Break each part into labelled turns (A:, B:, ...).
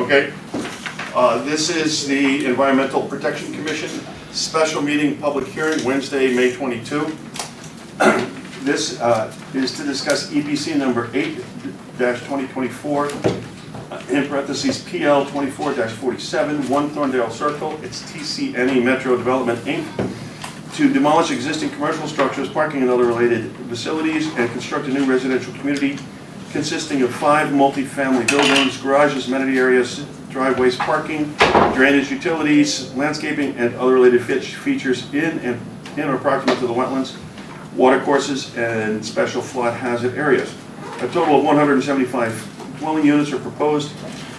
A: Okay. This is the Environmental Protection Commission special meeting, public hearing, Wednesday, May 22. This is to discuss EPC number 8-2024, in parentheses PL 24-47, 1 Thorndale Circle. It's TCNE Metro Development, Inc., to demolish existing commercial structures, parking and other related facilities, and construct a new residential community consisting of 5 multi-family buildings, garages, amenity areas, driveways, parking, drainage, utilities, landscaping, and other related features in or proximate to the wetlands, water courses, and special flood hazard areas. A total of 175 dwelling units are proposed.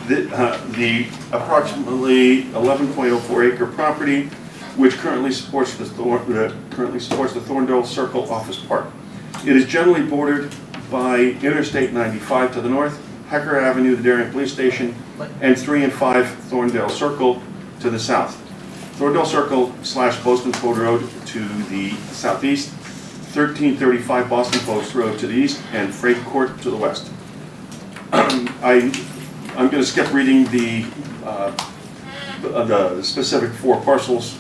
A: The approximately 11.04 acre property, which currently supports the Thorndale Circle Office Park. It is generally bordered by Interstate 95 to the north, Hecker Avenue, the Darien Police Station, and 3 and 5 Thorndale Circle to the south. Thorndale Circle / Boston Post Road to the southeast, 1335 Boston Post Road to the east, and Freight Court to the west. I'm going to skip reading the specific 4 parcels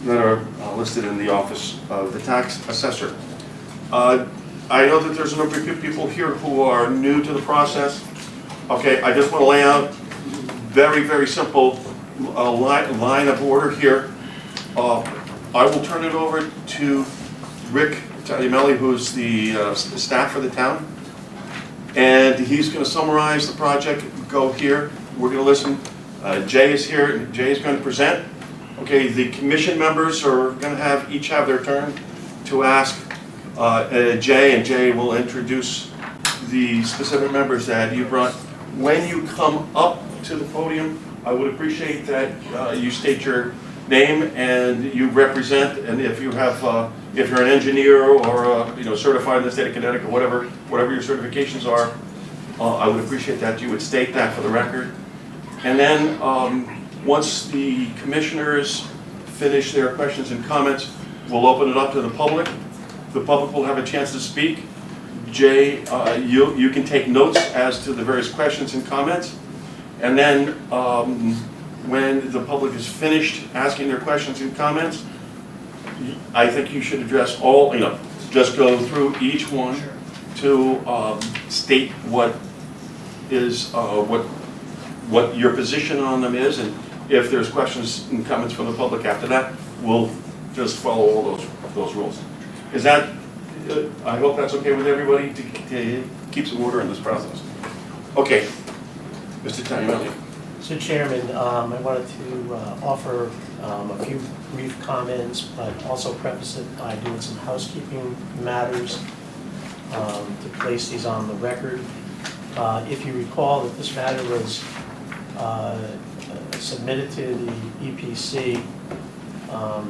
A: that are listed in the office of the tax assessor. I know that there's a number of people here who are new to the process. Okay, I just want to lay out very, very simple line of order here. I will turn it over to Rick Tagliamelli, who's the staff for the town, and he's going to summarize the project. Go here. We're going to listen. Jay is here, and Jay is going to present. Okay, the commission members are going to each have their turn to ask Jay, and Jay will introduce the specific members that you brought. When you come up to the podium, I would appreciate that you state your name and you represent, and if you have, if you're an engineer or certified in the state of Connecticut, whatever your certifications are, I would appreciate that you would state that for the record. And then once the commissioners finish their questions and comments, we'll open it up to the public. The public will have a chance to speak. Jay, you can take notes as to the various questions and comments. And then when the public is finished asking their questions and comments, I think you should address all, just go through each one to state what is, what your position on them is, and if there's questions and comments from the public after that, we'll just follow all those rules. Is that, I hope that's okay with everybody to keep some order in this process. Okay, Mr. Tagliamelli.
B: So Chairman, I wanted to offer a few brief comments, but also preface it by doing some housekeeping matters to place these on the record. If you recall that this matter was submitted to the EPC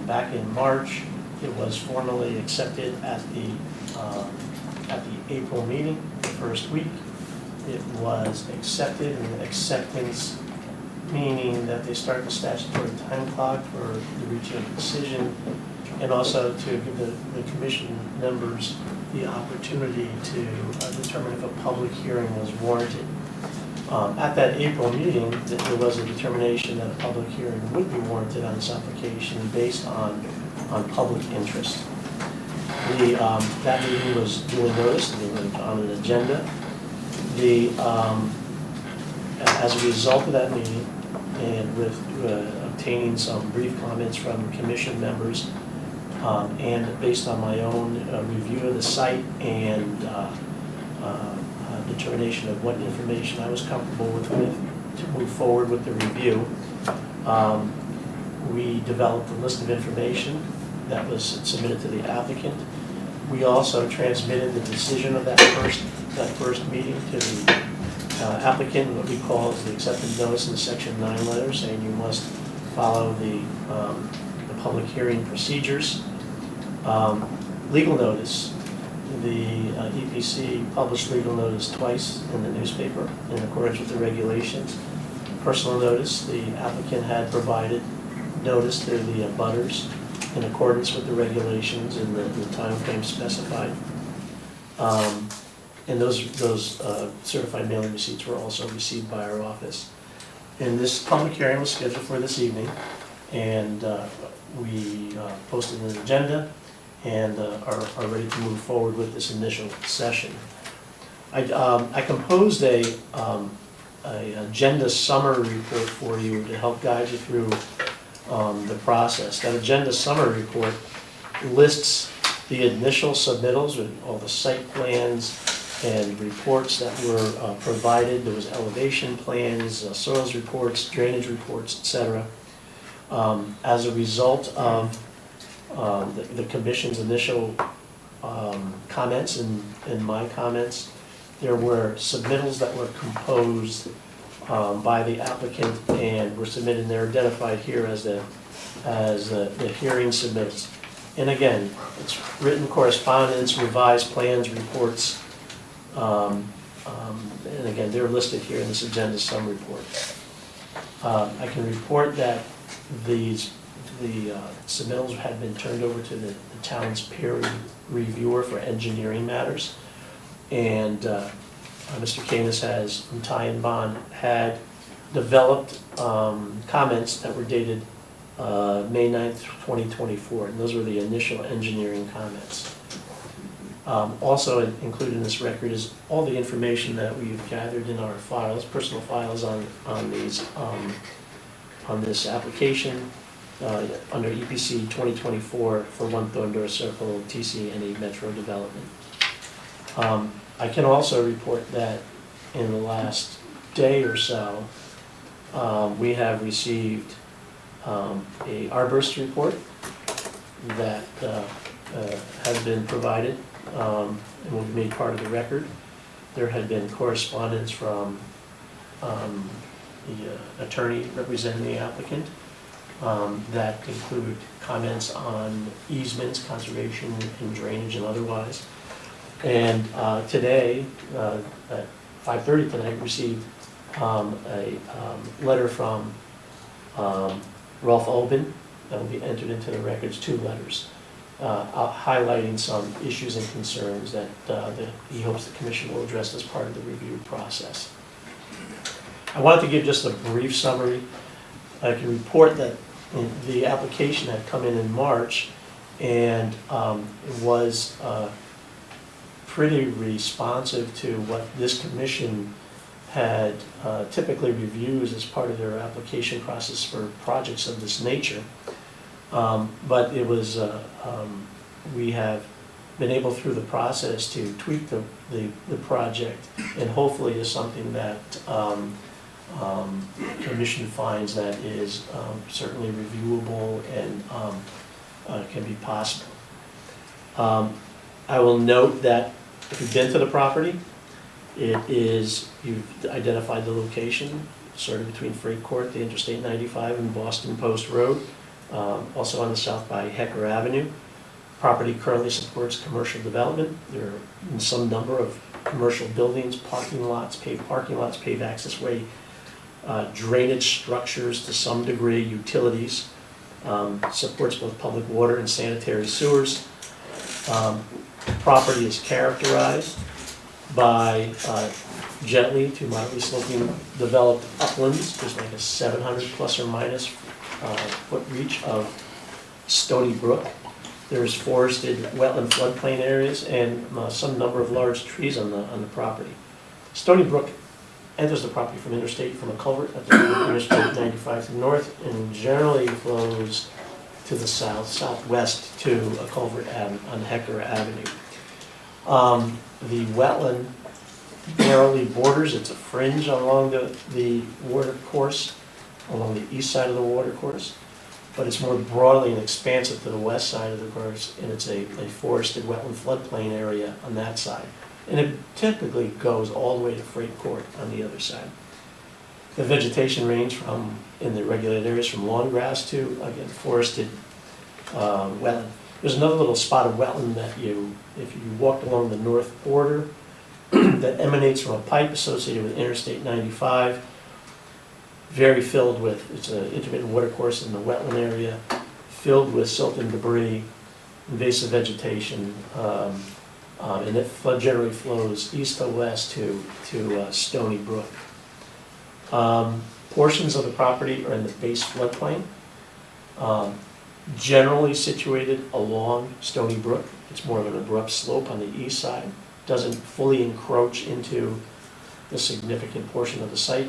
B: back in March, it was formally accepted at the April meeting, the first week. It was accepted, and acceptance meaning that they start the statutory time clock for reaching a decision, and also to give the commission members the opportunity to determine if a public hearing was warranted. At that April meeting, there was a determination that a public hearing would be warranted on this application based on public interest. That meeting was duly noticed and it was on an agenda. As a result of that meeting, and with obtaining some brief comments from commission members, and based on my own review of the site and determination of what information I was comfortable with to move forward with the review, we developed a list of information that was submitted to the applicant. We also transmitted the decision of that first meeting to the applicant, what we call the acceptance notice in the Section 9 letter, saying you must follow the public hearing procedures. Legal notice. The EPC published legal notice twice in the newspaper in accordance with the regulations. Personal notice, the applicant had provided notice to the abutters in accordance with the regulations and the time frame specified. And those certified mailing receipts were also received by our office. And this public hearing was scheduled for this evening, and we posted an agenda and are ready to move forward with this initial session. I composed a agenda summary report for you to help guide you through the process. That agenda summary report lists the initial submittals with all the site plans and reports that were provided. There was elevation plans, soils reports, drainage reports, etc. As a result of the commission's initial comments and my comments, there were submittals that were composed by the applicant and were submitted, and they're identified here as the hearing submittals. And again, it's written correspondence, revised plans, reports, and again, they're listed here in this agenda summary report. I can report that the submittals had been turned over to the town's peer reviewer for engineering matters. And Mr. Canis has, from Ty and Bond, had developed comments that were dated May 9th, 2024, and those were the initial engineering comments. Also included in this record is all the information that we've gathered in our files, personal files on this application under EPC 2024 for 1 Thorndor Circle TC&E Metro Development. I can also report that in the last day or so, we have received a arborist report that has been provided and will be made part of the record. There had been correspondence from the attorney representing the applicant that include comments on easements, conservation, and drainage and otherwise. And today, at 5:30 tonight, received a letter from Rolf Oben that will be entered into the records, 2 letters, highlighting some issues and concerns that he hopes the commission will address as part of the review process. I wanted to give just a brief summary. I can report that the application had come in March and was pretty responsive to what this commission had typically reviews as part of their application process for projects of this nature. But it was, we have been able through the process to tweak the project, and hopefully is something that commission finds that is certainly reviewable and can be possible. I will note that if you've been to the property, you've identified the location, sort of between Freight Court, the Interstate 95, and Boston Post Road, also on the south by Hecker Avenue. Property currently supports commercial development. There are some number of commercial buildings, parking lots, paved access way, drainage structures to some degree, utilities, supports both public water and sanitary sewers. Property is characterized by gently to moderately sloping developed uplands. There's like a 700 plus or minus foot reach of Stony Brook. There's forested wetland floodplain areas and some number of large trees on the property. Stony Brook enters the property from a culvert at the Interstate 95 to the north, and generally flows to the southwest to a culvert on Hecker Avenue. The wetland narrowly borders, it's a fringe along the water course, along the east side of the water course, but it's more broadly and expansive to the west side of the course, and it's a forested wetland floodplain area on that side. And it typically goes all the way to Freight Court on the other side. The vegetation range in the regulated areas from lawn grass to, again, forested wetland. There's another little spot of wetland that if you walk along the north border, that emanates from a pipe associated with Interstate 95, very filled with, it's an intermittent water course in the wetland area, filled with silt and debris, invasive vegetation, and it generally flows east to west to Stony Brook. Portions of the property are in the base floodplain, generally situated along Stony Brook. It's more of an abrupt slope on the east side, doesn't fully encroach into the significant portion of the site.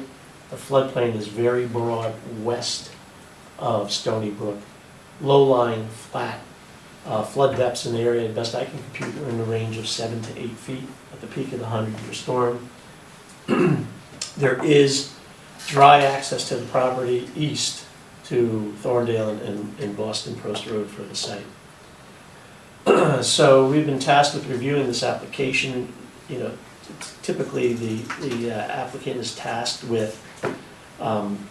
B: The floodplain is very broad west of Stony Brook. Low-lying, flat, flood depths in the area, best I can compute, are in the range of 7 to 8 feet at the peak of the 100-year storm. There is dry access to the property east to Thorndale and Boston Post Road for the site. So we've been tasked with reviewing this application. You know, typically the applicant is tasked with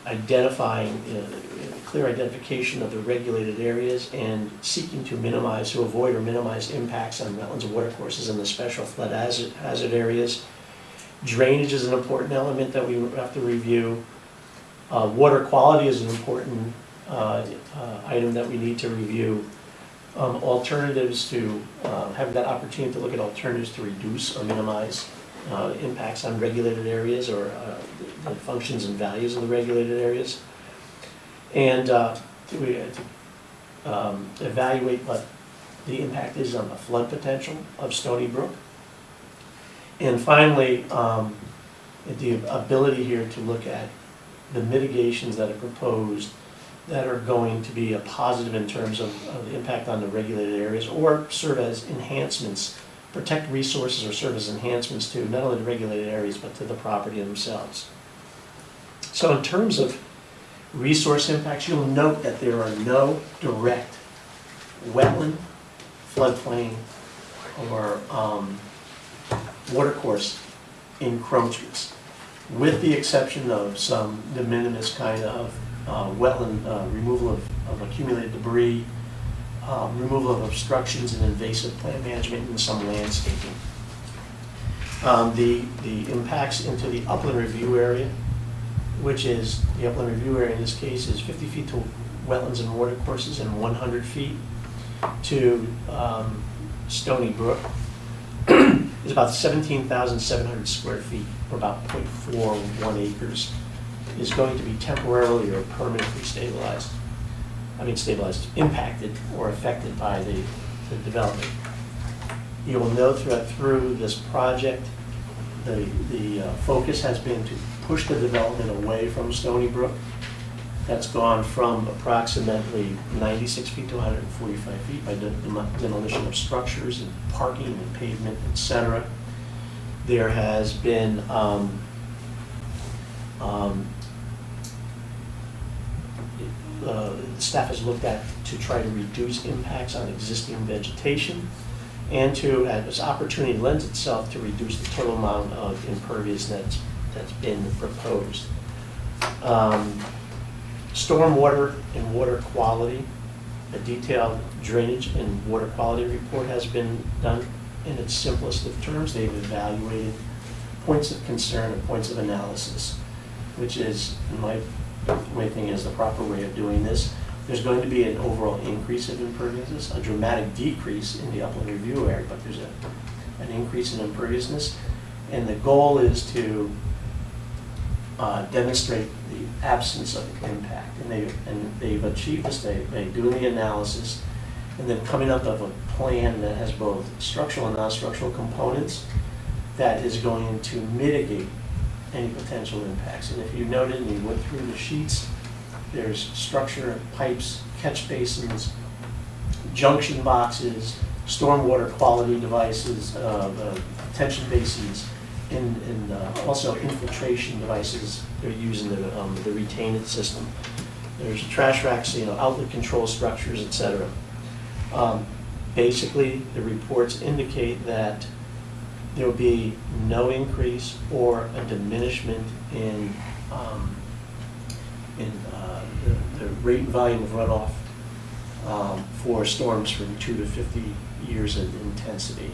B: identifying, clear identification of the regulated areas and seeking to avoid or minimize impacts on wetlands and watercourses in the special flood hazard areas. Drainage is an important element that we have to review. Water quality is an important item that we need to review. Alternatives to, having that opportunity to look at alternatives to reduce or minimize impacts on regulated areas or the functions and values of the regulated areas. And to evaluate what the impact is on the flood potential of Stony Brook. And finally, the ability here to look at the mitigations that are proposed that are going to be a positive in terms of the impact on the regulated areas or serve as enhancements, protect resources or serve as enhancements to not only the regulated areas but to the property themselves. So in terms of resource impacts, you'll note that there are no direct wetland, floodplain, or watercourse encroachments, with the exception of some de minimis kind of wetland removal of accumulated debris, removal of obstructions and invasive plant management, and some landscaping. The impacts into the upland review area, which is, the upland review area in this case is 50 feet to wetlands and watercourses and 100 feet to Stony Brook, is about 17,700 square feet, or about 0.41 acres, is going to be temporarily or permanently impacted or affected by the development. You will note through this project, the focus has been to push the development away from Stony Brook. That's gone from approximately 96 feet to 145 feet by demolition of structures and parking and pavement, etc. There has been staff has looked at to try to reduce impacts on existing vegetation and to, as opportunity lends itself, to reduce the total amount of impervious that's been proposed. Stormwater and water quality, a detailed drainage and water quality report has been done in its simplest of terms. They've evaluated points of concern and points of analysis, which is, in my thinking, is the proper way of doing this. There's going to be an overall increase of imperviousness, a dramatic decrease in the upland review area, but there's an increase in imperviousness. And the goal is to demonstrate the absence of impact. And they've achieved this by doing the analysis and then coming up with a plan that has both structural and non-structural components that is going to mitigate any potential impacts. And if you noted and you went through the sheets, there's structure, pipes, catch basins, junction boxes, stormwater quality devices, detention basins, and also infiltration devices. They're using the retained system. There's trash racks, outlet control structures, etc. Basically, the reports indicate that there will be no increase or a diminishment in the rate and volume of runoff for storms from 2 to 50 years in intensity.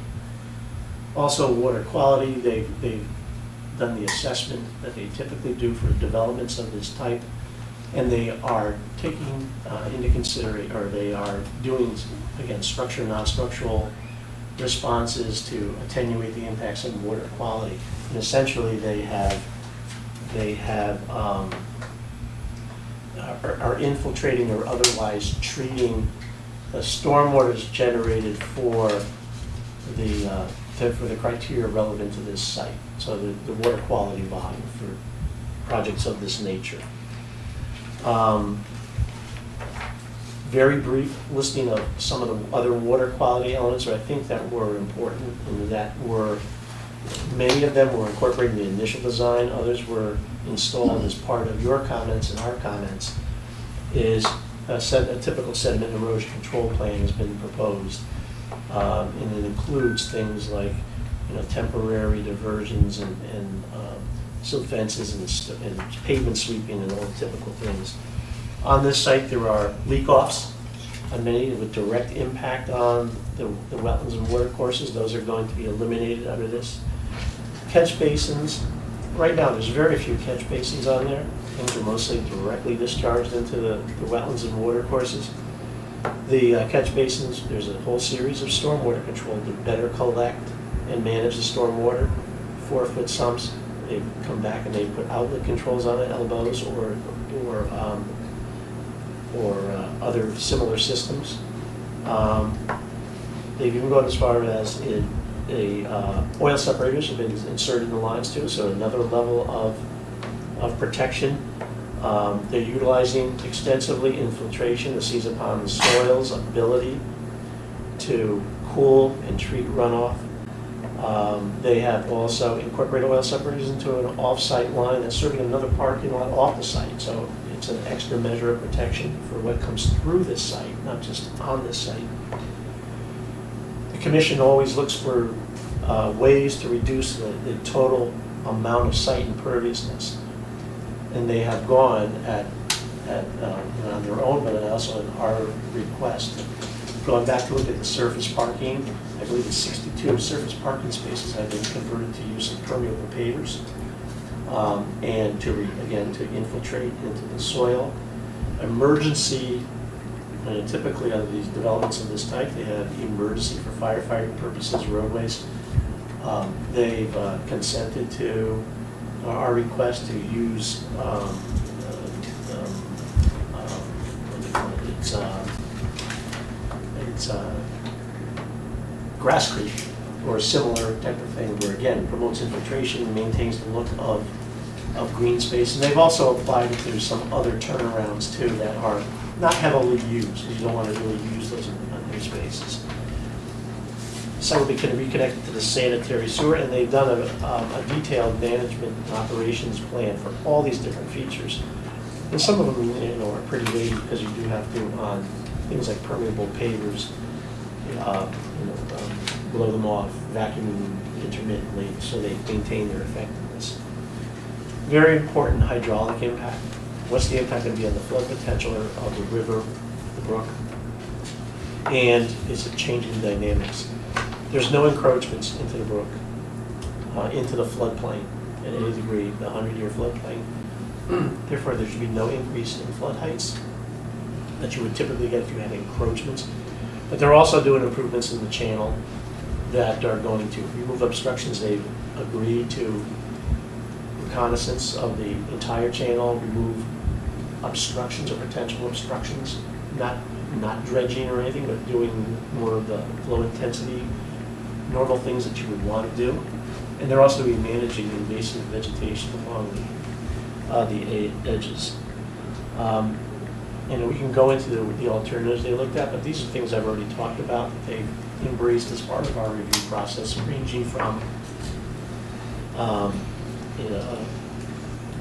B: Also, water quality, they've done the assessment that they typically do for developments of this type, and they are taking into consideration, or they are doing, again, structural and non-structural responses to attenuate the impacts on water quality. And essentially, they have are infiltrating or otherwise treating the stormwaters generated for the criteria relevant to this site. So the water quality volume for projects of this nature. Very brief listing of some of the other water quality elements, I think that were important, and that were, many of them were incorporated in the initial design, others were installed as part of your comments and our comments, is a typical sediment erosion control plan has been proposed. And it includes things like, temporary diversions and silt fences and pavement sweeping and all the typical things. On this site, there are leak-offs, many with direct impact on the wetlands and water courses. Those are going to be eliminated under this. Catch basins, right now, there's very few catch basins on there. Things are mostly directly discharged into the wetlands and water courses. The catch basins, there's a whole series of stormwater control to better collect and manage the stormwater. 4-foot sumps, they come back and they put outlet controls on the elbows or other similar systems. They've even gone as far as oil separators have been inserted in the lines too, so another level of protection. They're utilizing extensively infiltration to seize upon the soil's ability to cool and treat runoff. They have also incorporated oil separators into an off-site line that's serving another parking lot off the site. So it's an extra measure of protection for what comes through this site, not just on this site. The commission always looks for ways to reduce the total amount of site imperviousness. And they have gone on their own, but also at our request. Going back to look at the surface parking, I believe it's 62 surface parking spaces have been converted to use of permeable pavers. And to infiltrate into the soil. Emergency, typically under these developments of this type, they have emergency for firefighting purposes, roadways. They've consented to our request to use it's grass creep or a similar type of thing, where again promotes infiltration and maintains the look of green space. And they've also applied it to some other turnarounds too that are not heavily used, because you don't want to really use those in new spaces. Site will be reconnected to the sanitary sewer, and they've done a detailed management and operations plan for all these different features. And some of them, are pretty weighty, because you do have to on things like permeable pavers, blow them off, vacuum intermittently, so they maintain their effectiveness. Very important hydraulic impact. What's the impact going to be on the flood potential of the river, the brook? And is it changing the dynamics? There's no encroachments into the brook, into the floodplain at any degree, the 100-year floodplain. Therefore, there should be no increase in flood heights that you would typically get if you had encroachments. But they're also doing improvements in the channel that are going to remove obstructions. They've agreed to reconnaissance of the entire channel, remove obstructions or potential obstructions, not dredging or anything, but doing more of the flow intensity, normal things that you would want to do. And they're also going to be managing the invasive vegetation along the edges. We can go into the alternatives they looked at, but these are things I've already talked about that they've embraced as part of our review process, ranging from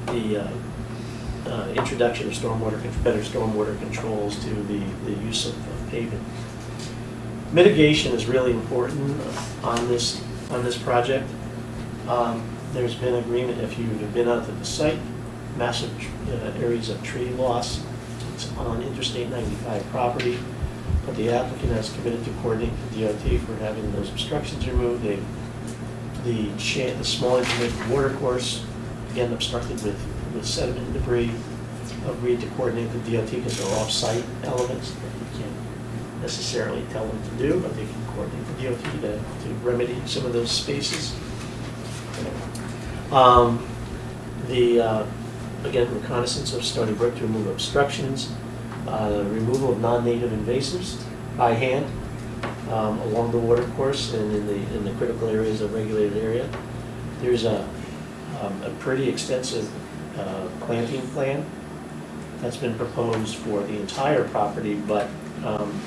B: the introduction of better stormwater controls to the use of pavement. Mitigation is really important on this project. There's been agreement, if you've been out to the site, massive areas of tree loss. It's on Interstate 95 property, but the applicant has committed to coordinate with DOT for having those obstructions removed. The small intermittent water course, again obstructed with sediment and debris, agreed to coordinate with DOT because they're off-site elements that you can't necessarily tell them to do, but they can coordinate with DOT to remedy some of those spaces. again, reconnaissance of Stony Brook to remove obstructions, removal of non-native invasives by hand along the water course and in the critical areas of regulated area. There's a pretty extensive planting plan that's been proposed for the entire property, but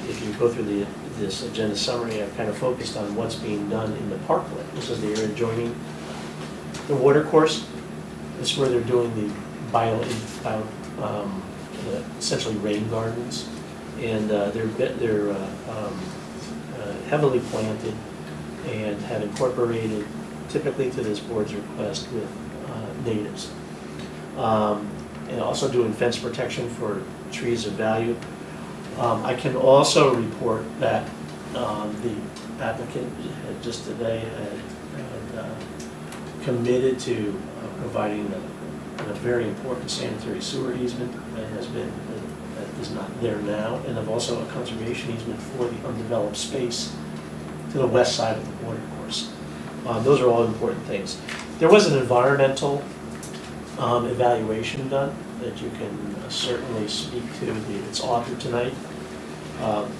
B: if you go through this agenda summary, I've kind of focused on what's being done in the parklet. This is the area adjoining the water course. This is where they're doing the essentially rain gardens, and they're heavily planted and have incorporated, typically to this board's request, with natives. And also doing fence protection for trees of value. I can also report that the applicant had just today had committed to providing a very important sanitary sewer easement that is not there now, and of also a conservation easement for the undeveloped space to the west side of the water course. Those are all important things. There was an environmental evaluation done that you can certainly speak to its author tonight,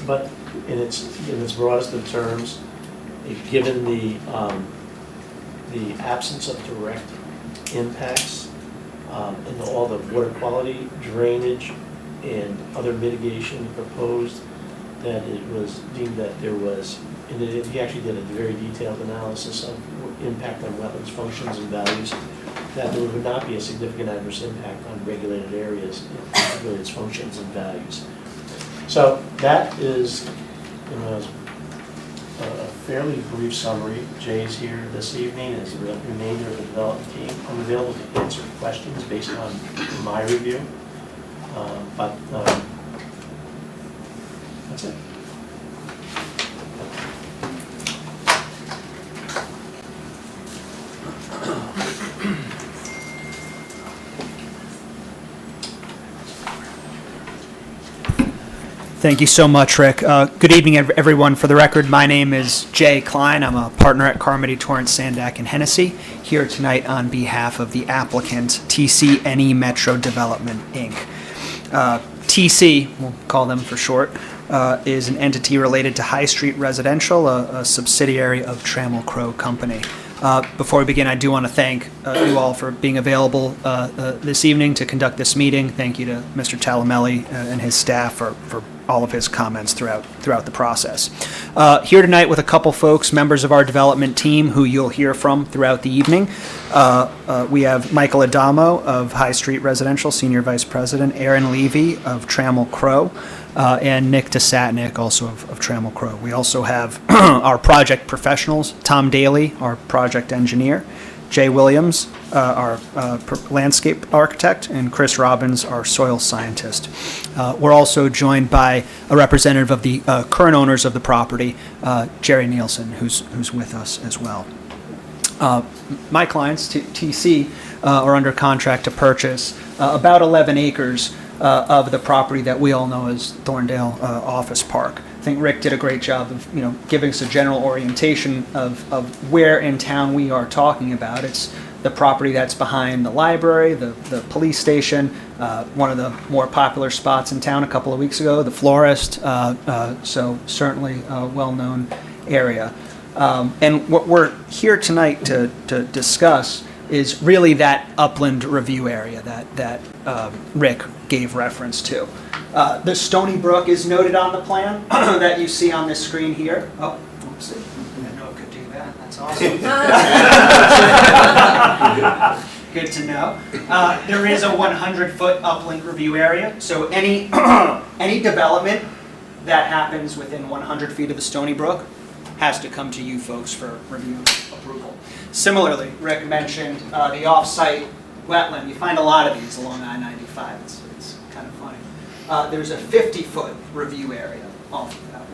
B: but in its broadest of terms, given the absence of direct impacts and all the water quality, drainage, and other mitigation proposed, that it was deemed that there was, and he actually did a very detailed analysis of impact on wetlands functions and values, that there would not be a significant adverse impact on regulated areas, particularly its functions and values. So that is, a fairly brief summary. Jay's here this evening as the remainder of the development team. I'm available to answer questions based on my review, but that's it.
C: Thank you so much, Rick. Good evening, everyone. For the record, my name is Jay Klein. I'm a partner at Carmody, Torrance, Sandak, and Hennessy, here tonight on behalf of the applicant, TC&E Metro Development, Inc. TC, we'll call them for short, is an entity related to High Street Residential, a subsidiary of Trammell Crow Company. Before we begin, I do want to thank you all for being available this evening to conduct this meeting. Thank you to Mr. Talamelli and his staff for all of his comments throughout the process. Here tonight with a couple folks, members of our development team, who you'll hear from throughout the evening. We have Michael Adamo of High Street Residential, Senior Vice President, Aaron Levy of Trammell Crow, and Nick DeSatnik, also of Trammell Crow. We also have our project professionals, Tom Daly, our project engineer, Jay Williams, our landscape architect, and Chris Robbins, our soil scientist. We're also joined by a representative of the current owners of the property, Jerry Nielsen, who's with us as well. My clients, TC, are under contract to purchase about 11 acres of the property that we all know as Thorndale Office Park. I think Rick did a great job of giving us a general orientation of where in town we are talking about. It's the property that's behind the library, the police station, one of the more popular spots in town a couple of weeks ago, the florist, so certainly a well-known area. And what we're here tonight to discuss is really that upland review area that Rick gave reference to. The Stony Brook is noted on the plan that you see on this screen here. Oh, oopsie. I didn't know it could do that. That's awesome. Good to know. There is a 100-foot upland review area, so any development that happens within 100 feet of the Stony Brook has to come to you folks for review approval. Similarly, Rick mentioned the off-site wetland. You find a lot of these along I-95. It's kind of funny. There's a 50-foot review area off of that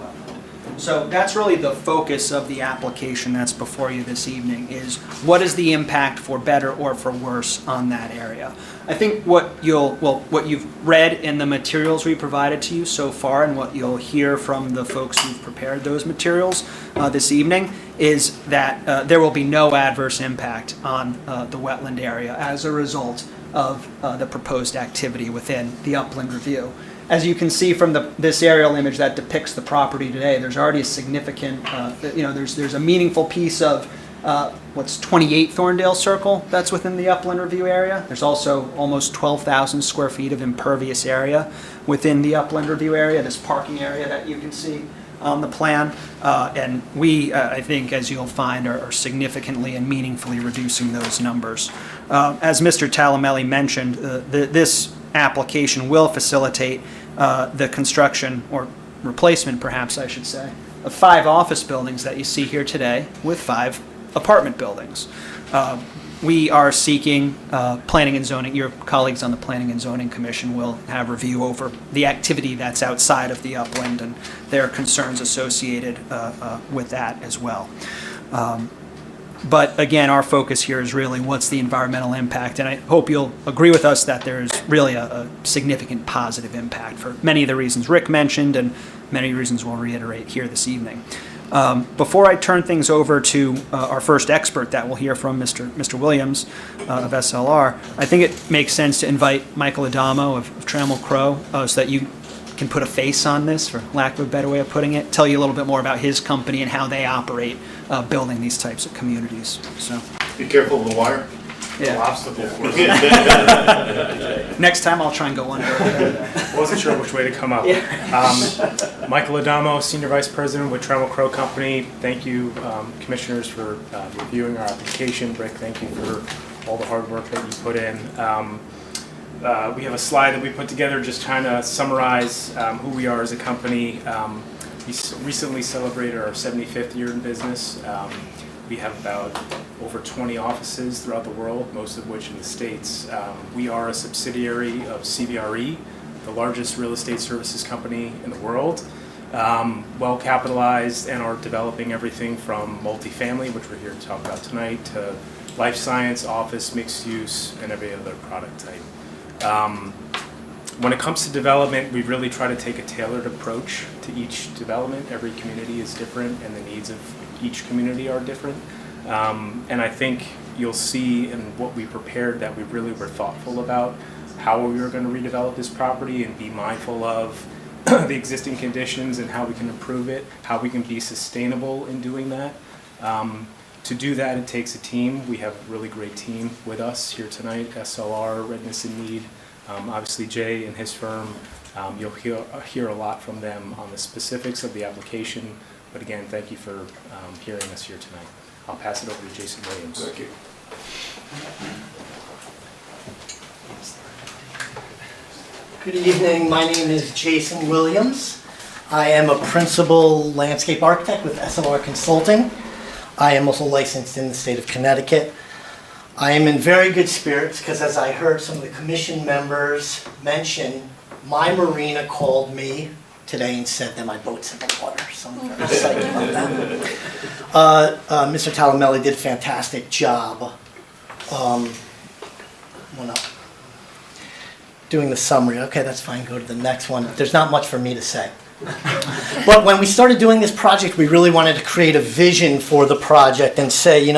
C: So that's really the focus of the application that's before you this evening, is what is the impact for better or for worse on that area. I think what you've read in the materials we provided to you so far, and what you'll hear from the folks who've prepared those materials this evening, is that there will be no adverse impact on the wetland area as a result of the proposed activity within the upland review. As you can see from this aerial image that depicts the property today, there's already a significant, there's a meaningful piece of what's 28 Thorndale Circle that's within the upland review area. There's also almost 12,000 square feet of impervious area within the upland review area, this parking area that you can see on the plan. And we, I think, as you'll find, are significantly and meaningfully reducing those numbers. As Mr. Talamelli mentioned, this application will facilitate the construction, or replacement perhaps I should say, of 5 office buildings that you see here today with 5 apartment buildings. We are seeking planning and zoning. Your colleagues on the Planning and Zoning Commission will have review over the activity that's outside of the upland and their concerns associated with that as well. But again, our focus here is really what's the environmental impact, and I hope you'll agree with us that there's really a significant positive impact for many of the reasons Rick mentioned and many reasons we'll reiterate here this evening. Before I turn things over to our first expert that we'll hear from, Mr. Williams of SLR, I think it makes sense to invite Michael Adamo of Trammell Crow so that you can put a face on this, for lack of a better way of putting it, tell you a little bit more about his company and how they operate building these types of communities. So,
A: Be careful of the wire.
C: yeah.
D: Obstacle course.
C: Next time I'll try and go under.
D: Wasn't sure which way to come up. Michael Adamo, Senior Vice President with Trammell Crow Company. Thank you, Commissioners, for reviewing our application. Rick, thank you for all the hard work that you put in. We have a slide that we put together just trying to summarize who we are as a company. We recently celebrated our 75th year in business. We have about over 20 offices throughout the world, most of which in the States. We are a subsidiary of CBRE, the largest real estate services company in the world. Well capitalized, and are developing everything from multifamily, which we're here to talk about tonight, to life science, office, mixed use, and every other product type. When it comes to development, we really try to take a tailored approach to each development. Every community is different, and the needs of each community are different. And I think you'll see in what we prepared that we really were thoughtful about how we were going to redevelop this property and be mindful of the existing conditions and how we can improve it, how we can be sustainable in doing that. To do that, it takes a team. We have a really great team with us here tonight, SLR, Redness and Need. Obviously, Jay and his firm, you'll hear a lot from them on the specifics of the application. But again, thank you for hearing us here tonight. I'll pass it over to Jason Williams.
A: Thank you.
E: Good evening. My name is Jason Williams. I am a principal landscape architect with SLR Consulting. I am also licensed in the state of Connecticut. I am in very good spirits because, as I heard some of the commission members mention, my marina called me today and said that my boat's in the water, so I'm very excited about that. Mr. Talamelli did a fantastic job doing the summary. Okay, that's fine, go to the next one. There's not much for me to say. But when we started doing this project, we really wanted to create a vision for the project and say,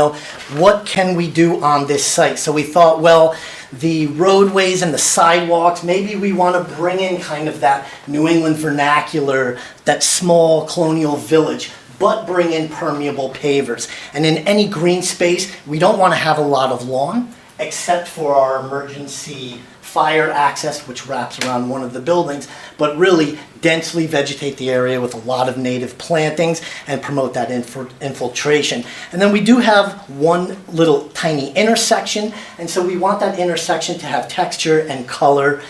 E: what can we do on this site? So we thought, well, the roadways and the sidewalks, maybe we want to bring in kind of that New England vernacular, that small colonial village, but bring in permeable pavers. And in any green space, we don't want to have a lot of lawn, except for our emergency fire access, which wraps around one of the buildings, but really densely vegetate the area with a lot of native plantings and promote that infiltration. And then we do have one little tiny intersection, and so we want that intersection to have texture and color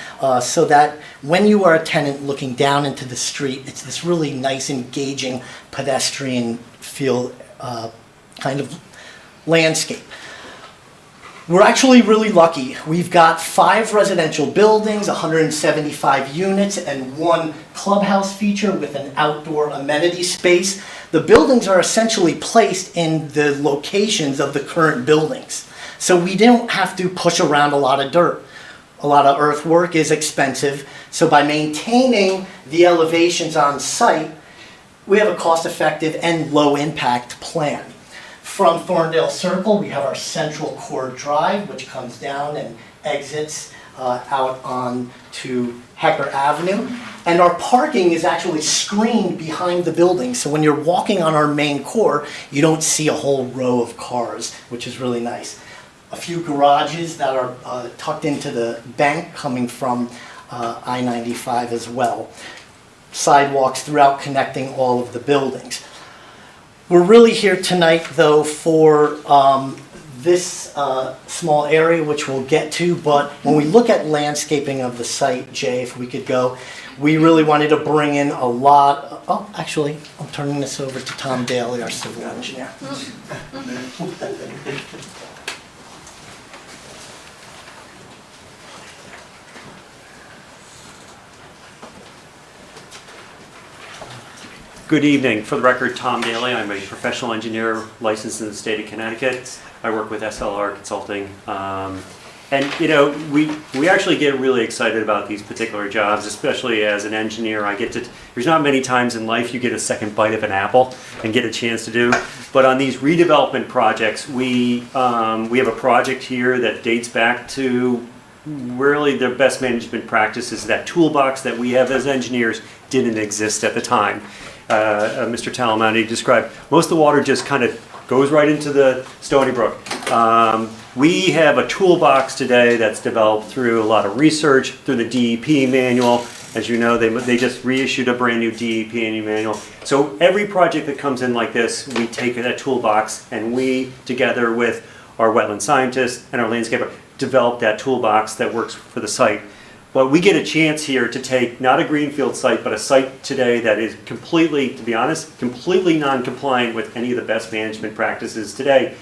E: so that when you are a tenant looking down into the street, it's this really nice, engaging, pedestrian feel kind of landscape. We're actually really lucky. We've got 5 residential buildings, 175 units, and 1 clubhouse feature with an outdoor amenity space. The buildings are essentially placed in the locations of the current buildings. So we don't have to push around a lot of dirt. A lot of earthwork is expensive. So by maintaining the elevations on site, we have a cost-effective and low-impact plan. From Thorndale Circle, we have our central core drive, which comes down and exits out on to Hecker Avenue. And our parking is actually screened behind the building. So when you're walking on our main core, you don't see a whole row of cars, which is really nice. A few garages that are tucked into the bank coming from I-95 as well. Sidewalks throughout connecting all of the buildings. We're really here tonight, though, for this small area, which we'll get to, but when we look at landscaping of the site, Jay, if we could go, we really wanted to bring in a lot, oh, actually, I'm turning this over to Tom Daly, our civil engineer.
F: Good evening. For the record, Tom Daly. I'm a professional engineer licensed in the state of Connecticut. I work with SLR Consulting. And you know, we actually get really excited about these particular jobs, especially as an engineer. There's not many times in life you get a second bite of an apple and get a chance to do. But on these redevelopment projects, we have a project here that dates back to really the best management practices. That toolbox that we have as engineers didn't exist at the time. Mr. Talamanti described, most of the water just kind of goes right into the Stony Brook. We have a toolbox today that's developed through a lot of research, through the DEP manual. As you know, they just reissued a brand new DEP manual. So every project that comes in like this, we take that toolbox and we, together with our wetland scientists and our landscaper, develop that toolbox that works for the site. But we get a chance here to take not a greenfield site, but a site today that is completely, to be honest, completely non-compliant with any of the best management practices today.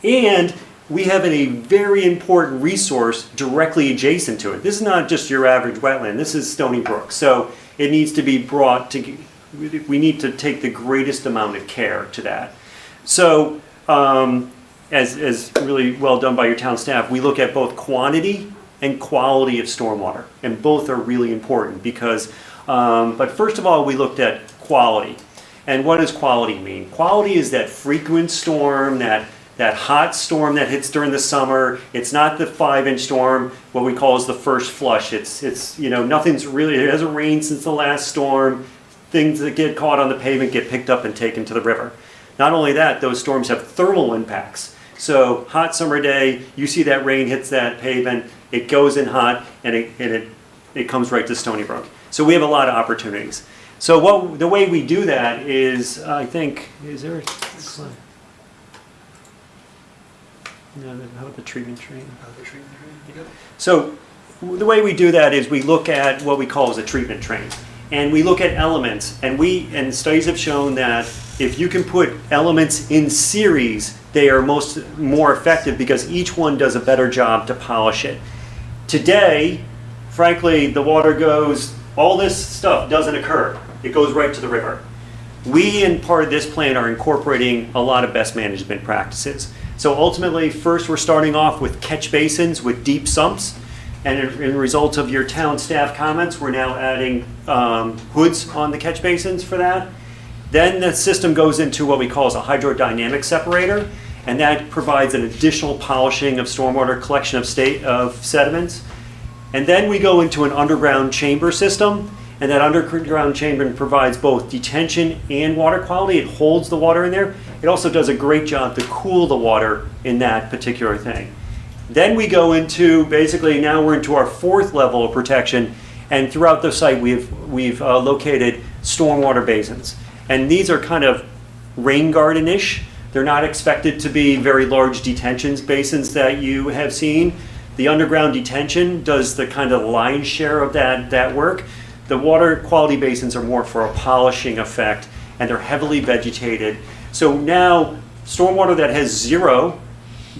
F: And we have a very important resource directly adjacent to it. This is not just your average wetland, this is Stony Brook. So it needs to be brought to, we need to take the greatest amount of care to that. So as really well done by your town staff, we look at both quantity and quality of stormwater, and both are really important because, but first of all, we looked at quality. And what does quality mean? Quality is that frequent storm, that hot storm that hits during the summer. It's not the 5-inch storm, what we call is the first flush. It's you know, nothing's really, it hasn't rained since the last storm. Things that get caught on the pavement get picked up and taken to the river. Not only that, those storms have thermal impacts. So hot summer day, you see that rain hits that pavement, it goes in hot, and it comes right to Stony Brook. So we have a lot of opportunities. So the way we do that is, I think, is there a slide? No, how about the treatment train? So the way we do that is we look at what we call as a treatment train. And we look at elements, and studies have shown that if you can put elements in series, they are more effective because each one does a better job to polish it. Today, frankly, the water goes, all this stuff doesn't occur. It goes right to the river. We, in part of this plan, are incorporating a lot of best management practices. So ultimately, first we're starting off with catch basins with deep sumps. And in result of your town staff comments, we're now adding hoods on the catch basins for that. Then the system goes into what we call as a hydrodynamic separator, and that provides an additional polishing of stormwater collection of sediments. And then we go into an underground chamber system, and that underground chamber provides both detention and water quality. It holds the water in there. It also does a great job to cool the water in that particular thing. Then we go into, basically now we're into our 4th level of protection, and throughout the site we've located stormwater basins. And these are kind of rain garden-ish. They're not expected to be very large detentions basins that you have seen. The underground detention does the kind of lion's share of that work. The water quality basins are more for a polishing effect, and they're heavily vegetated. So now stormwater that has 0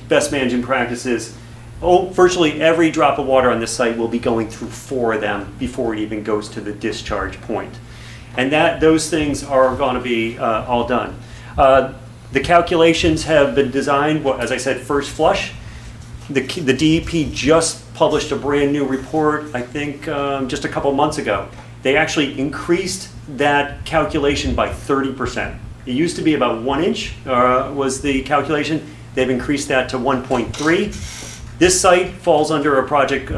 F: best management practices virtually every drop of water on this site will be going through 4 of them before it even goes to the discharge point. And those things are going to be all done. The calculations have been designed, as I said, first flush. The DEP just published a brand new report, I think just a couple months ago. They actually increased that calculation by 30%. It used to be about 1 inch was the calculation. They've increased that to 1.3. This site falls under a project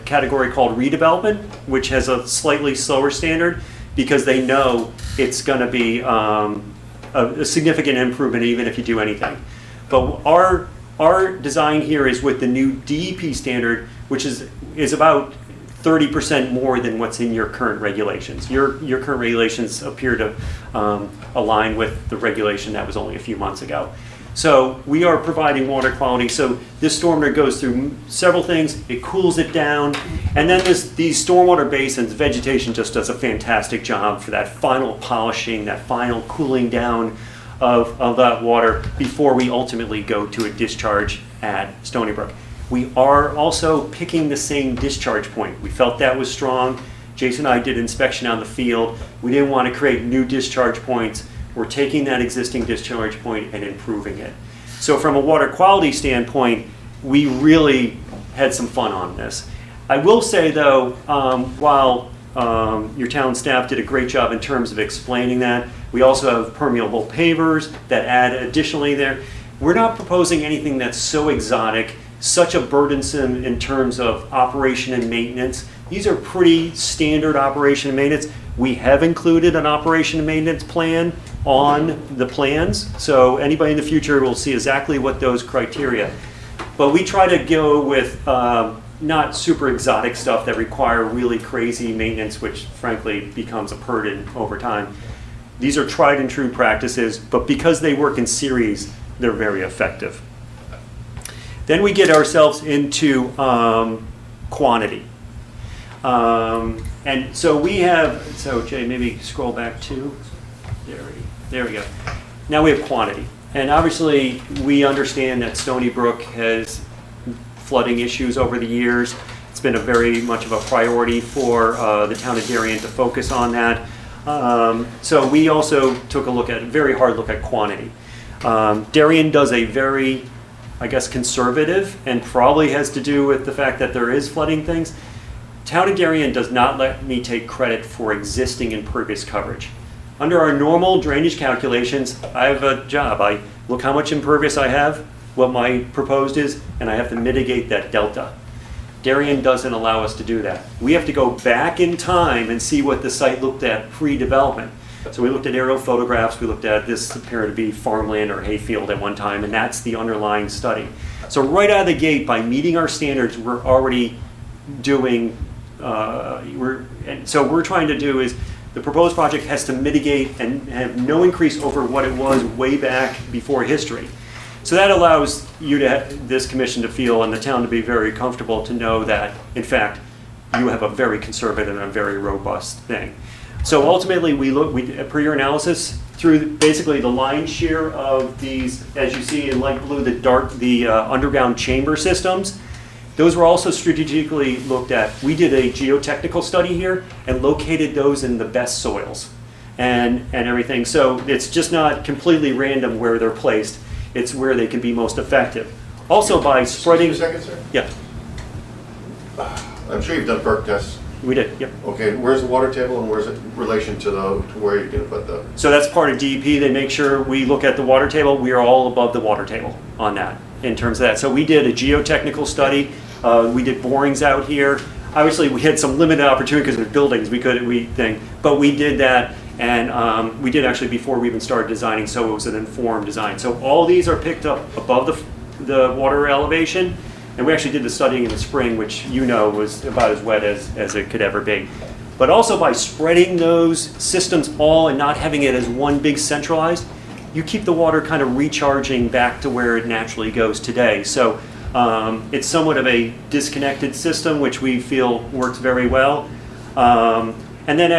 F: category called redevelopment, which has a slightly slower standard because they know it's going to be a significant improvement even if you do anything. But our design here is with the new DEP standard, which is about 30% more than what's in your current regulations. Your current regulations appear to align with the regulation that was only a few months ago. So we are providing water quality. So this stormwater goes through several things. It cools it down. And then these stormwater basins, vegetation just does a fantastic job for that final polishing, that final cooling down of that water before we ultimately go to a discharge at Stony Brook. We are also picking the same discharge point. We felt that was strong. Jason and I did inspection on the field. We didn't want to create new discharge points. We're taking that existing discharge point and improving it. So from a water quality standpoint, we really had some fun on this. I will say though, while your town staff did a great job in terms of explaining that, we also have permeable pavers that add additionally there. We're not proposing anything that's so exotic, such a burdensome in terms of operation and maintenance. These are pretty standard operation and maintenance. We have included an operation and maintenance plan on the plans, so anybody in the future will see exactly what those criteria. But we try to go with not super exotic stuff that require really crazy maintenance, which frankly becomes a burden over time. These are tried and true practices, but because they work in series, they're very effective. Then we get ourselves into quantity. And so we have, so Jay, maybe scroll back to, there we go. Now we have quantity. And obviously we understand that Stony Brook has flooding issues over the years. It's been a very much of a priority for the town of Darien to focus on that. So we also took a very hard look at quantity. Darien does a very, I guess, conservative, and probably has to do with the fact that there is flooding things. Town of Darien does not let me take credit for existing impervious coverage. Under our normal drainage calculations, I have a job. I look how much impervious I have, what my proposed is, and I have to mitigate that delta. Darien doesn't allow us to do that. We have to go back in time and see what the site looked at pre-development. So we looked at aerial photographs, we looked at this appeared to be farmland or hayfield at one time, and that's the underlying study. So right out of the gate, by meeting our standards, we're already doing, so we're trying to do is, the proposed project has to mitigate and have no increase over what it was way back before history. So that allows you to, this commission to feel, and the town to be very comfortable to know that, in fact, you have a very conservative and a very robust thing. So ultimately, per your analysis, through basically the lion's share of these, as you see in light blue, the underground chamber systems, those were also strategically looked at. We did a geotechnical study here and located those in the best soils and everything. So it's just not completely random where they're placed. It's where they can be most effective. Also by spreading.
A: Excuse me a second, sir.
F: Yeah,
A: I'm sure you've done perk tests.
F: we did, yep.
A: Okay, where's the water table and where's it in relation to where you're gonna put the?
F: So that's part of DEP. They make sure we look at the water table. We are all above the water table on that in terms of that. So we did a geotechnical study. We did borings out here. Obviously, we had some limited opportunity because of buildings. But we did that, and we did actually before we even started designing. So it was an informed design. So all these are picked up above the water elevation, and we actually did the studying in the spring, which was about as wet as it could ever be. But also by spreading those systems all and not having it as one big centralized, you keep the water kind of recharging back to where it naturally goes today. So it's somewhat of a disconnected system, which we feel works very well. And And then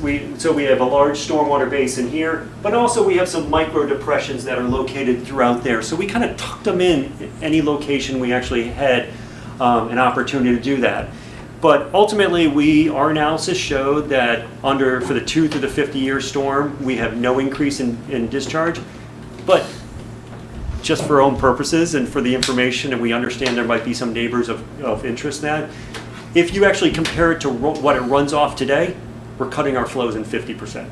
F: we have a large stormwater basin here, but also we have some micro depressions that are located throughout there. So we kind of tucked them in any location we actually had an opportunity to do that. But ultimately, our analysis showed that for the 2 through the 50-year storm, we have no increase in discharge. But just for our own purposes and for the information, and we understand there might be some neighbors of interest in that, if you actually compare it to what it runs off today, we're cutting our flows in 50%.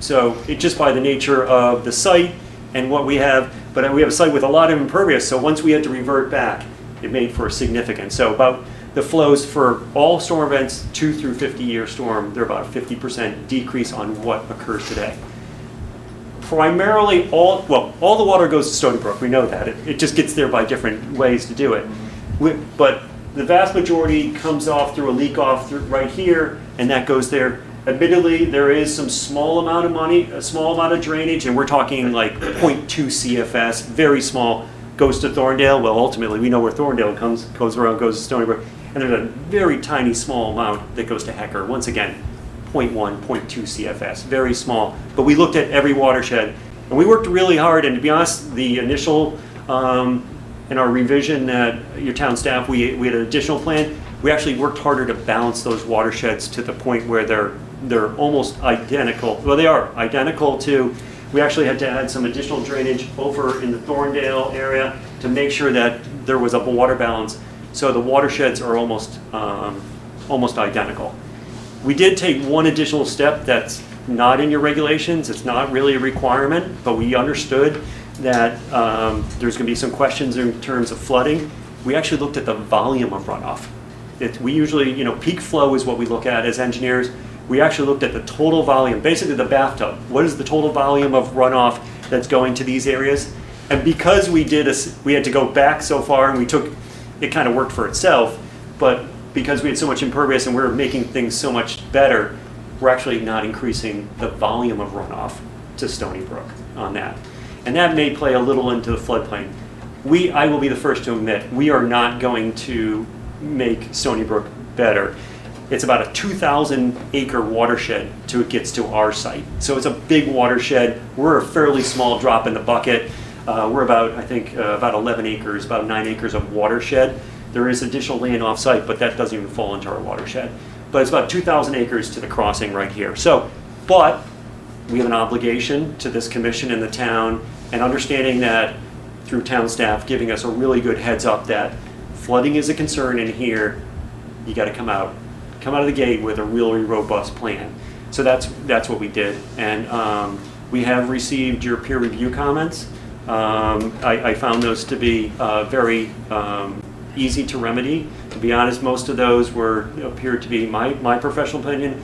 F: So just by the nature of the site and what we have, but we have a site with a lot of impervious, so once we had to revert back, it made for a significant. So about the flows for all storm events, 2 through 50-year storm, they're about a 50% decrease on what occurs today. Primarily, all the water goes to Stony Brook. We know that. It just gets there by different ways to do it. But the vast majority comes off through a leak off right here, and that goes there. Admittedly, there is some small amount of money, a small amount of drainage, and we're talking like 0.2 CFS, very small, goes to Thorndale. Well, ultimately, we know where Thorndale goes around, goes to Stony Brook. And there's a very tiny small amount that goes to Hecker. Once again, 0.1, 0.2 CFS, very small. But we looked at every watershed, and we worked really hard. And to be honest, the initial, in our revision that your town staff, we had an additional plan. We actually worked harder to balance those watersheds to the point where they're almost identical. Well, they are identical to, we actually had to add some additional drainage over in the Thorndale area to make sure that there was a water balance. So the watersheds are almost identical. We did take one additional step that's not in your regulations. It's not really a requirement, but we understood that there's going to be some questions in terms of flooding. We actually looked at the volume of runoff. We usually, peak flow is what we look at as engineers. We actually looked at the total volume, basically the bathtub. What is the total volume of runoff that's going to these areas? And because we had to go back so far, and it kind of worked for itself, but because we had so much impervious and we were making things so much better, we're actually not increasing the volume of runoff to Stony Brook on that. And that may play a little into the floodplain. I will be the first to admit, we are not going to make Stony Brook better. It's about a 2,000 acre watershed till it gets to our site. So it's a big watershed. We're a fairly small drop in the bucket. We're about 11 acres, about 9 acres of watershed. There is additional land off site, but that doesn't even fall into our watershed. But it's about 2,000 acres to the crossing right here. But we have an obligation to this commission and the town, and understanding that through town staff giving us a really good heads up that flooding is a concern in here, you got to come out of the gate with a really robust plan. So that's what we did, and we have received your peer review comments. I found those to be very easy to remedy. To be honest, most of those appeared to be my professional opinion.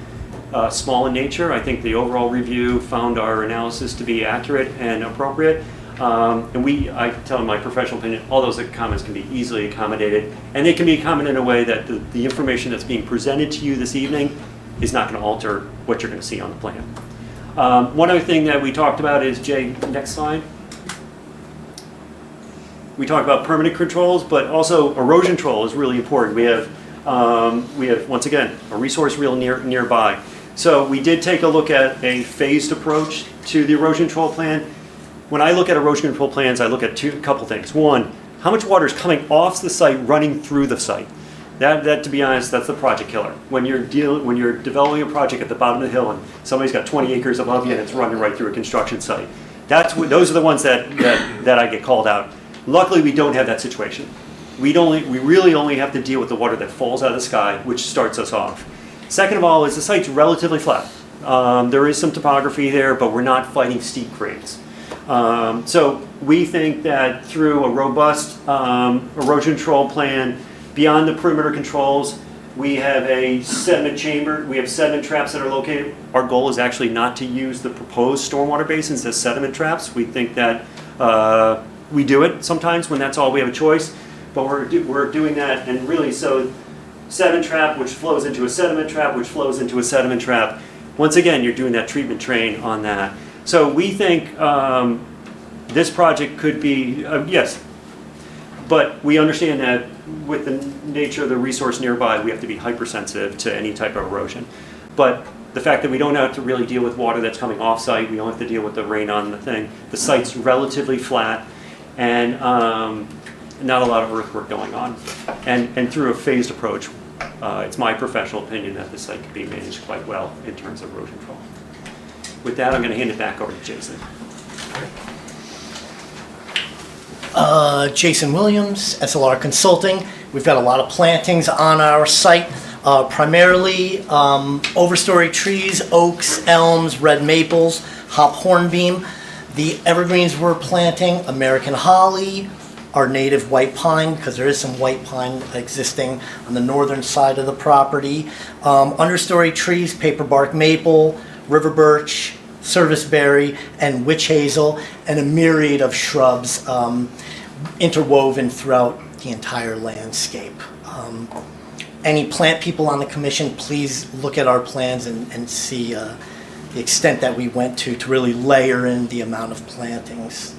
F: Small in nature. I think the overall review found our analysis to be accurate and appropriate. And I tell my professional opinion, all those comments can be easily accommodated, and they can be accommodated in a way that the information that's being presented to you this evening is not going to alter what you're going to see on the plan. One other thing that we talked about is, Jay, next slide. We talked about permanent controls, but also erosion control is really important. We have once again a resource reel nearby. So we did take a look at a phased approach to the erosion control plan. When I look at erosion control plans, I look at a couple things. One, how much water is coming off the site, running through the site. That, to be honest, that's the project killer. When you're developing a project at the bottom of the hill and somebody's got 20 acres above you and it's running right through a construction site, those are the ones that I get called out. Luckily, we don't have that situation. We really only have to deal with the water that falls out of the sky, which starts us off. Second of all, is the site's relatively flat. There is some topography there, but we're not fighting steep grades. So we think that through a robust erosion control plan, beyond the perimeter controls, we have a sediment chamber. We have sediment traps that are located. Our goal is actually not to use the proposed stormwater basins as sediment traps. We think that we do it sometimes when that's all we have a choice, but we're doing that, and really so sediment trap which flows into a sediment trap which flows into a sediment trap. Once again, you're doing that treatment train on that. So we think this project could be, yes, but we understand that with the nature of the resource nearby, we have to be hypersensitive to any type of erosion. But the fact that we don't have to really deal with water that's coming off-site, we don't have to deal with the rain on the thing. The site's relatively flat, and not a lot of earthwork going on. And through a phased approach, it's my professional opinion that the site can be managed quite well in terms of erosion control. With that, I'm going to hand it back over to Jason.
E: Jason Williams, SLR Consulting. We've got a lot of plantings on our site, primarily overstory trees, oaks, elms, red maples, hop hornbeam. The evergreens we're planting, American holly, our native white pine, because there is some white pine existing on the northern side of the property. Understory trees, paperbark maple, river birch, serviceberry, and witch hazel, and a myriad of shrubs interwoven throughout the entire landscape. Any plant people on the commission, please look at our plans and see the extent that we went to really layer in the amount of plantings.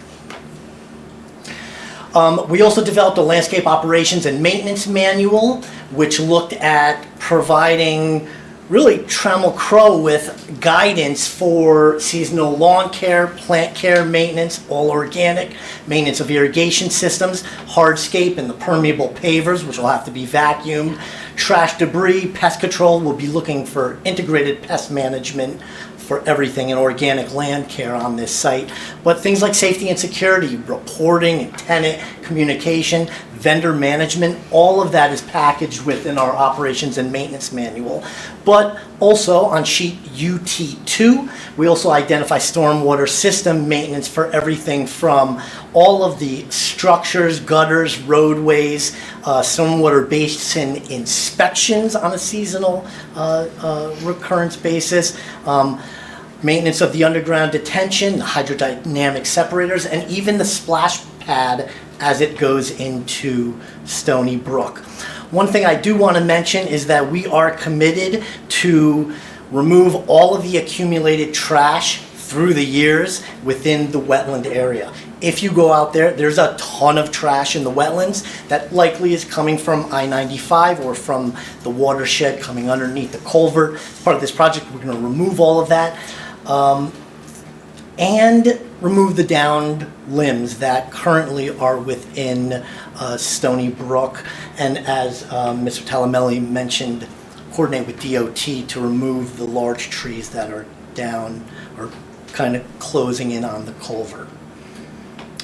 E: We also developed a landscape operations and maintenance manual, which looked at providing really Trammell Crow with guidance for seasonal lawn care, plant care, maintenance, all organic, maintenance of irrigation systems, hardscape and the permeable pavers, which will have to be vacuumed, trash debris, pest control. We'll be looking for integrated pest management for everything in organic land care on this site. But things like safety and security, reporting, and tenant communication, vendor management, all of that is packaged within our operations and maintenance manual. But also on sheet UT2, we also identify stormwater system maintenance for everything from all of the structures, gutters, roadways, stormwater basin inspections on a seasonal recurrence basis, maintenance of the underground detention, the hydrodynamic separators, and even the splash pad as it goes into Stony Brook. One thing I do want to mention is that we are committed to remove all of the accumulated trash through the years within the wetland area. If you go out there, there's a ton of trash in the wetlands that likely is coming from I-95 or from the watershed coming underneath the culvert. As part of this project, we're going to remove all of that. And remove the downed limbs that currently are within Stony Brook. And as Mr. Talamelli mentioned, coordinate with DOT to remove the large trees that are down or kind of closing in on the culvert.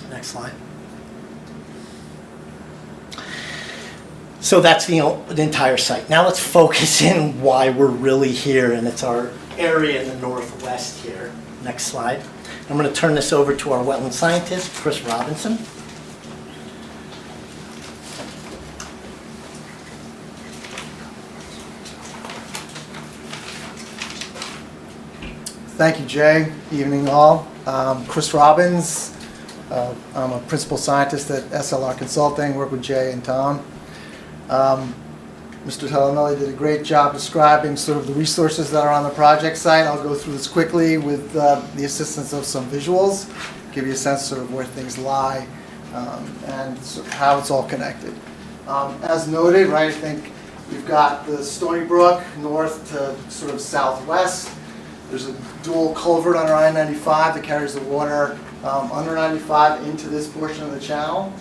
E: Next slide. So that's the entire site. Now let's focus in why we're really here, and it's our area in the northwest here. Next slide. I'm going to turn this over to our wetland scientist, Chris Robinson.
G: Thank you, Jay. Evening, all. Chris Robbins. I'm a principal scientist at SLR Consulting, work with Jay and Tom. Mr. Talamelli did a great job describing sort of the resources that are on the project site. I'll go through this quickly with the assistance of some visuals, give you a sense sort of where things lie and sort of how it's all connected. As noted, right, I think we've got the Stony Brook north to sort of southwest. There's a dual culvert under I-95 that carries the water under 95 into this portion of the channel.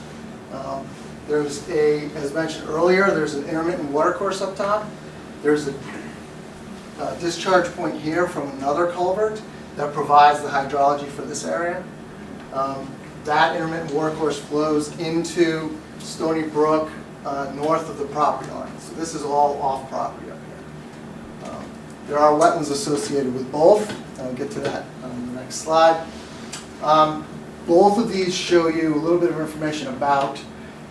G: There's as mentioned earlier, there's an intermittent watercourse up top. There's a discharge point here from another culvert that provides the hydrology for this area. That intermittent watercourse flows into Stony Brook north of the property line. So this is all off property up here. There are wetlands associated with both. I'll get to that on the next slide. Both of these show you a little bit of information about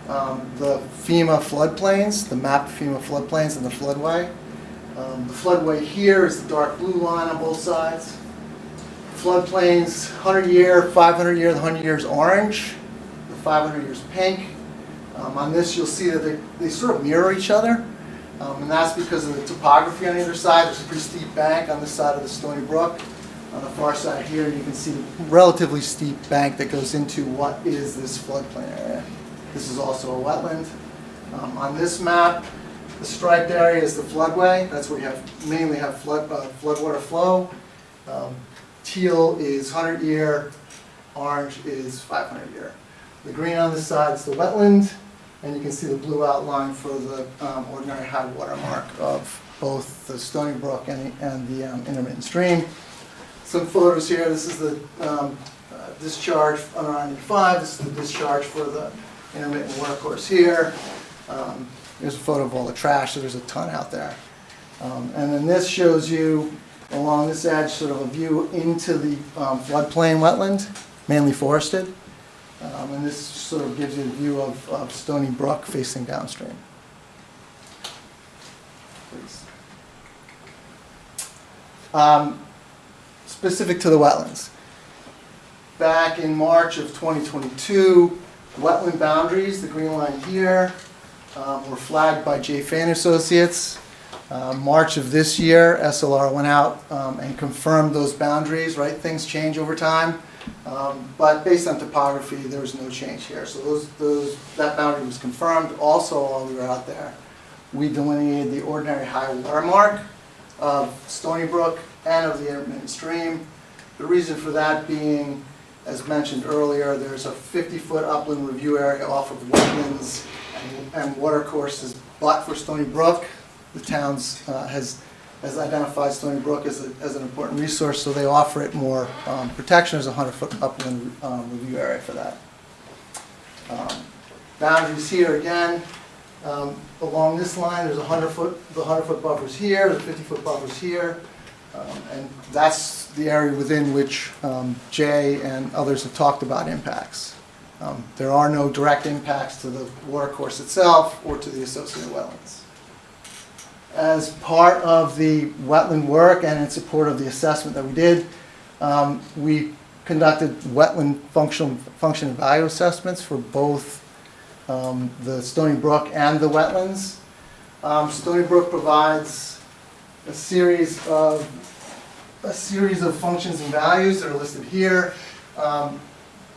G: the FEMA floodplains, the mapped FEMA floodplains and the floodway. The floodway here is the dark blue line on both sides. Floodplains, 100-year, 500-year, the 100 years orange, the 500 years pink. On this you'll see that they sort of mirror each other, and that's because of the topography on either side. There's a pretty steep bank on this side of the Stony Brook. On the far side here you can see a relatively steep bank that goes into what is this floodplain area. This is also a wetland. On this map, The striped area is the floodway. That's where you mainly have floodwater flow. Teal is 100-year, orange is 500-year. The green on this side is the wetland, and you can see the blue outline for the ordinary high water mark of both the Stony Brook and the intermittent stream. Some photos here. This is the discharge on I-95. This is the discharge for the intermittent water course here. Here's a photo of all the trash, so there's a ton out there. And then this shows you, along this edge, sort of a view into the floodplain wetland, mainly forested. And this sort of gives you a view of Stony Brook facing downstream. Please. Specific to the wetlands. Back in March of 2022, wetland boundaries, the green line here, were flagged by J. Fan Associates. March of this year, SLR went out and confirmed those boundaries, right? Things change over time. But based on topography, there was no change here. So that boundary was confirmed. Also, while we were out there, we delineated the ordinary high water mark of Stony Brook and of the intermittent stream. The reason for that being, as mentioned earlier, there's a 50-foot upland review area off of wetlands and water courses, but for Stony Brook, the town's has identified Stony Brook as an important resource, so they offer it more protection. There's a 100-foot upland review area for that. Boundaries here again, along this line, there's the 100-foot buffers here, the 50-foot buffers here, and that's the area within which Jay and others have talked about impacts. There are no direct impacts to the watercourse itself or to the associated wetlands. As part of the wetland work and in support of the assessment that we did, we conducted wetland function and value assessments for both the Stony Brook and the wetlands. Stony Brook provides a series of functions and values that are listed here.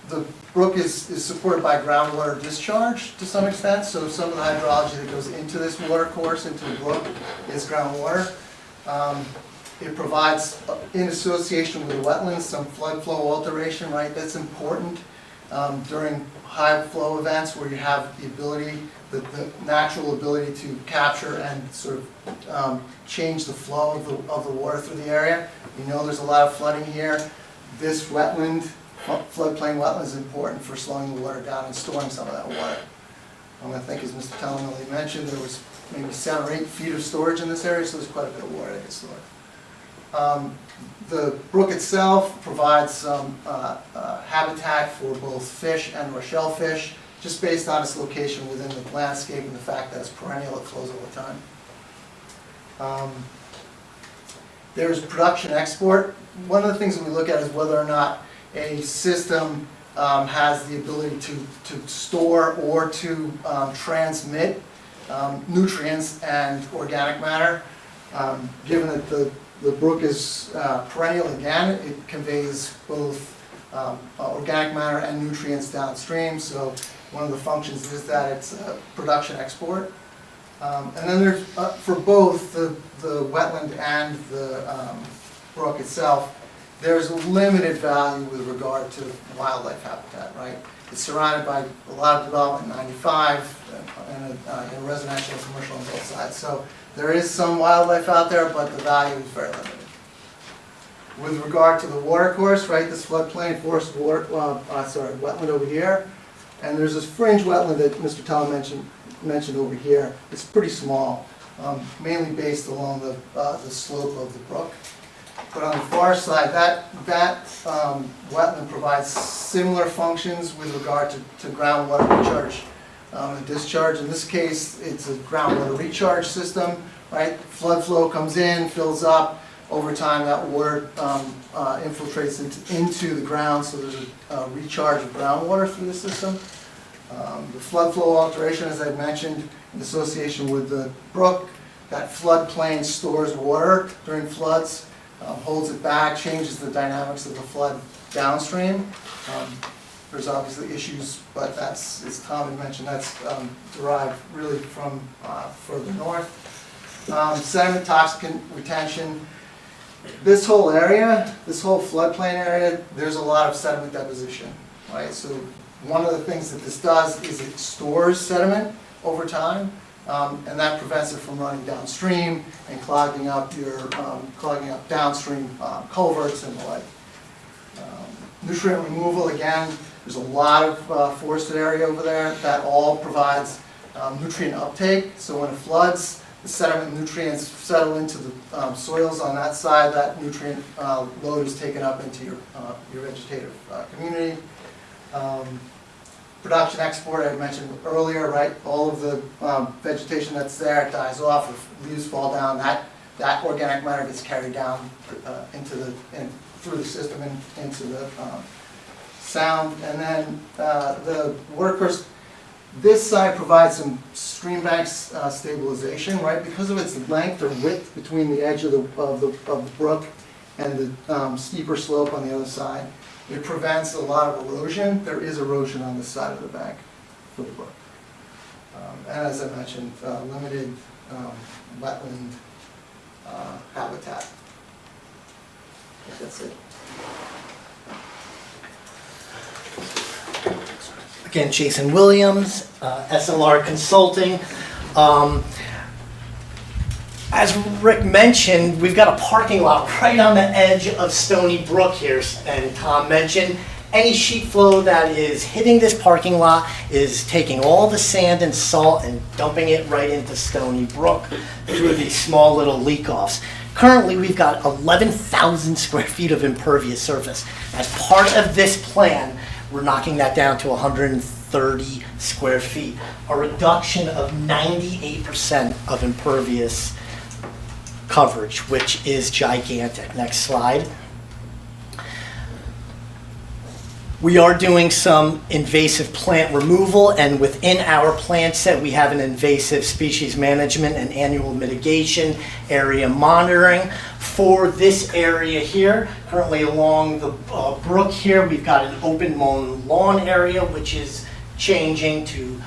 G: The brook is supported by groundwater discharge to some extent, so some of the hydrology that goes into this water course, into the brook, is groundwater. It provides, in association with the wetlands, some flood flow alteration, right? That's important during high flow events where you have the ability, the natural ability to capture and sort of change the flow of the water through the area. You know there's a lot of flooding here. This wetland, floodplain wetland, is important for slowing the water down and storing some of that water. I think, as Mr. Talamelli mentioned, there was maybe 7 or 8 feet of storage in this area, so there's quite a bit of water that gets stored. The brook itself provides some habitat for both fish and rochelle fish, just based on its location within the landscape and the fact that it's perennial, it flows all the time. There's production export. One of the things that we look at is whether or not a system has the ability to store or to transmit nutrients and organic matter. Given that the brook is perennial, again, it conveys both organic matter and nutrients downstream, so one of the functions is that it's a production export. And then there's, for both the wetland and the brook itself, there's limited value with regard to wildlife habitat, right? It's surrounded by a lot of development in 95 and residential and commercial on both sides. So there is some wildlife out there, but the value is very limited. With regard to the watercourse, right, this floodplain forest wetland over here, and there's this fringe wetland that Mr. Talley mentioned over here. It's pretty small, mainly based along the slope of the brook. But on the far side, that wetland provides similar functions with regard to groundwater recharge and discharge. In this case, it's a groundwater recharge system, right? Flood flow comes in, fills up. Over time, that water infiltrates into the ground, so there's a recharge of groundwater through the system. The flood flow alteration, as I mentioned, in association with the brook, that floodplain stores water during floods. Holds it back, changes the dynamics of the flood downstream. There's obviously issues, but that's, as Tom had mentioned, that's derived really from further north. Sediment toxicant retention. This whole area, this whole floodplain area, there's a lot of sediment deposition, right? So one of the things that this does is it stores sediment over time, and that prevents it from running downstream and clogging up downstream culverts and the like. Nutrient removal, again, there's a lot of forested area over there that all provides nutrient uptake. So when it floods, the sediment nutrients settle into the soils on that side. That nutrient load is taken up into your vegetative community. Production export, I mentioned earlier, right? All of the vegetation that's there dies off, if leaves fall down, that organic matter gets carried down through the system and into the sound. And then the watercourse, this side provides some stream banks stabilization, right? Because of its length or width between the edge of the brook and the steeper slope on the other side, it prevents a lot of erosion. There is erosion on this side of the bank for the brook. And as I mentioned, limited wetland habitat. I think that's it.
E: Again, Jason Williams, SLR Consulting. As Rick mentioned, we've got a parking lot right on the edge of Stony Brook here, and Tom mentioned any sheet flow that is hitting this parking lot is taking all the sand and salt and dumping it right into Stony Brook through these small little leak-offs. Currently, we've got 11,000 square feet of impervious surface. As part of this plan, we're knocking that down to 130 square feet, a reduction of 98% of impervious coverage, which is gigantic. Next slide. We are doing some invasive plant removal, and within our plant set, we have an invasive species management and annual mitigation area monitoring. For this area here, currently along the brook here, we've got an open mown lawn area, which is changing to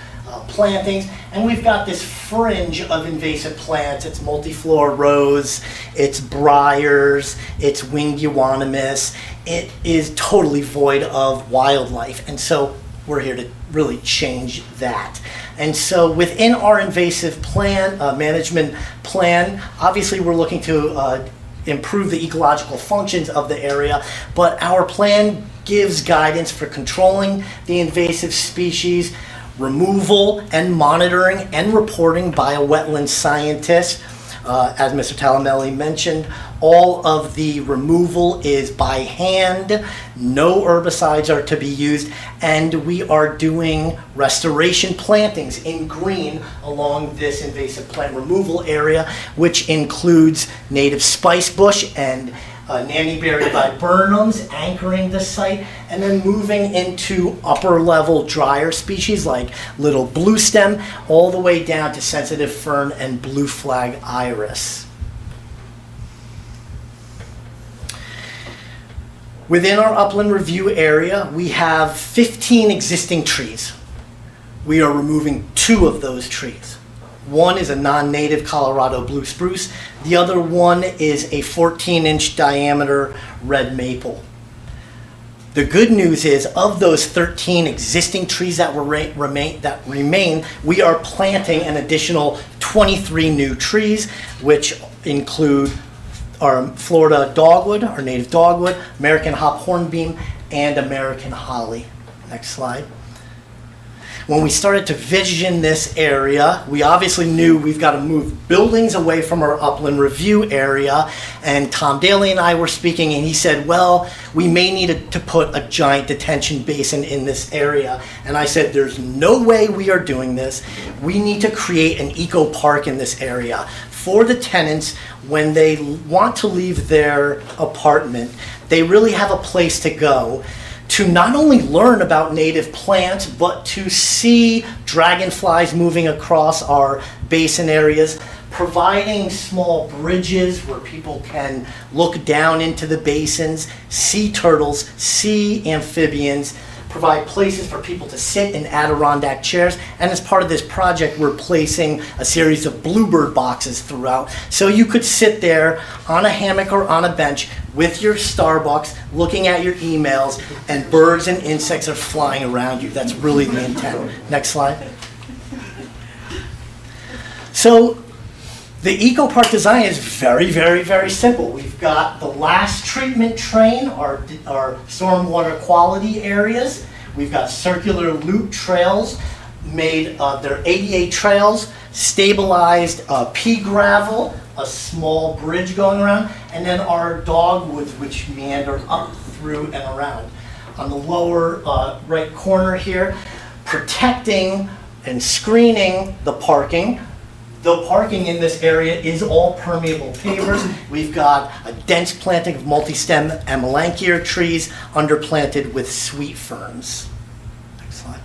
E: plantings, and we've got this fringe of invasive plants. It's multiflora rose, it's briars, it's winged euonymus. It is totally void of wildlife, and so we're here to really change that. And so within our invasive plan, management plan, obviously we're looking to improve the ecological functions of the area, but our plan gives guidance for controlling the invasive species, removal and monitoring and reporting by a wetland scientist. As Mr. Talamelli mentioned, all of the removal is by hand, no herbicides are to be used, and we are doing restoration plantings in green along this invasive plant removal area, which includes native spice bush and nannyberry viburnums anchoring the site, and then moving into upper level drier species like little blue stem, all the way down to sensitive fern and blue flag iris. Within our upland review area, we have 15 existing trees. We are removing 2 of those trees. One is a non-native Colorado blue spruce. The other one is a 14-inch diameter red maple. The good news is, of those 13 existing trees that remain, we are planting an additional 23 new trees, which include our Florida dogwood, our native dogwood, American hop hornbeam, and American holly. Next slide. When we started to vision this area, we obviously knew we've got to move buildings away from our upland review area, and Tom Daly and I were speaking, and he said, well, we may need to put a giant detention basin in this area. And I said, there's no way we are doing this. We need to create an eco park in this area for the tenants. When they want to leave their apartment, they really have a place to go to not only learn about native plants, but to see dragonflies moving across our basin areas, providing small bridges where people can look down into the basins, see turtles, see amphibians, provide places for people to sit in Adirondack chairs. And as part of this project, we're placing a series of bluebird boxes throughout. So you could sit there on a hammock or on a bench with your Starbucks, looking at your emails, and birds and insects are flying around you. That's really the intent. Next slide. So the Eco Park design is very, very, very simple. We've got the last treatment train, our stormwater quality areas. We've got circular loop trails made, they're ADA trails, stabilized pea gravel, a small bridge going around, and then our dogwoods which meander up through and around. On the lower right corner here, protecting and screening the parking. The parking in this area is all permeable pavers. We've got a dense planting of multi-stem amelanchier trees underplanted with sweet ferns. Next slide.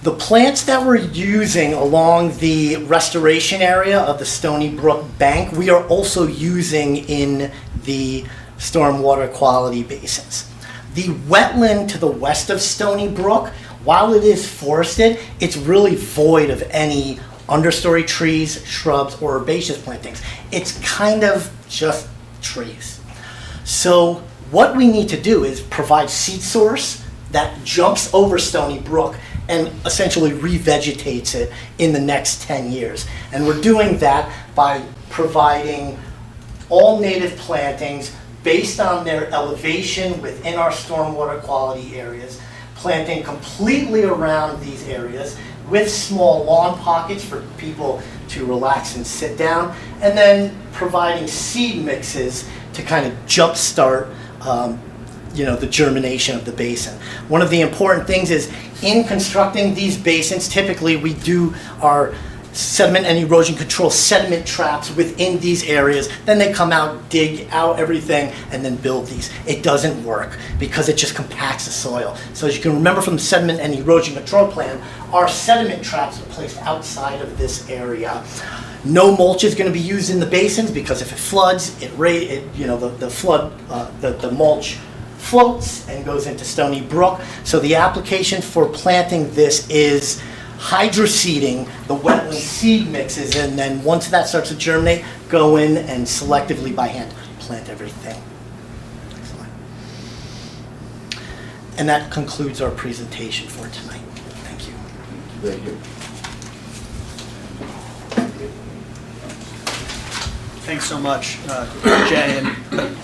E: The plants that we're using along the restoration area of the Stony Brook bank, we are also using in the stormwater quality basins. The wetland to the west of Stony Brook, while it is forested, it's really void of any understory trees, shrubs, or herbaceous plantings. It's kind of just trees. So what we need to do is provide seed source that jumps over Stony Brook and essentially revegetates it in the next 10 years. And we're doing that by providing all native plantings based on their elevation within our stormwater quality areas, planting completely around these areas with small lawn pockets for people to relax and sit down, and then providing seed mixes to kind of jumpstart the germination of the basin. One of the important things is in constructing these basins, typically we do our sediment and erosion control sediment traps within these areas. Then they come out, dig out everything, and then build these. It doesn't work because it just compacts the soil. So as you can remember from the sediment and erosion control plan, our sediment traps are placed outside of this area. No mulch is going to be used in the basins because if it floods, the mulch floats and goes into Stony Brook. So the application for planting this is hydroseeding the wetland seed mixes, and then once that starts to germinate, go in and selectively by hand plant everything. Excellent. And that concludes our presentation for tonight. Thank you.
A: Thank you.
C: Thanks so much, Jay. And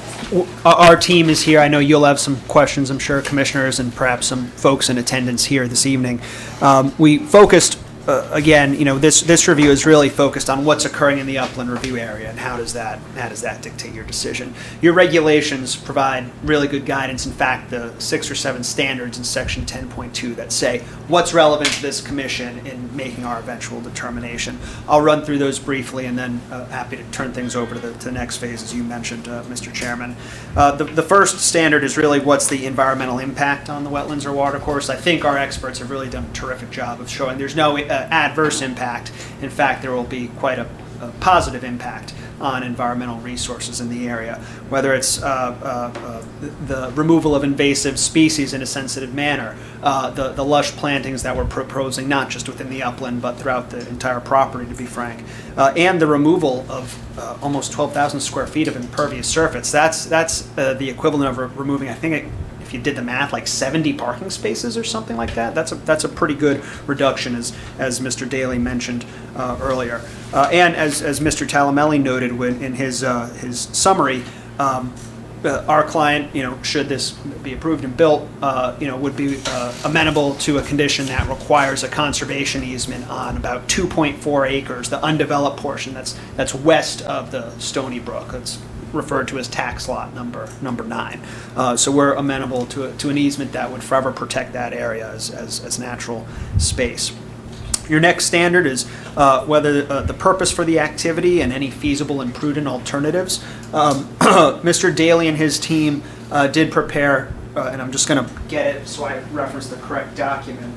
C: our team is here. I know you'll have some questions, I'm sure, commissioners, and perhaps some folks in attendance here this evening. We focused, again, this review is really focused on what's occurring in the upland review area and how does that dictate your decision. Your regulations provide really good guidance. In fact, the 6 or 7 standards in section 10.2 that say what's relevant to this commission in making our eventual determination. I'll run through those briefly and then happy to turn things over to the next phase, as you mentioned, Mr. Chairman. The first standard is really what's the environmental impact on the wetlands or watercourse. I think our experts have really done a terrific job of showing there's no adverse impact. In fact, there will be quite a positive impact on environmental resources in the area, whether it's the removal of invasive species in a sensitive manner, the lush plantings that we're proposing, not just within the upland, but throughout the entire property, to be frank, and the removal of almost 12,000 square feet of impervious surface. That's the equivalent of removing, I think, if you did the math, like 70 parking spaces or something like that. That's a pretty good reduction, as Mr. Daly mentioned earlier. And as Mr. Talamelli noted in his summary, our client, should this be approved and built, would be amenable to a condition that requires a conservation easement on about 2.4 acres, the undeveloped portion that's west of the Stony Brook. It's referred to as tax lot number 9. So we're amenable to an easement that would forever protect that area as natural space. Your next standard is whether the purpose for the activity and any feasible and prudent alternatives. Mr. Daly and his team did prepare, and I'm just going to get it so I reference the correct document,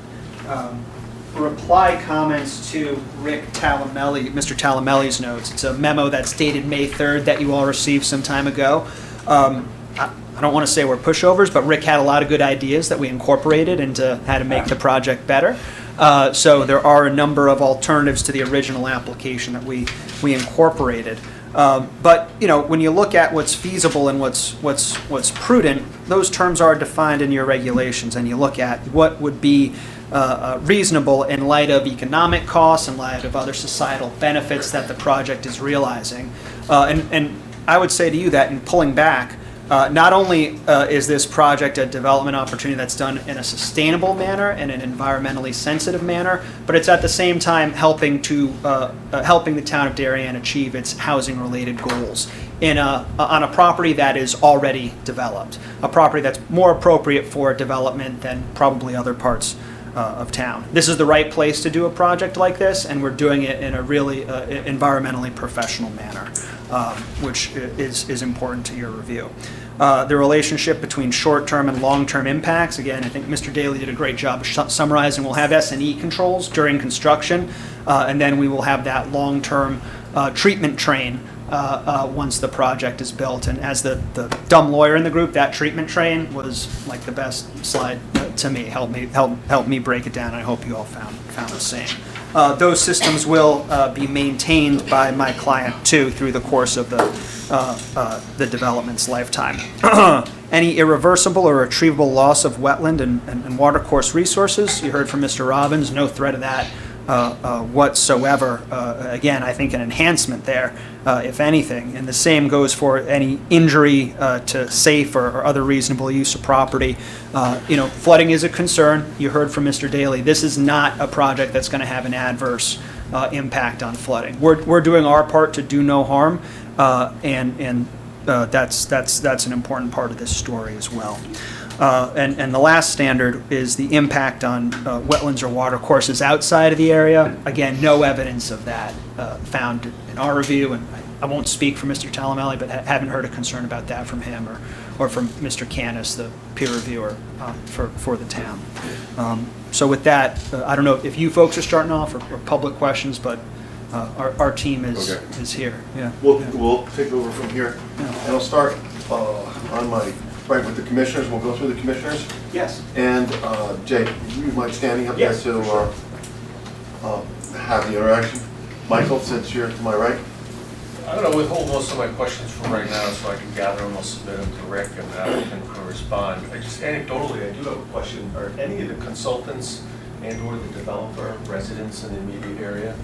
C: reply comments to Mr. Talamelli's notes. It's a memo that's dated May 3rd that you all received some time ago. I don't want to say we're pushovers, but Rick had a lot of good ideas that we incorporated into how to make the project better. So there are a number of alternatives to the original application that we incorporated. But when you look at what's feasible and what's prudent, those terms are defined in your regulations, and you look at what would be reasonable in light of economic costs, in light of other societal benefits that the project is realizing. And I would say to you that in pulling back, not only is this project a development opportunity that's done in a sustainable manner and an environmentally sensitive manner, but it's at the same time helping the town of Darien achieve its housing-related goals on a property that is already developed, a property that's more appropriate for development than probably other parts of town. This is the right place to do a project like this, and we're doing it in a really environmentally professional manner, which is important to your review. The relationship between short-term and long-term impacts, again, I think Mr. Daly did a great job of summarizing. We'll have S&E controls during construction, and then we will have that long-term treatment train once the project is built. And as the dumb lawyer in the group, that treatment train was like the best slide to me. Helped me break it down. I hope you all found the same. Those systems will be maintained by my client too through the course of the development's lifetime. Any irreversible or retrievable loss of wetland and watercourse resources, you heard from Mr. Robbins, no threat of that whatsoever. Again, I think an enhancement there, if anything. And the same goes for any injury to safe or other reasonable use of property. Flooding is a concern. You heard from Mr. Daly. This is not a project that's going to have an adverse impact on flooding. We're doing our part to do no harm, and that's an important part of this story as well. And the last standard is the impact on wetlands or water courses outside of the area. Again, no evidence of that found in our review, and I won't speak for Mr. Talamelli, but haven't heard a concern about that from him or from Mr. Canis, the peer reviewer for the town. So with that, I don't know if you folks are starting off or public questions, but our team is here. Yeah.
A: We'll take over from here, and I'll start on my right with the commissioners. We'll go through the commissioners.
B: Yes.
A: And Jay, you mind standing up there
B: Yes,
A: to
B: sure.
A: have the interaction? Michael, since you're to my right.
H: I'm going to withhold most of my questions for right now so I can gather them, I'll submit them to Rick and applicant can respond. I just anecdotally, I do have a question. Are any of the consultants and or the developer residents in the immediate area?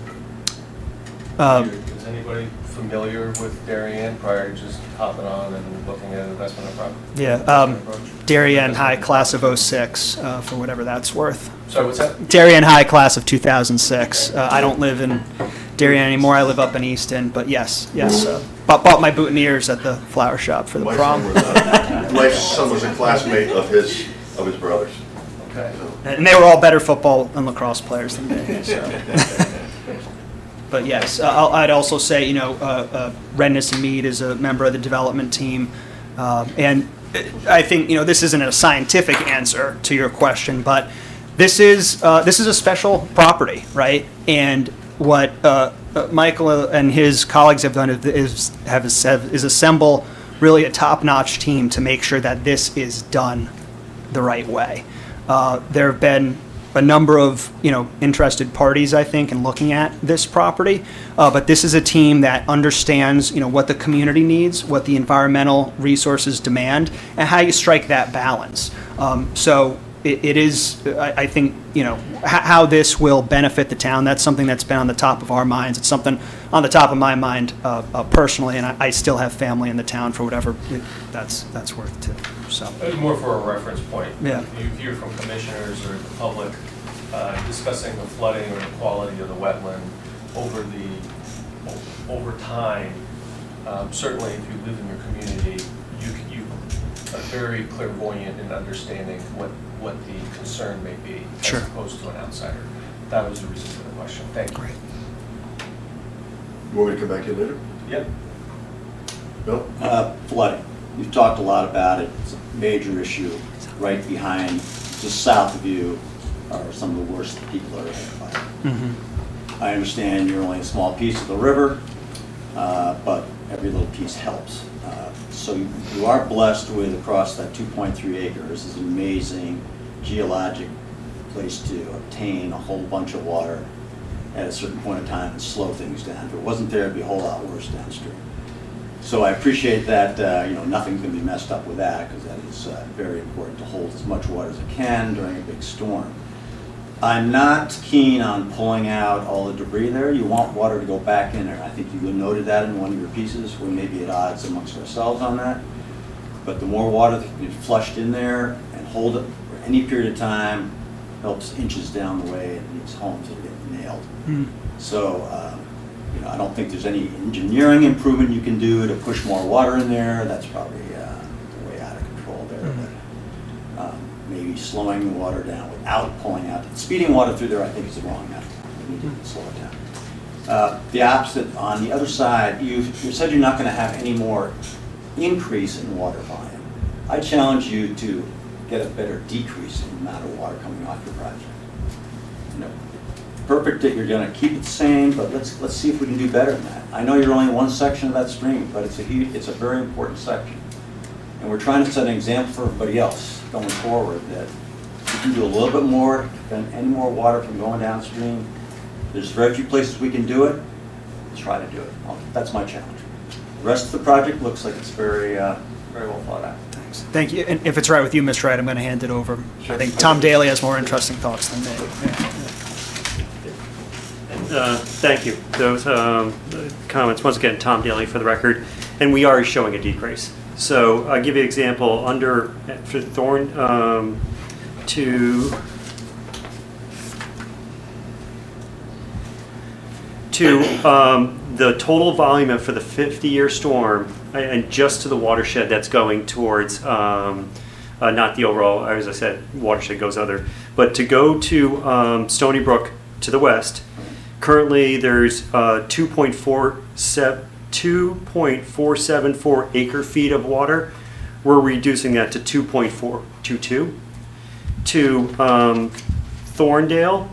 H: Is anybody familiar with Darien prior to just hopping on and looking at investment of property?
C: Yeah, Darien High Class of 06, for whatever that's worth.
H: Sorry, what's that?
C: Darien High Class of 2006. I don't live in Darien anymore. I live up in Easton, but yes. Bought my boutonnieres at the flower shop for the prom.
A: My son was a classmate of his brother's.
H: Okay.
C: And they were all better football and lacrosse players than me. So. But yes, I'd also say, Redness and Mead is a member of the development team. And I think, this isn't a scientific answer to your question, but this is a special property, right? And what Michael and his colleagues have done is assemble really a top-notch team to make sure that this is done the right way. There have been a number of interested parties, I think, in looking at this property, but this is a team that understands what the community needs, what the environmental resources demand, and how you strike that balance. So it is, I think, how this will benefit the town. That's something that's been on the top of our minds. It's something on the top of my mind personally, and I still have family in the town for whatever that's worth too. So
H: It was more for a reference point.
C: Yeah.
H: You hear from commissioners or the public discussing the flooding or the quality of the wetland over time. Certainly, if you live in your community, you are very clairvoyant in understanding what the concern may be,
C: Sure.
H: as opposed to an outsider. That was the reason for the question. Thank you.
C: Great.
A: You want me to come back in later?
H: Yep.
A: Bill?
I: Flooding. We've talked a lot about it. It's a major issue. Right behind, just south of you, are some of the worst people that are hit by it.
C: Mm-hmm.
I: I understand you're only a small piece of the river, but every little piece helps. So So you are blessed with, across that 2.3 acres, is an amazing geologic place to obtain a whole bunch of water at a certain point in time and slow things down. If it wasn't there, it'd be a whole lot worse downstream. So I appreciate that, nothing's gonna be messed up with that, because that is very important to hold as much water as it can during a big storm. I'm not keen on pulling out all the debris there. You want water to go back in there. I think you noted that in one of your pieces. We may be at odds amongst ourselves on that. But the more water that can get flushed in there and hold it for any period of time helps inches down the way in these homes that get nailed. So, I don't think there's any engineering improvement you can do to push more water in there. That's probably way out of control there. But maybe slowing the water down without pulling out. Speeding water through there, I think, is the wrong method. We need to slow it down. The opposite, on the other side, you said you're not going to have any more increase in water volume. I challenge you to get a better decrease in the amount of water coming off your project. Perfect that you're going to keep it the same, but let's see if we can do better than that. I know you're only one section of that stream, but it's a very important section. And we're trying to set an example for everybody else going forward that we can do a little bit more to prevent any more water from going downstream. There's very few places we can do it. Let's try to do it. That's my challenge. The rest of the project looks like it's very well thought out.
C: Thanks. Thank you. And if it's right with you, Mr. Wright, I'm going to hand it over. I think Tom Daly has more interesting thoughts than me.
F: Thank you. Those comments, once again, Tom Daly for the record, and we are showing a decrease. So I'll give you an example. For Thorn to the total volume for the 50-year storm, and just to the watershed that's going towards, not the overall, as I said, watershed goes other, but to go to Stony Brook to the west, currently there's 2.474 acre feet of water. We're reducing that to 2.422. To Thorndale,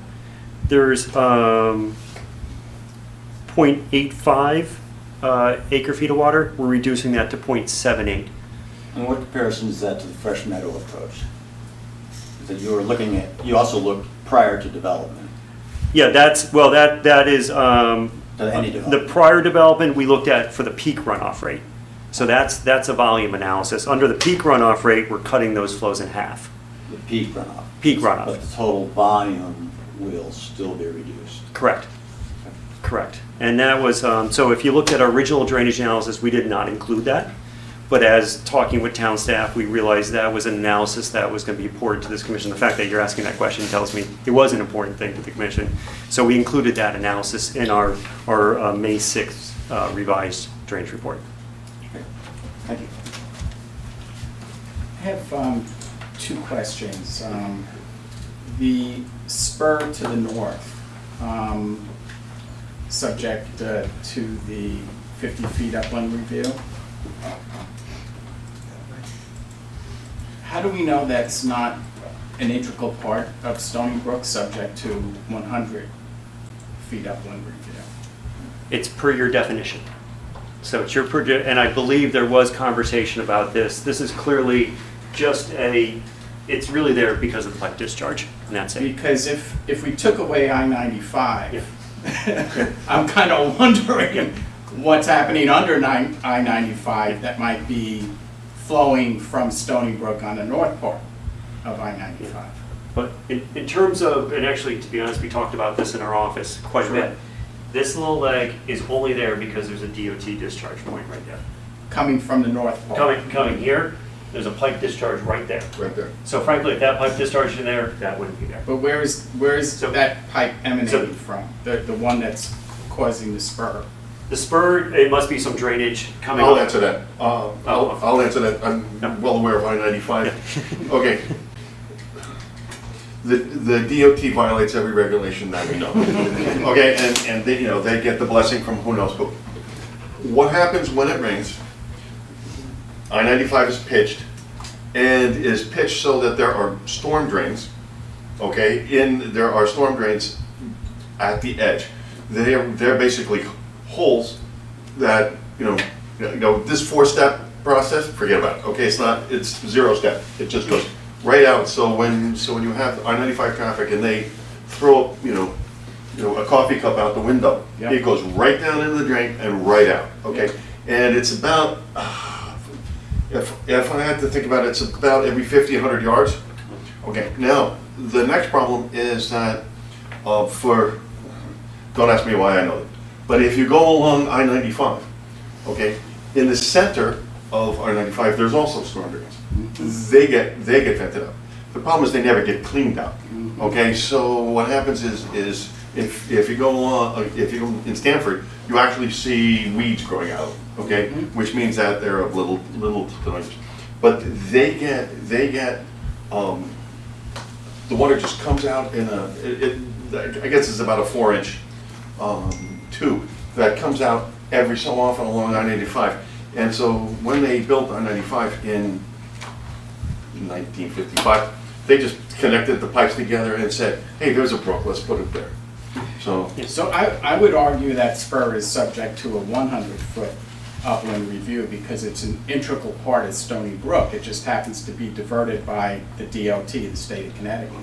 F: there's 0.85 acre feet of water. We're reducing that to 0.78.
I: And what comparison is that to the Fresh Meadow approach? That you were looking at, you also looked prior to development.
F: Yeah, that is
I: Any development.
F: the prior development we looked at for the peak runoff rate. So that's a volume analysis. Under the peak runoff rate, we're cutting those flows in half.
I: The peak runoff.
F: Peak runoff.
I: But the total volume will still be reduced.
F: Correct. Correct. And that was, so if you looked at our original drainage analysis, we did not include that. But as talking with town staff, we realized that was an analysis that was going to be important to this commission. The fact that you're asking that question tells me it was an important thing to the commission. So we included that analysis in our May 6th revised drainage report.
I: Okay. Thank you.
J: I have two questions. The spur to the north, subject to the 50 feet upland review. How do we know that's not an integral part of Stony Brook, subject to 100 feet upland review?
F: It's per your definition. So it's your, and I believe there was conversation about this. This is clearly just it's really there because of the pipe discharge, and that's it.
J: Because if we took away I-95, I'm kind of wondering what's happening under I-95 that might be flowing from Stony Brook on the north part of I-95.
F: But in terms of, and actually, to be honest, we talked about this in our office quite a bit. This little leg is only there because there's a DOT discharge point right there.
J: Coming from the north part.
F: Coming here, there's a pipe discharge right there.
A: Right there.
F: So frankly, if that pipe discharged in there, that wouldn't be there.
J: But where is that pipe emanating from? The one that's causing the spur?
F: The spur, it must be some drainage coming
A: I'll
F: up.
A: answer that. I'll answer that. I'm well aware of I-95. Okay. The DOT violates every regulation that we know. Okay, and they, they get the blessing from who knows who. What happens when it rains? I-95 is pitched, and is pitched so that there are storm drains. Okay, there are storm drains at the edge. They're basically holes that this 4-step process, forget about it, okay? It's zero step, it just goes right out. So when you have I-95 traffic and they throw, a coffee cup out the window,
J: Yep.
A: it goes right down into the drain and right out, okay? And it's about, if I had to think about it, it's about every 50, 100 yards. Okay, now, the next problem is that don't ask me why I know it, but if you go along I-95, okay, in the center of I-95, there's also storm drains. They get vented up. The problem is they never get cleaned out. Okay, so what happens is if you go along, if you go in Stanford, you actually see weeds growing out. Okay, which means that they're of little dimensions. But they get the water just comes out in I guess it's about a 4-inch tube that comes out every so often along I-95. And so when they built I-95 in 1955, they just connected the pipes together and said, hey, there's a brook, let's put it there. So
J: I would argue that spur is subject to a 100-foot upland review because it's an integral part of Stony Brook. It just happens to be diverted by the DOT, the state of Connecticut.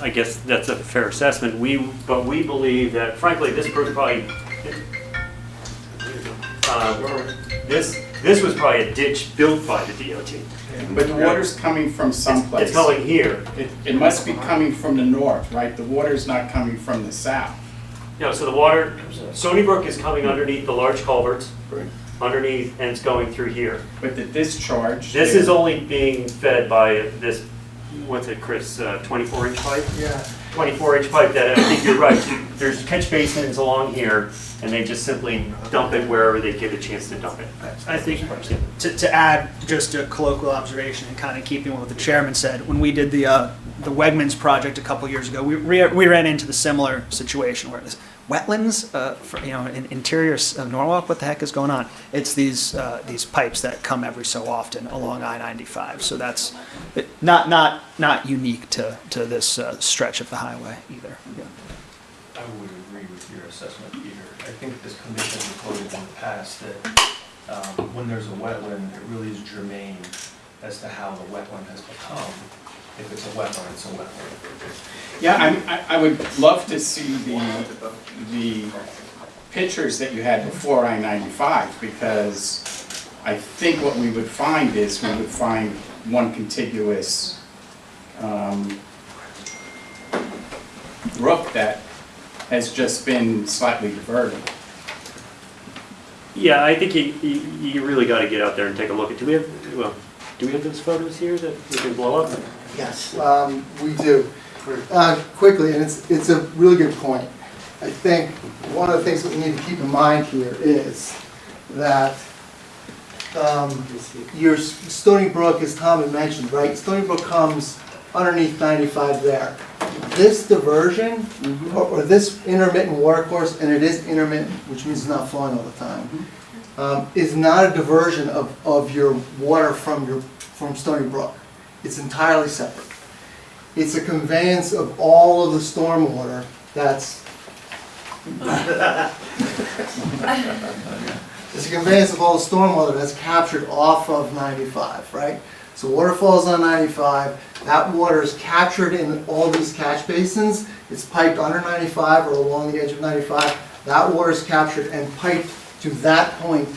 F: I guess that's a fair assessment. But we believe that, frankly, this brook probably, this was probably a ditch built by the DOT.
J: But the water's coming from someplace.
F: It's going here.
J: It must be coming from the north, right? The water's not coming from the south.
F: No, so the water, Stony Brook is coming underneath the large culverts,
A: right.
F: underneath, and it's going through here.
J: But the discharge.
F: This is only being fed by this, what's it, Chris, 24-inch pipe?
G: Yeah.
F: 24-inch pipe that, I think you're right, there's catch basins along here, and they just simply dump it wherever they get a chance to dump it.
C: I think to add just a colloquial observation and kind of keeping with what the chairman said, when we did the Wegmans project a couple years ago, we ran into the similar situation where this wetlands, in interior of Norwalk, what the heck is going on? It's these pipes that come every so often along I-95. So that's not unique to this stretch of the highway either. Yeah.
H: I would agree with your assessment, Peter. I think this commission reported in the past that when there's a wetland, it really is germane as to how the wetland has become. If it's a wetland, it's a wetland.
J: Yeah, I would love to see the pictures that you had before I-95 because I think what we would find is we would find one contiguous brook that has just been slightly diverted.
F: Yeah, I think you really got to get out there and take a look at. Do we have those photos here that we can blow up?
G: Yes, we do. Quickly, and it's a really good point. I think one of the things that we need to keep in mind here is that your Stony Brook, as Tom had mentioned, right? Stony Brook comes underneath 95 there. This diversion, or this intermittent water course, and it is intermittent, which means it's not flowing all the time, is not a diversion of your water from Stony Brook. It's entirely separate. It's a conveyance of all of the stormwater that's it's a conveyance of all the stormwater that's captured off of 95, right? So water falls on 95, that water is captured in all these catch basins, it's piped under 95 or along the edge of 95, that water is captured and piped to that point,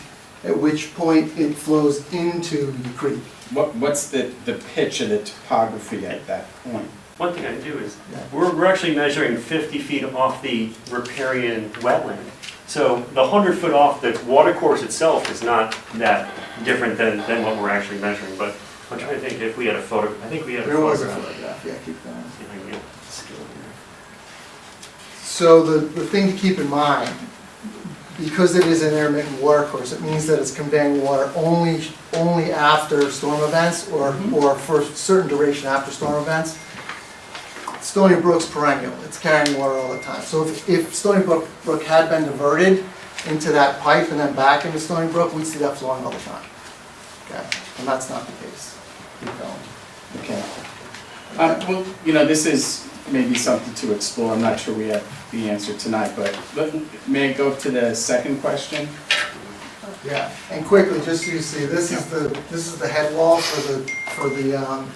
G: at which point it flows into the creek.
J: What's the pitch of the topography at that point?
F: One thing I do is, we're actually measuring 50 feet off the riparian wetland. So the 100 foot off the water course itself is not that different than what we're actually measuring. But I'm trying to think if we had a photo. I think we had a
G: There was a
F: photograph.
G: photograph, yeah, keep going.
F: See if I can get it still here.
G: So the thing to keep in mind, because it is an intermittent water course, it means that it's conveying water only after storm events or for a certain duration after storm events. Stony Brook's perennial, it's carrying water all the time. So if Stony Brook had been diverted into that pipe and then back into Stony Brook, we'd see that flowing all the time. Okay, and that's not the case. Keep going.
J: Okay. Well, this is maybe something to explore. I'm not sure we have the answer tonight, but may I go to the second question?
G: Yeah, and quickly, just so you see, this is the head wall for the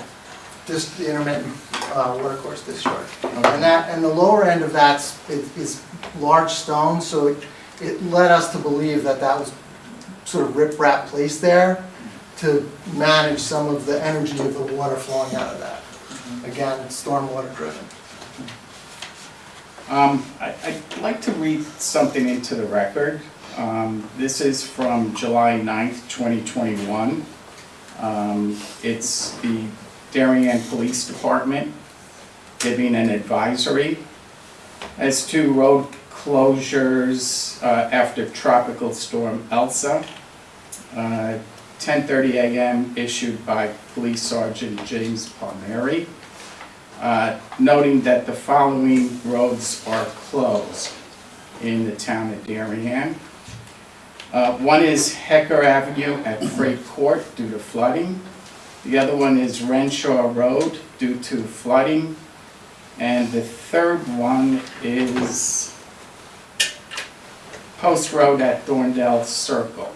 G: intermittent water course discharge. And the lower end of that is large stone, so it led us to believe that was sort of rip-rap placed there to manage some of the energy of the water flowing out of that. Again, it's stormwater driven.
J: I'd like to read something into the record. This is from July 9th, 2021. It's the Darien Police Department giving an advisory as to road closures after Tropical Storm Elsa. 10:30 a.m. issued by Police Sergeant James Palmieri, noting that the following roads are closed in the town of Darien. One is Hecker Avenue at Freight Court due to flooding. The other one is Renshaw Road due to flooding. And the third one is Post Road at Thorndale Circle.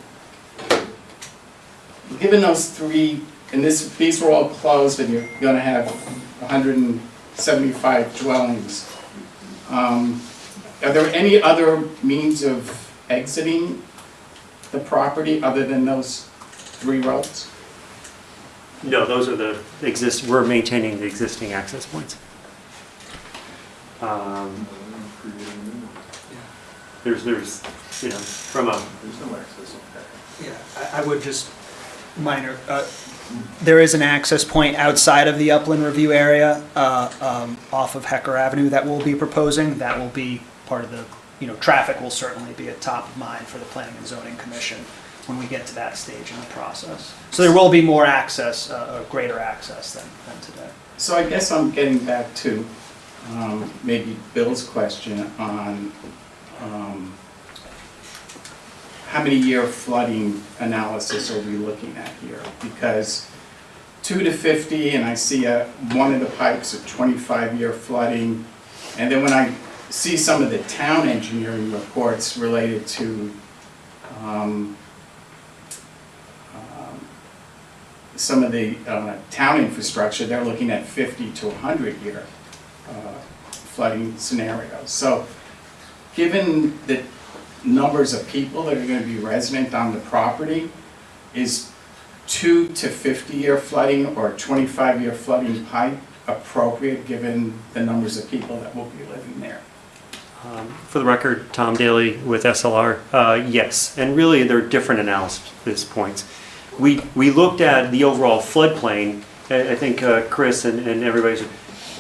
J: Given those three, and these were all closed, and you're going to have 175 dwellings. Are there any other means of exiting the property other than those three roads?
F: No, those are we're maintaining the existing access points. There's, from a...
H: There's no access.
C: Yeah, I would just minor, there is an access point outside of the upland review area off of Hecker Avenue that we'll be proposing. That will be part of the, traffic will certainly be at top of mind for the Planning and Zoning Commission when we get to that stage in the process. So there will be more access, greater access than today.
J: So I guess I'm getting back to maybe Bill's question on how many year flooding analysis are we looking at here? Because 2 to 50, and I see one of the pipes at 25-year flooding, and then when I see some of the town engineering reports related to some of the town infrastructure, they're looking at 50 to 100-year flooding scenarios. So given the numbers of people that are going to be resident on the property, is 2 to 50-year flooding or 25-year flooding pipe appropriate given the numbers of people that will be living there?
F: For the record, Tom Daly with SLR, yes, and really they're different analysis points. We looked at the overall floodplain. I think Chris and everybody's,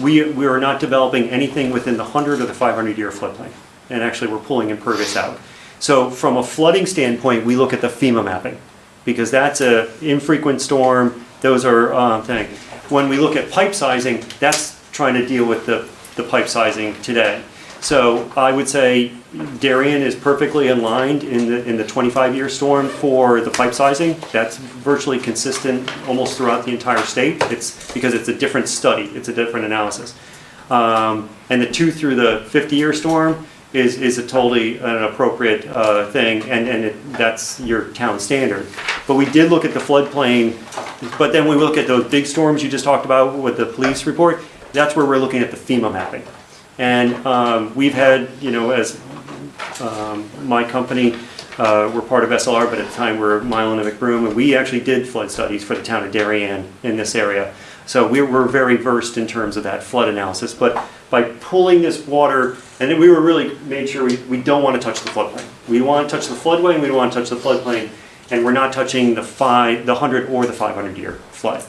F: we are not developing anything within the 100 or the 500-year floodplain, and actually we're pulling impervious out. So from a flooding standpoint, we look at the FEMA mapping because that's an infrequent storm. Those are thing. When we look at pipe sizing, that's trying to deal with the pipe sizing today. So I would say Darien is perfectly aligned in the 25-year storm for the pipe sizing. That's virtually consistent almost throughout the entire state. It's because it's a different study. It's a different analysis. And the 2 through the 50-year storm is a totally an appropriate thing, and that's your town standard. But we did look at the floodplain, but then we look at those big storms you just talked about with the police report, that's where we're looking at the FEMA mapping. And we've had, as my company, we're part of SLR, but at the time we're Milan and McBroom, and we actually did flood studies for the town of Darien in this area. So we're very versed in terms of that flood analysis. But by pulling this water, and then we were really made sure we don't want to touch the floodplain. We want to touch the floodway, we don't want to touch the floodplain, and we're not touching the 100 or the 500-year flood.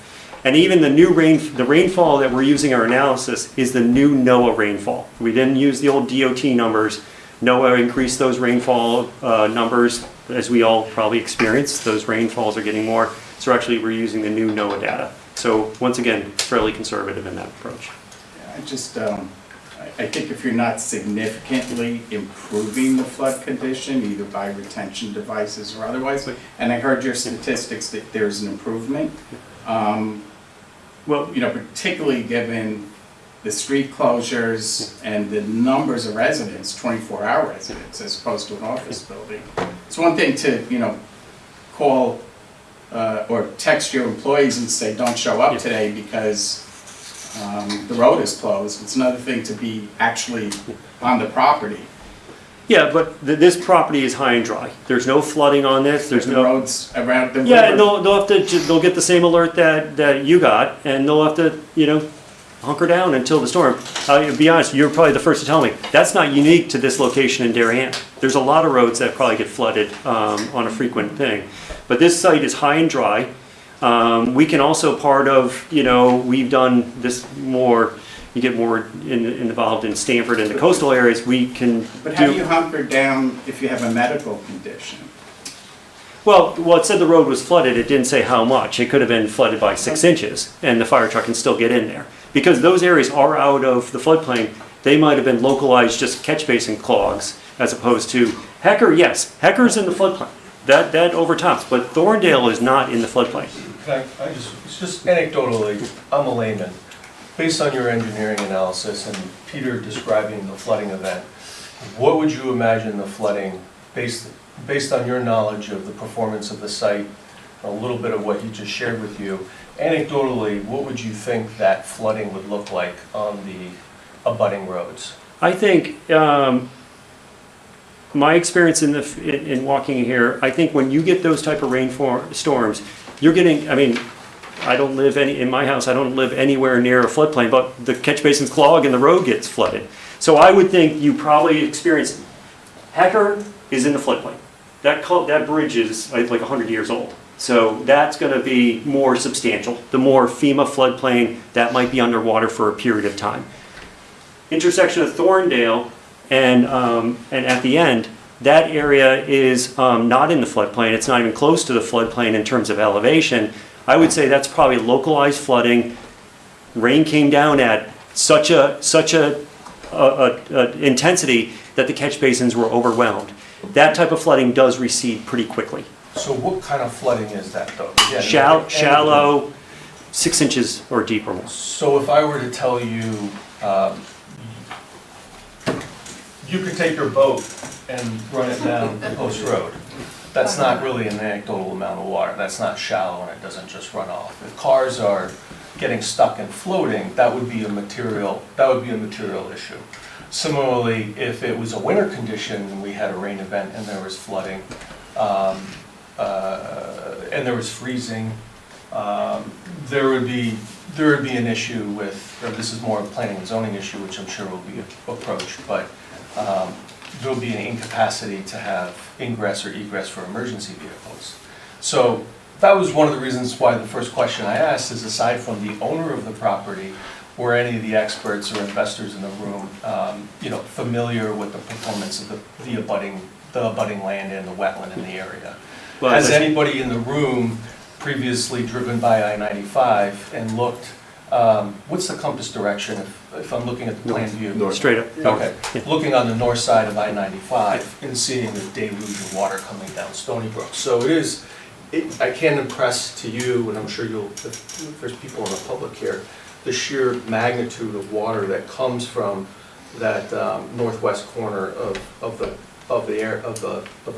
F: And even the rainfall that we're using our analysis is the new NOAA rainfall. We didn't use the old DOT numbers. NOAA increased those rainfall numbers, as we all probably experienced. Those rainfalls are getting more. So actually we're using the new NOAA data. So once again, fairly conservative in that approach.
J: I think if you're not significantly improving the flood condition, either by retention devices or otherwise, and I heard your statistics that there's an improvement, particularly given the street closures and the numbers of residents, 24-hour residents, as opposed to an office building. It's one thing to, call or text your employees and say, don't show up today because the road is closed. It's another thing to be actually on the property.
F: Yeah, but this property is high and dry. There's no flooding on this, there's
J: The
F: no.
J: roads around the
F: Yeah, and
J: river.
F: they'll get the same alert that you got, and they'll have to, hunker down until the storm. To be honest, you're probably the first to tell me, that's not unique to this location in Darien. There's a lot of roads that probably get flooded on a frequent thing. But this site is high and dry. We can also part of, we've done this more, you get more involved in Stanford and the coastal areas, we can
J: But how do you
F: do.
J: hunker down if you have a medical condition?
F: Well, it said the road was flooded, it didn't say how much. It could have been flooded by 6 inches, and the fire truck can still get in there. Because those areas are out of the floodplain, they might have been localized just catch basin clogs, as opposed to Hecker, yes, Hecker's in the floodplain. That overtops, but Thorndale is not in the floodplain.
H: It's just anecdotally, I'm a layman. Based on your engineering analysis and Peter describing the flooding event, what would you imagine the flooding, based on your knowledge of the performance of the site, a little bit of what you just shared with you, anecdotally, what would you think that flooding would look like on the abutting roads?
F: I think my experience in walking here, I think when you get those type of storms, you're getting, I don't live in my house, I don't live anywhere near a floodplain, but the catch basins clog and the road gets flooded. So I would think you probably experience, Hecker is in the floodplain. That bridge is like 100 years old. So that's going to be more substantial. The more FEMA floodplain, that might be underwater for a period of time. Intersection of Thorndale and at the end, that area is not in the floodplain. It's not even close to the floodplain in terms of elevation. I would say that's probably localized flooding. Rain came down at such a intensity that the catch basins were overwhelmed. That type of flooding does recede pretty quickly.
H: So what kind of flooding is that though? Again,
F: Shallow, 6 inches or deeper.
H: So if I were to tell you, you could take your boat and run it down the Post Road, that's not really an anecdotal amount of water. That's not shallow and it doesn't just run off. If cars are getting stuck and floating, that would be a material issue. Similarly, if it was a winter condition and we had a rain event and there was flooding, and there was freezing, there would be an issue with, or this is more a planning and zoning issue, which I'm sure will be approached, but there'll be an incapacity to have ingress or egress for emergency vehicles. So that was one of the reasons why the first question I asked is, aside from the owner of the property, were any of the experts or investors in the room, familiar with the performance of the abutting land and the wetland in the area?
F: Well,
H: Has anybody in the room previously driven by I-95 and looked, what's the compass direction if I'm looking at the plan view?
F: Straight up.
H: Okay,
F: Yeah.
H: looking on the north side of I-95 and seeing the deluge of water coming down Stony Brook. So I can impress to you, and I'm sure if there's people in the public here, the sheer magnitude of water that comes from that northwest corner of the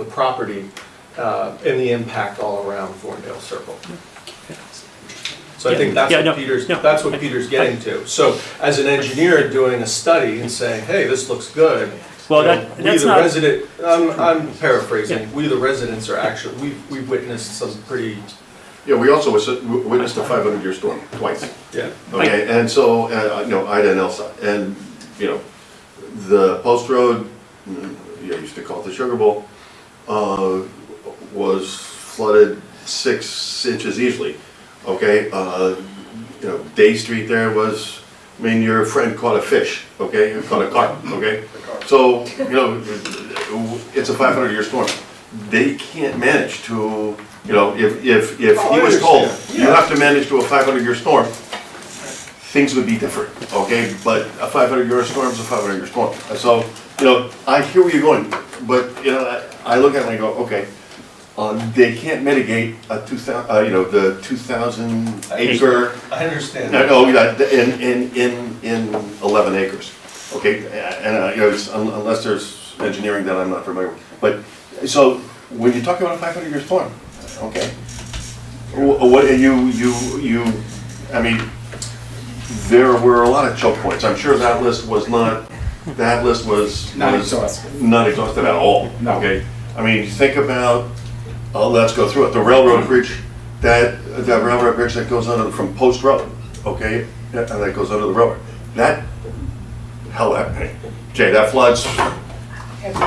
H: property, and the impact all around Thorndale Circle. So I think that's
F: Yeah,
H: what
F: no,
H: Peter's
F: no.
H: that's what Peter's getting to. So as an engineer doing a study and saying, hey, this looks good.
F: Well,
H: we
F: that's
H: the
F: not.
H: resident. I'm paraphrasing. We the residents are actually we've witnessed some pretty.
A: Yeah, we also witnessed a 500-year storm twice.
H: Yeah.
A: Okay, and so, Ida and Elsa, and, the Post Road, I used to call it the Sugar Bowl, was flooded 6 inches easily, okay? Day Street there was, your friend caught a fish, okay? Caught a carp, okay? So, it's a 500-year storm. They can't manage to, if he was told, you have to manage to a 500-year storm, things would be different, okay? But a 500-year storm is a 500-year storm. So, I hear where you're going, but, I look at it and I go, okay, they can't mitigate the 2,000 acre.
H: I understand.
A: In a 11 acres, okay? And, unless there's engineering that I'm not familiar with. But, so, when you're talking about a 500-year storm, okay? What, I mean, there were a lot of choke points. I'm sure that list was not
J: Not exhaustive.
A: not exhaustive at all,
J: No.
A: okay? I mean, think about, let's go through it, the railroad bridge, that railroad bridge that goes under, from Post Road, okay? And that goes under the railroad. That, Jay, that floods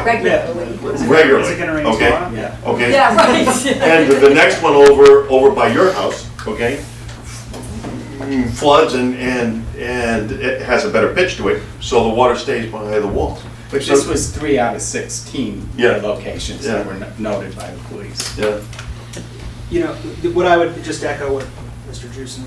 K: Regularly.
A: regularly,
C: Is it gonna rain
A: okay?
C: tomorrow?
J: Yeah.
A: Okay?
K: Yeah, right.
A: And the next one over by your house, okay, floods and it has a better pitch to it, so the water stays by the walls.
J: But
A: So-
J: this was 3 out of 16
A: Yeah.
J: locations that were noted by the police.
A: Yeah,
L: You know, what I would just echo what Mr. Jewson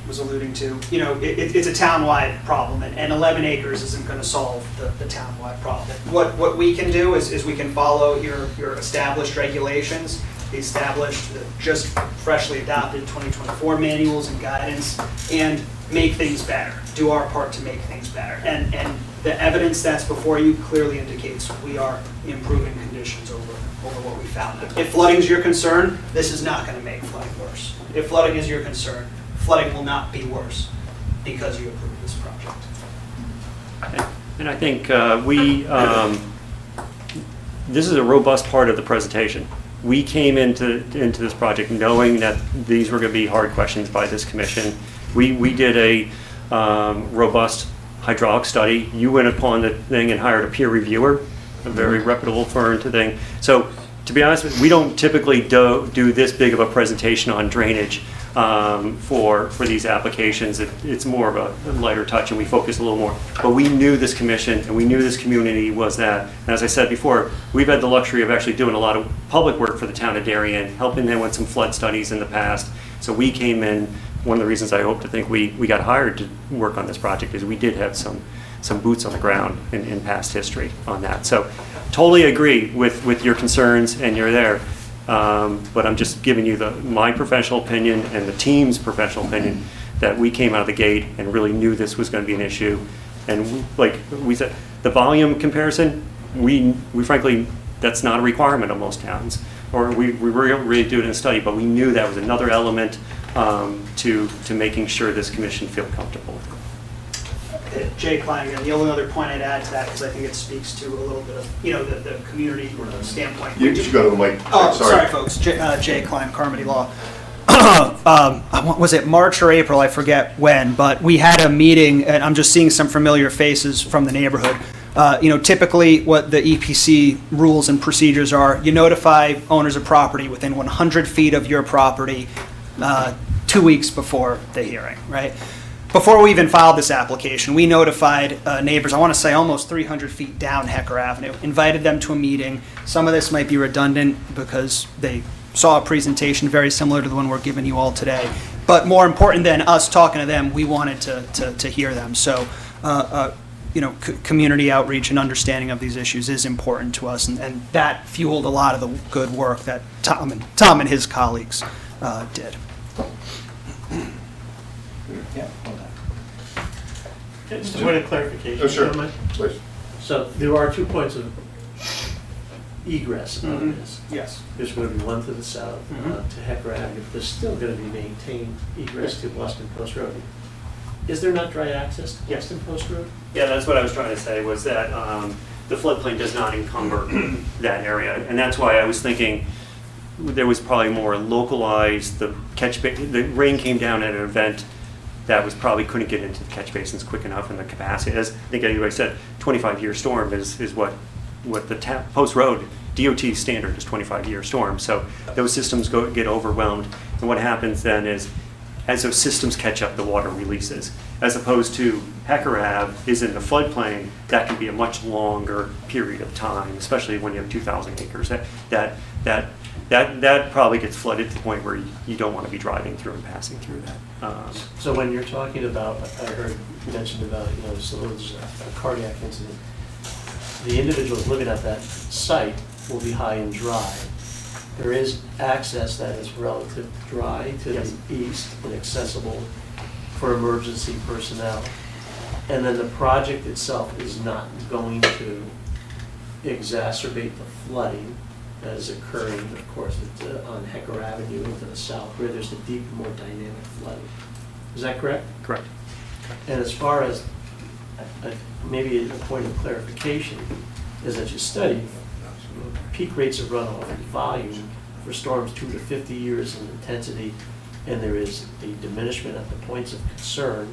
L: was alluding to, you know, it's a town-wide problem, and 11 acres isn't gonna solve the town-wide problem. What we can do is we can follow your established regulations, the established, just freshly adopted 2024 manuals and guidance, and make things better, do our part to make things better. And the evidence that's before you clearly indicates we are improving conditions over what we found. If flooding is your concern, this is not gonna make flooding worse. If flooding is your concern, flooding will not be worse because you approved this project.
F: And I think this is a robust part of the presentation. We came into this project knowing that these were going to be hard questions by this commission. We did a robust hydraulic study. You went upon the thing and hired a peer reviewer, a very reputable firm to thing. So to be honest with you, we don't typically do this big of a presentation on drainage for these applications. It's more of a lighter touch and we focus a little more. But we knew this commission and we knew this community was that. And as I said before, we've had the luxury of actually doing a lot of public work for the town of Darien, helping them with some flood studies in the past. So we came in, one of the reasons I hope to think we got hired to work on this project is we did have some boots on the ground in past history on that. So totally agree with your concerns and you're there. But I'm just giving you my professional opinion and the team's professional opinion that we came out of the gate and really knew this was going to be an issue. And like we said, the volume comparison, we frankly, that's not a requirement of most towns. Or we were really doing it in a study, but we knew that was another element to making sure this commission feel comfortable.
L: Jay Klein again, the only other point I'd add to that, because I think it speaks to a little bit of, you know, the community standpoint.
A: you should go to the mic.
L: Oh, sorry, folks. Jay Klein, Carmody Law.
C: Was it March or April? I forget when, but we had a meeting, and I'm just seeing some familiar faces from the neighborhood. Typically what the EPC rules and procedures are, you notify owners of property within 100 feet of your property 2 weeks before the hearing, right? Before we even filed this application, we notified neighbors, I want to say almost 300 feet down Hecker Avenue, invited them to a meeting. Some of this might be redundant because they saw a presentation very similar to the one we're giving you all today. But more important than us talking to them, we wanted to hear them. So, community outreach and understanding of these issues is important to us, and that fueled a lot of the good work that Tom and his colleagues did.
J: Yeah, hold on.
B: Just a point of clarification.
A: Oh, sure,
B: if you don't mind.
A: please.
B: So there are 2 points of egress on this.
L: Yes.
B: There's going to be one to the south, to Hecker Avenue. There's still going to be maintained egress to Boston Post Road. Is there not dry access to Boston Post Road?
F: Yeah, that's what I was trying to say, was that the floodplain does not encumber that area. And that's why I was thinking there was probably more localized, the rain came down at an event that was probably couldn't get into the catch basins quick enough, and the capacity, as I think anybody said, 25-year storm is what the Post Road DOT standard is 25-year storm. So those systems get overwhelmed. And what happens then is, as those systems catch up, the water releases. As opposed to Hecker Ave is in the floodplain, that can be a much longer period of time, especially when you have 2,000 acres. That probably gets flooded to the point where you don't want to be driving through and passing through that.
B: So when you're talking about, I heard you mentioned about, so there's a cardiac incident. The individuals living at that site will be high and dry. There is access that is relative dry to the east and accessible for emergency personnel. And then the project itself is not going to exacerbate the flooding that is occurring, of course, on Hecker Avenue into the south, where there's the deep, more dynamic flooding. Is that correct?
F: Correct.
B: And as far as, maybe a point of clarification, is that you study peak rates of runoff and volume for storms 2 to 50 years in intensity, and there is a diminishment at the points of concern,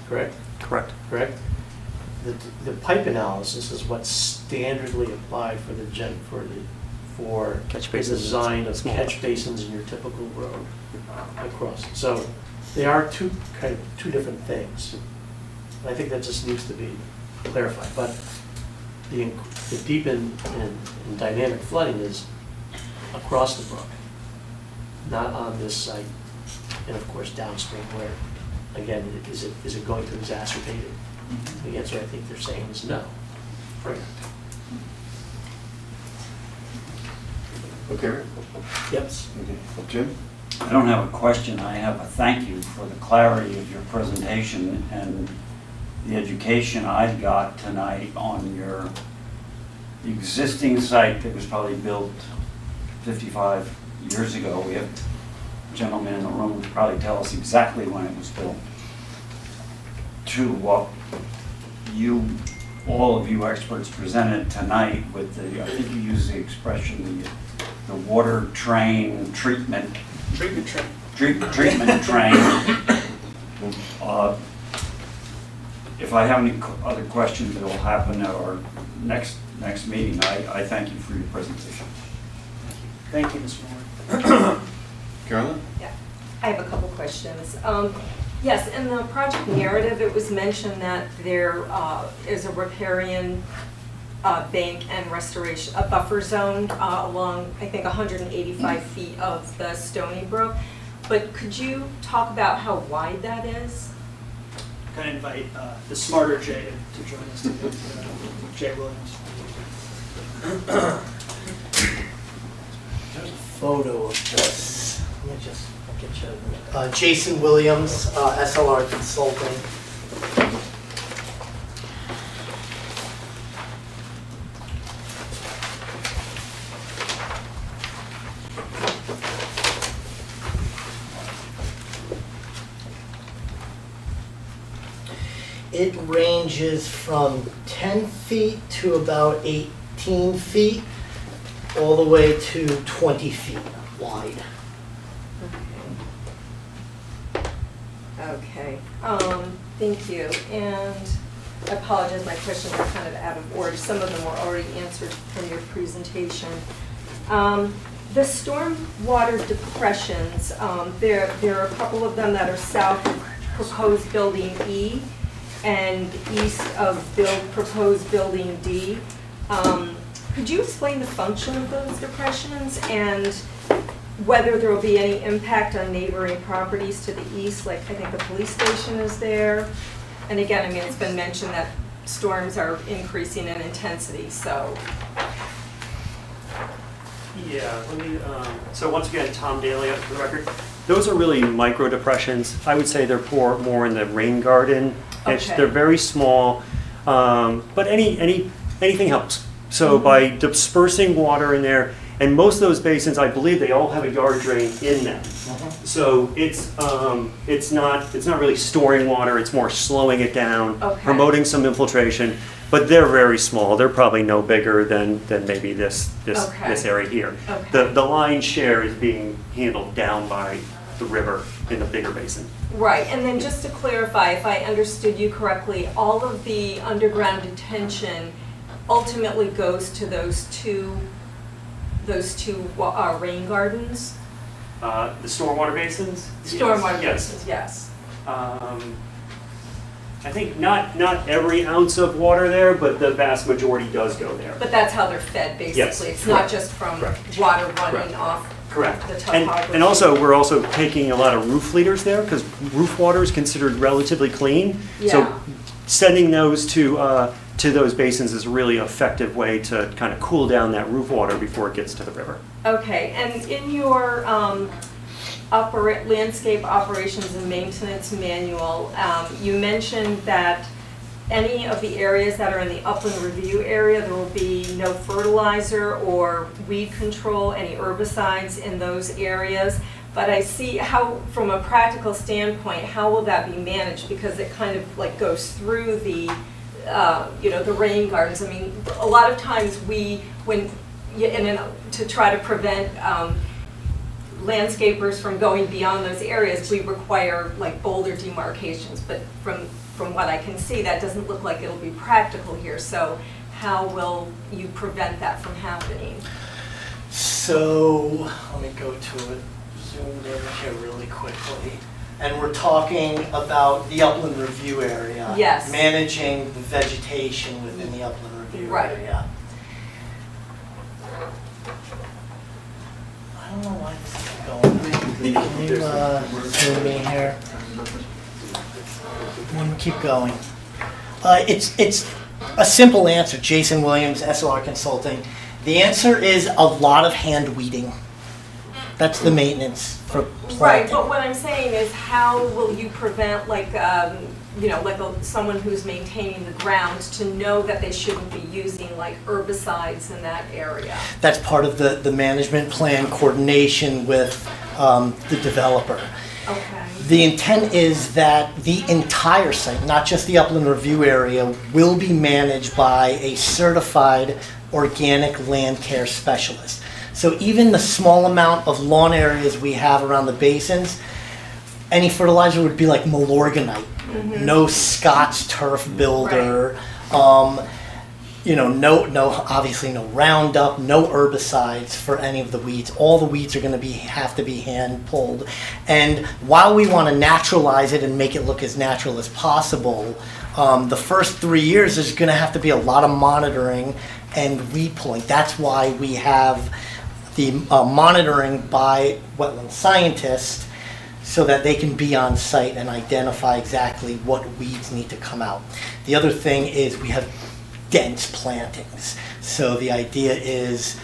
B: correct?
F: Correct.
B: Correct? The pipe analysis is what's standardly applied for for
F: Catch
B: the
F: basins.
B: design of
F: Small.
B: catch basins in your typical road across. So they are two different things. I think that just needs to be clarified. But the deep and dynamic flooding is across the brook, not on this site, and of course downstream where, again, is it going to exacerbate it? The answer I think they're saying is no.
A: Okay, Rick?
B: Yep.
A: Okay. Jim?
M: I don't have a question, I have a thank you for the clarity of your presentation and the education I got tonight on your existing site that was probably built 55 years ago. We have a gentleman in the room who could probably tell us exactly when it was built, to what all of you experts presented tonight with the, I think you used the expression, the water train treatment.
L: Treatment train.
M: Treatment train. If I have any other questions, it'll happen at our next meeting. I thank you for your presentation.
L: Thank you, Mr. Moore.
A: Carolyn?
K: Yeah, I have a couple questions. Yes, in the project narrative, it was mentioned that there is a riparian bank and restoration, a buffer zone along, I think, 185 feet of the Stony Brook. But could you talk about how wide that is?
L: Can I invite the smarter Jay to join us today, Jay Williams.
E: There's a photo of this. Let me just get you. Jason Williams, SLR Consulting. It ranges from 10 feet to about 18 feet, all the way to 20 feet wide.
K: Okay, thank you. And I apologize, my questions are kind of out of order. Some of them were already answered from your presentation. The stormwater depressions, there are a couple of them that are south of proposed building E and east of proposed building D. Could you explain the function of those depressions and whether there will be any impact on neighboring properties to the east? Like, I think the police station is there. And again, I mean, it's been mentioned that storms are increasing in intensity, so.
F: Yeah, let me, so once again, Tom Daly up for the record. Those are really micro depressions. I would say they're more in the rain garden.
K: Okay.
F: They're very small, but anything helps. So by dispersing water in there, and most of those basins, I believe they all have a yard drain in them. So it's not really storing water, it's more slowing it down,
K: Okay.
F: promoting some infiltration, but they're very small. They're probably no bigger than maybe this
K: Okay.
F: area here.
K: Okay.
F: The lion's share is being handled down by the river in the bigger basin.
K: Right, and then just to clarify, if I understood you correctly, all of the underground detention ultimately goes to those two rain gardens?
F: The stormwater basins?
K: Stormwater
F: Yes.
K: basins, yes.
F: I think not every ounce of water there, but the vast majority does go there.
K: But that's how they're fed, basically?
F: Yes,
K: It's not
F: correct.
K: just from
F: Correct.
K: water running
F: Correct.
K: off
F: Correct.
K: the
F: And
K: topography?
F: also, we're also taking a lot of roof leaders there, because roof water is considered relatively clean.
K: Yeah.
F: So sending those to those basins is a really effective way to kind of cool down that roof water before it gets to the river.
K: Okay, and in your landscape operations and maintenance manual, you mentioned that any of the areas that are in the upland review area, there will be no fertilizer or weed control, any herbicides in those areas. But I see how, from a practical standpoint, how will that be managed? Because it kind of like goes through the, the rain gardens. I mean, a lot of times to try to prevent landscapers from going beyond those areas, we require like boulder demarcations. But from what I can see, that doesn't look like it'll be practical here. So how will you prevent that from happening?
E: So let me go to it. Zoomed in here really quickly. And we're talking about the upland review area.
K: Yes.
E: Managing the vegetation within the upland review
K: Right.
E: area. I don't know why this isn't going. Can you zoom in here? Keep going. It's a simple answer. Jason Williams, SLR Consulting. The answer is a lot of hand weeding. That's the maintenance for planting.
K: Right, but what I'm saying is how will you prevent someone who's maintaining the grounds to know that they shouldn't be using like herbicides in that area?
E: That's part of the management plan coordination with the developer.
K: Okay.
E: The intent is that the entire site, not just the upland review area, will be managed by a certified organic land care specialist. So even the small amount of lawn areas we have around the basins, any fertilizer would be like Milorganite, no Scott's turf builder, obviously no Roundup, no herbicides for any of the weeds. All the weeds are going to have to be hand pulled. And while we want to naturalize it and make it look as natural as possible, the first 3 years there's going to have to be a lot of monitoring and weed pulling. That's why we have the monitoring by wetland scientists so that they can be on site and identify exactly what weeds need to come out. The other thing is we have dense plantings. So the idea is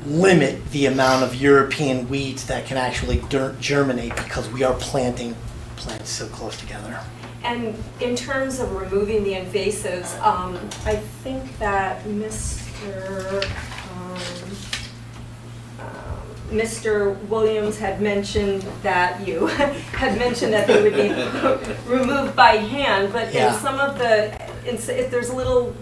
E: limit the amount of European weeds that can actually germinate because we are planting plants so close together.
K: And in terms of removing the invasives, I think that Mr. Williams had mentioned that they would be removed by hand, but
E: Yeah.
K: if there's a little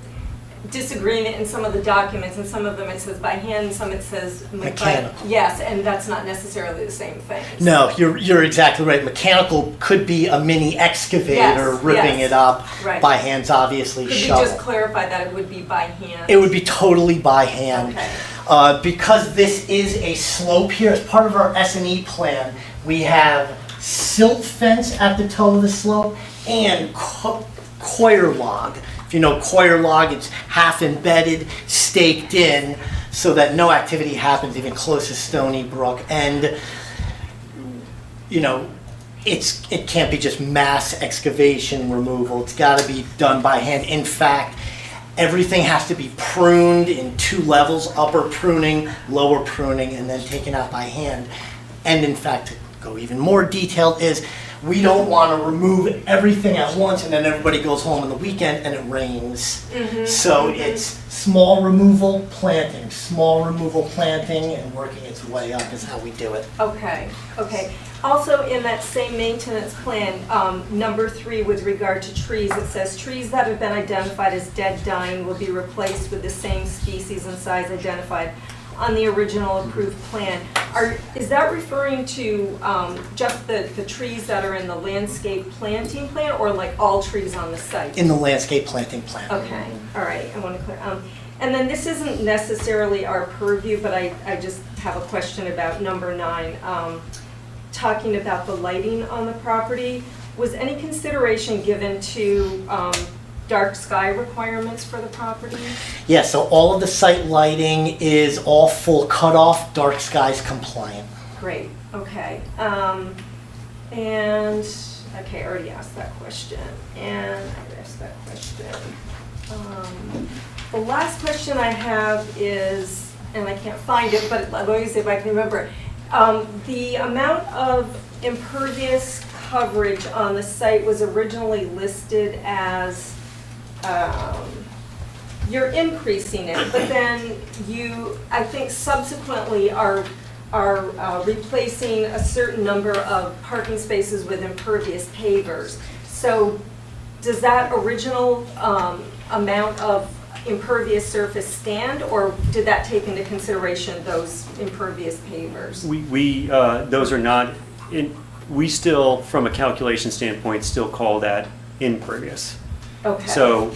K: disagreement in some of the documents, and some of them it says by hand, and some it says
E: Mechanical.
K: Yes, and that's not necessarily the same thing.
E: No, you're exactly right. Mechanical could be a mini excavator
K: Yes,
E: ripping
K: yes.
E: it up.
K: Right.
E: By hand's obviously
K: Could
E: shovel.
K: we just clarify that it would be by hand?
E: It would be totally by hand.
K: Okay.
E: Because this is a slope here, as part of our S&E plan, we have silt fence at the toe of the slope and coir log. If you know coir log, it's half embedded, staked in, so that no activity happens even close to Stony Brook. And, it can't be just mass excavation removal. It's got to be done by hand. In fact, everything has to be pruned in 2 levels, upper pruning, lower pruning, and then taken out by hand. And in fact, to go even more detailed is we don't want to remove everything at once and then everybody goes home on the weekend and it rains. So it's small removal, planting, and working its way up is how we do it.
K: Okay. Also, in that same maintenance plan, number 3, with regard to trees, it says trees that have been identified as dead, dying will be replaced with the same species and size identified on the original approved plan. Is that referring to just the trees that are in the landscape planting plan, or like all trees on the site?
E: In the landscape planting plan.
K: Okay, all right, I want to clear. And then this isn't necessarily our purview, but I just have a question about number 9. Talking about the lighting on the property, was any consideration given to dark sky requirements for the property?
E: Yeah, so all of the site lighting is all full cutoff, dark skies compliant.
K: Great, okay. I already asked that question. The last question I have is, and I can't find it, but let me see if I can remember. The amount of impervious coverage on the site was originally listed as, you're increasing it, but then you, I think subsequently are replacing a certain number of parking spaces with impervious pavers. So does that original amount of impervious surface stand, or did that take into consideration those impervious pavers?
F: Those are not, we still, from a calculation standpoint, still call that impervious.
K: Okay.
F: So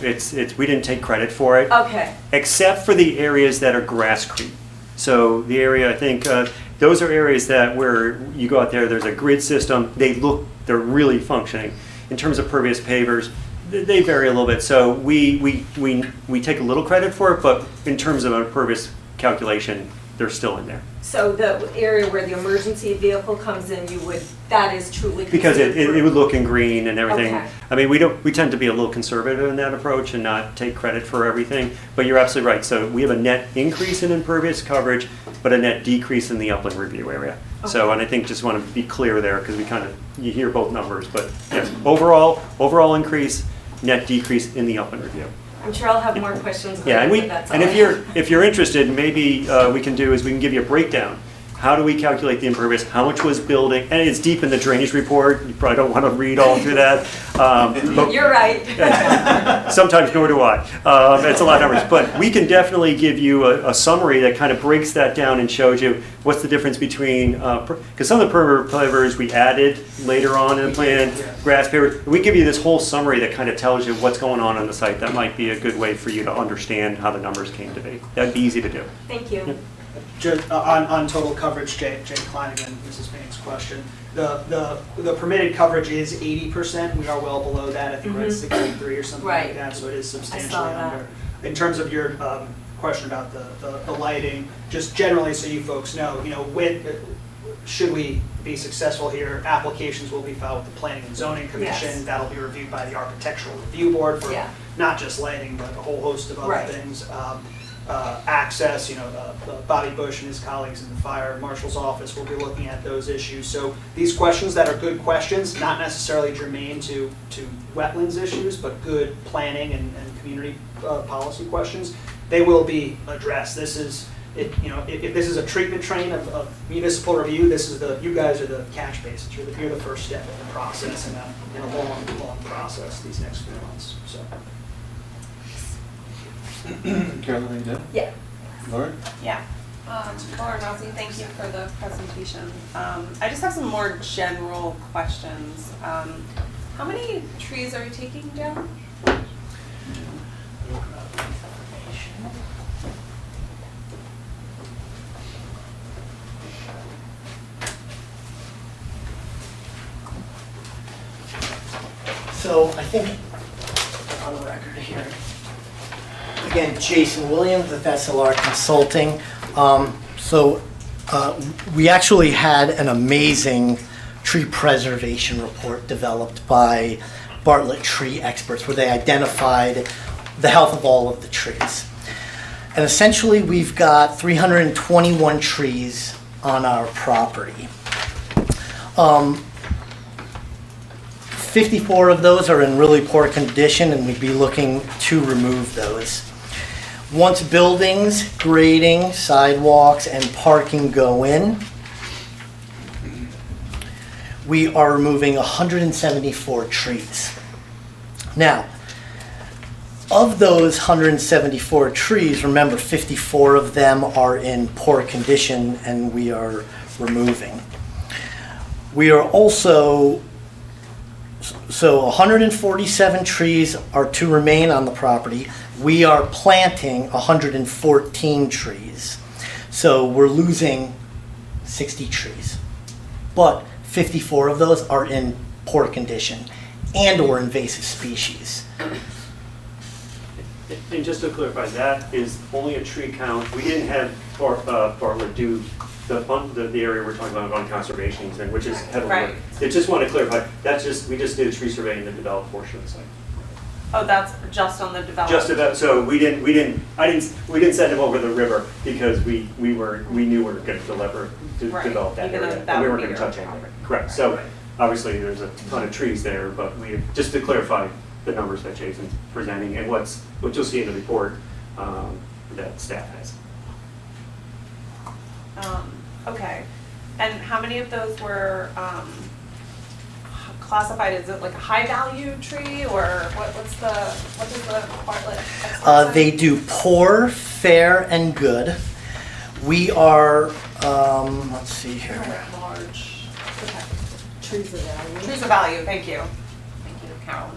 F: we didn't take credit for it.
K: Okay.
F: Except for the areas that are grass-crete. So the area, I think, those are areas that where you go out there, there's a grid system, they're really functioning. In terms of pervious pavers, they vary a little bit. So we take a little credit for it, but in terms of a pervious calculation, they're still in there.
K: So the area where the emergency vehicle comes in, that is truly
F: Because
K: considered
F: it would look in green and everything.
K: Okay.
F: I mean, we tend to be a little conservative in that approach and not take credit for everything, but you're absolutely right. So we have a net increase in impervious coverage, but a net decrease in the upland review area. So, and I think just want to be clear there, because you hear both numbers, but yes, overall increase, net decrease in the upland review.
K: I'm sure I'll have more questions.
F: Yeah,
K: but that's all
F: and
K: I have.
F: if you're interested, maybe we can give you a breakdown. How do we calculate the impervious? How much was building? And it's deep in the drainage report. You probably don't want to read all through that. But
K: You're right.
F: sometimes, nor do I. It's a lot of numbers. But we can definitely give you a summary that kind of breaks that down and shows you what's the difference between, because some of the pervious pavers we added later on in the plan, grass paver. We give you this whole summary that kind of tells you what's going on the site. That might be a good way for you to understand how the numbers came to be. That'd be easy to do.
K: Thank you.
L: On total coverage, Jay Klein again, Mrs. Payne's question. The permitted coverage is 80%. We are well below that. I think we're at 63 or something
K: Right.
L: like that, so it is
K: I
L: substantially
K: saw that.
L: under. In terms of your question about the lighting, just generally so you folks know, should we be successful here, applications will be filed with the Planning and Zoning Commission.
K: Yes.
L: That'll be reviewed by the Architectural Review Board for
K: Yeah.
L: not just lighting, but a whole host of other
K: Right.
L: things. Access, Bobby Bush and his colleagues in the fire marshal's office will be looking at those issues. So these questions that are good questions, not necessarily germane to wetlands issues, but good planning and community policy questions, they will be addressed. This is, if this is a treatment train of municipal review, you guys are the catch basins. You're the first step in the process, in a long process these next few months. So.
H: Carolyn, are you done?
K: Yeah.
H: Laura?
N: Yeah. Laura Rossi, thank you for the presentation. I just have some more general questions. How many trees are you taking down?
E: So I think on the record here, again, Jason Williams with SLR Consulting. We actually had an amazing tree preservation report developed by Bartlett tree experts where they identified the health of all of the trees. And essentially, we've got 321 trees on our property. 54 of those are in really poor condition, and we'd be looking to remove those. Once buildings, grading, sidewalks, and parking go in, we are removing 174 trees. Now, of those 174 trees, remember 54 of them are in poor condition and we are removing. We are also, so 147 trees are to remain on the property. We are planting 114 trees. So we're losing 60 trees. But 54 of those are in poor condition and or invasive species.
F: And just to clarify, that is only a tree count. We didn't have Bartlett do the area we're talking about on conservation easement, which is heavily.
N: Right.
F: I just want to clarify, we just did a tree survey in the developed portion of the site.
N: Oh, that's just on the development?
F: Just about, so we didn't send them over the river because we knew we were gonna
N: Right.
F: develop that
N: You're gonna-
F: area.
N: that
F: And we
N: would
F: weren't
N: be
F: gonna
N: your
F: touch anything.
N: property.
F: Correct, so
N: Right.
F: obviously there's a ton of trees there, but just to clarify the numbers that Jason's presenting and what you'll see in the report that staff has.
N: Okay, and how many of those were classified as like a high value tree, or what does the Bartlett expert say?
E: They do poor, fair, and good. We are, let's see here.
N: Like large, okay.
K: Trees of value.
N: Trees of value, thank you. Thank you, Carol.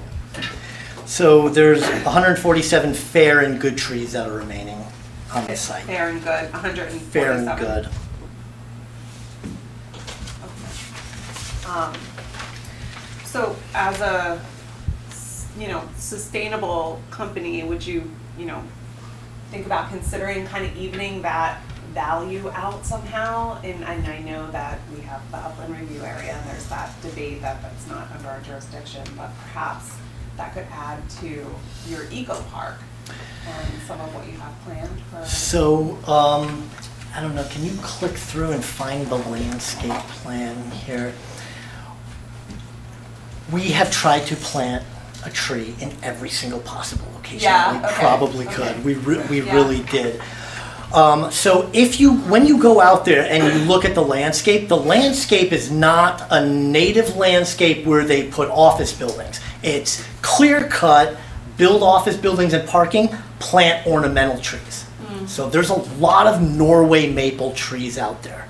E: So there's 147 fair and good trees that are remaining on the site.
N: Fair and good, 147.
E: Fair and good.
N: So as a, sustainable company, would you, think about considering kind of evening that value out somehow? And I know that we have the upland review area and there's that debate that's not under our jurisdiction, but perhaps that could add to your eco park and some of what you have planned for.
E: So, I don't know, can you click through and find the landscape plan here? We have tried to plant a tree in every single possible location.
N: Yeah,
E: We
N: okay,
E: probably
N: okay.
E: could. We
N: Yeah.
E: really did. So when you go out there and you look at the landscape is not a native landscape where they put office buildings. It's clear cut, build office buildings and parking, plant ornamental trees. So there's a lot of Norway maple trees out there.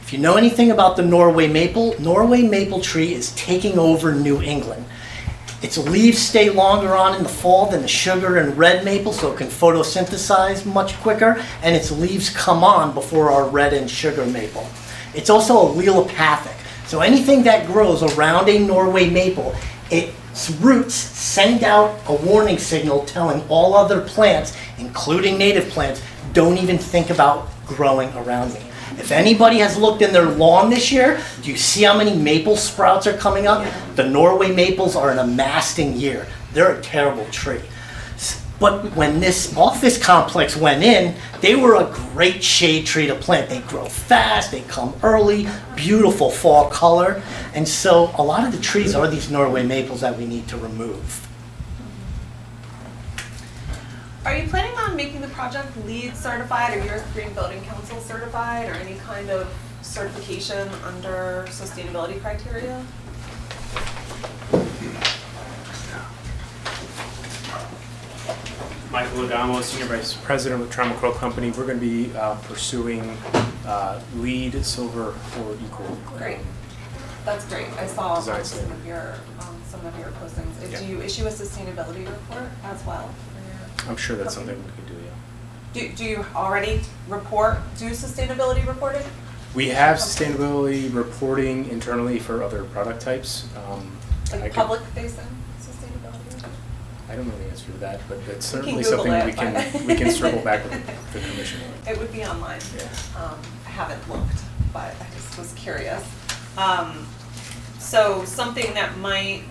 E: If you know anything about the Norway maple tree is taking over New England. Its leaves stay longer on in the fall than the sugar and red maple, so it can photosynthesize much quicker, and its leaves come on before our red and sugar maple. It's also allelopathic, so anything that grows around a Norway maple, its roots send out a warning signal telling all other plants, including native plants, don't even think about growing around me. If anybody has looked in their lawn this year, do you see how many maple sprouts are coming up? The Norway maples are in a masting year. They're a terrible tree. But when this office complex went in, they were a great shade tree to plant. They grow fast, they come early, beautiful fall color. And so a lot of the trees are these Norway maples that we need to remove.
N: Are you planning on making the project LEED certified or U.S. Green Building Council certified or any kind of certification under sustainability criteria?
D: Michael Adamo, Senior Vice President with Trammell Crow Company. We're going to be pursuing LEED Silver or Equal.
N: Great. That's great. I saw
D: Design
N: on
D: standard.
N: some of your postings.
D: Yeah.
N: Do you issue a sustainability report as well?
D: I'm sure that's something we could do, yeah.
N: Do you already do sustainability reporting?
D: We have sustainability reporting internally for other product types.
N: Like public facing sustainability?
D: I don't know the answer to that, but it's
N: We can
D: certainly
N: Google
D: something
N: it,
D: we can circle back with the commission.
N: It would be online.
D: Yeah.
N: I haven't looked, but I just was curious. So something that might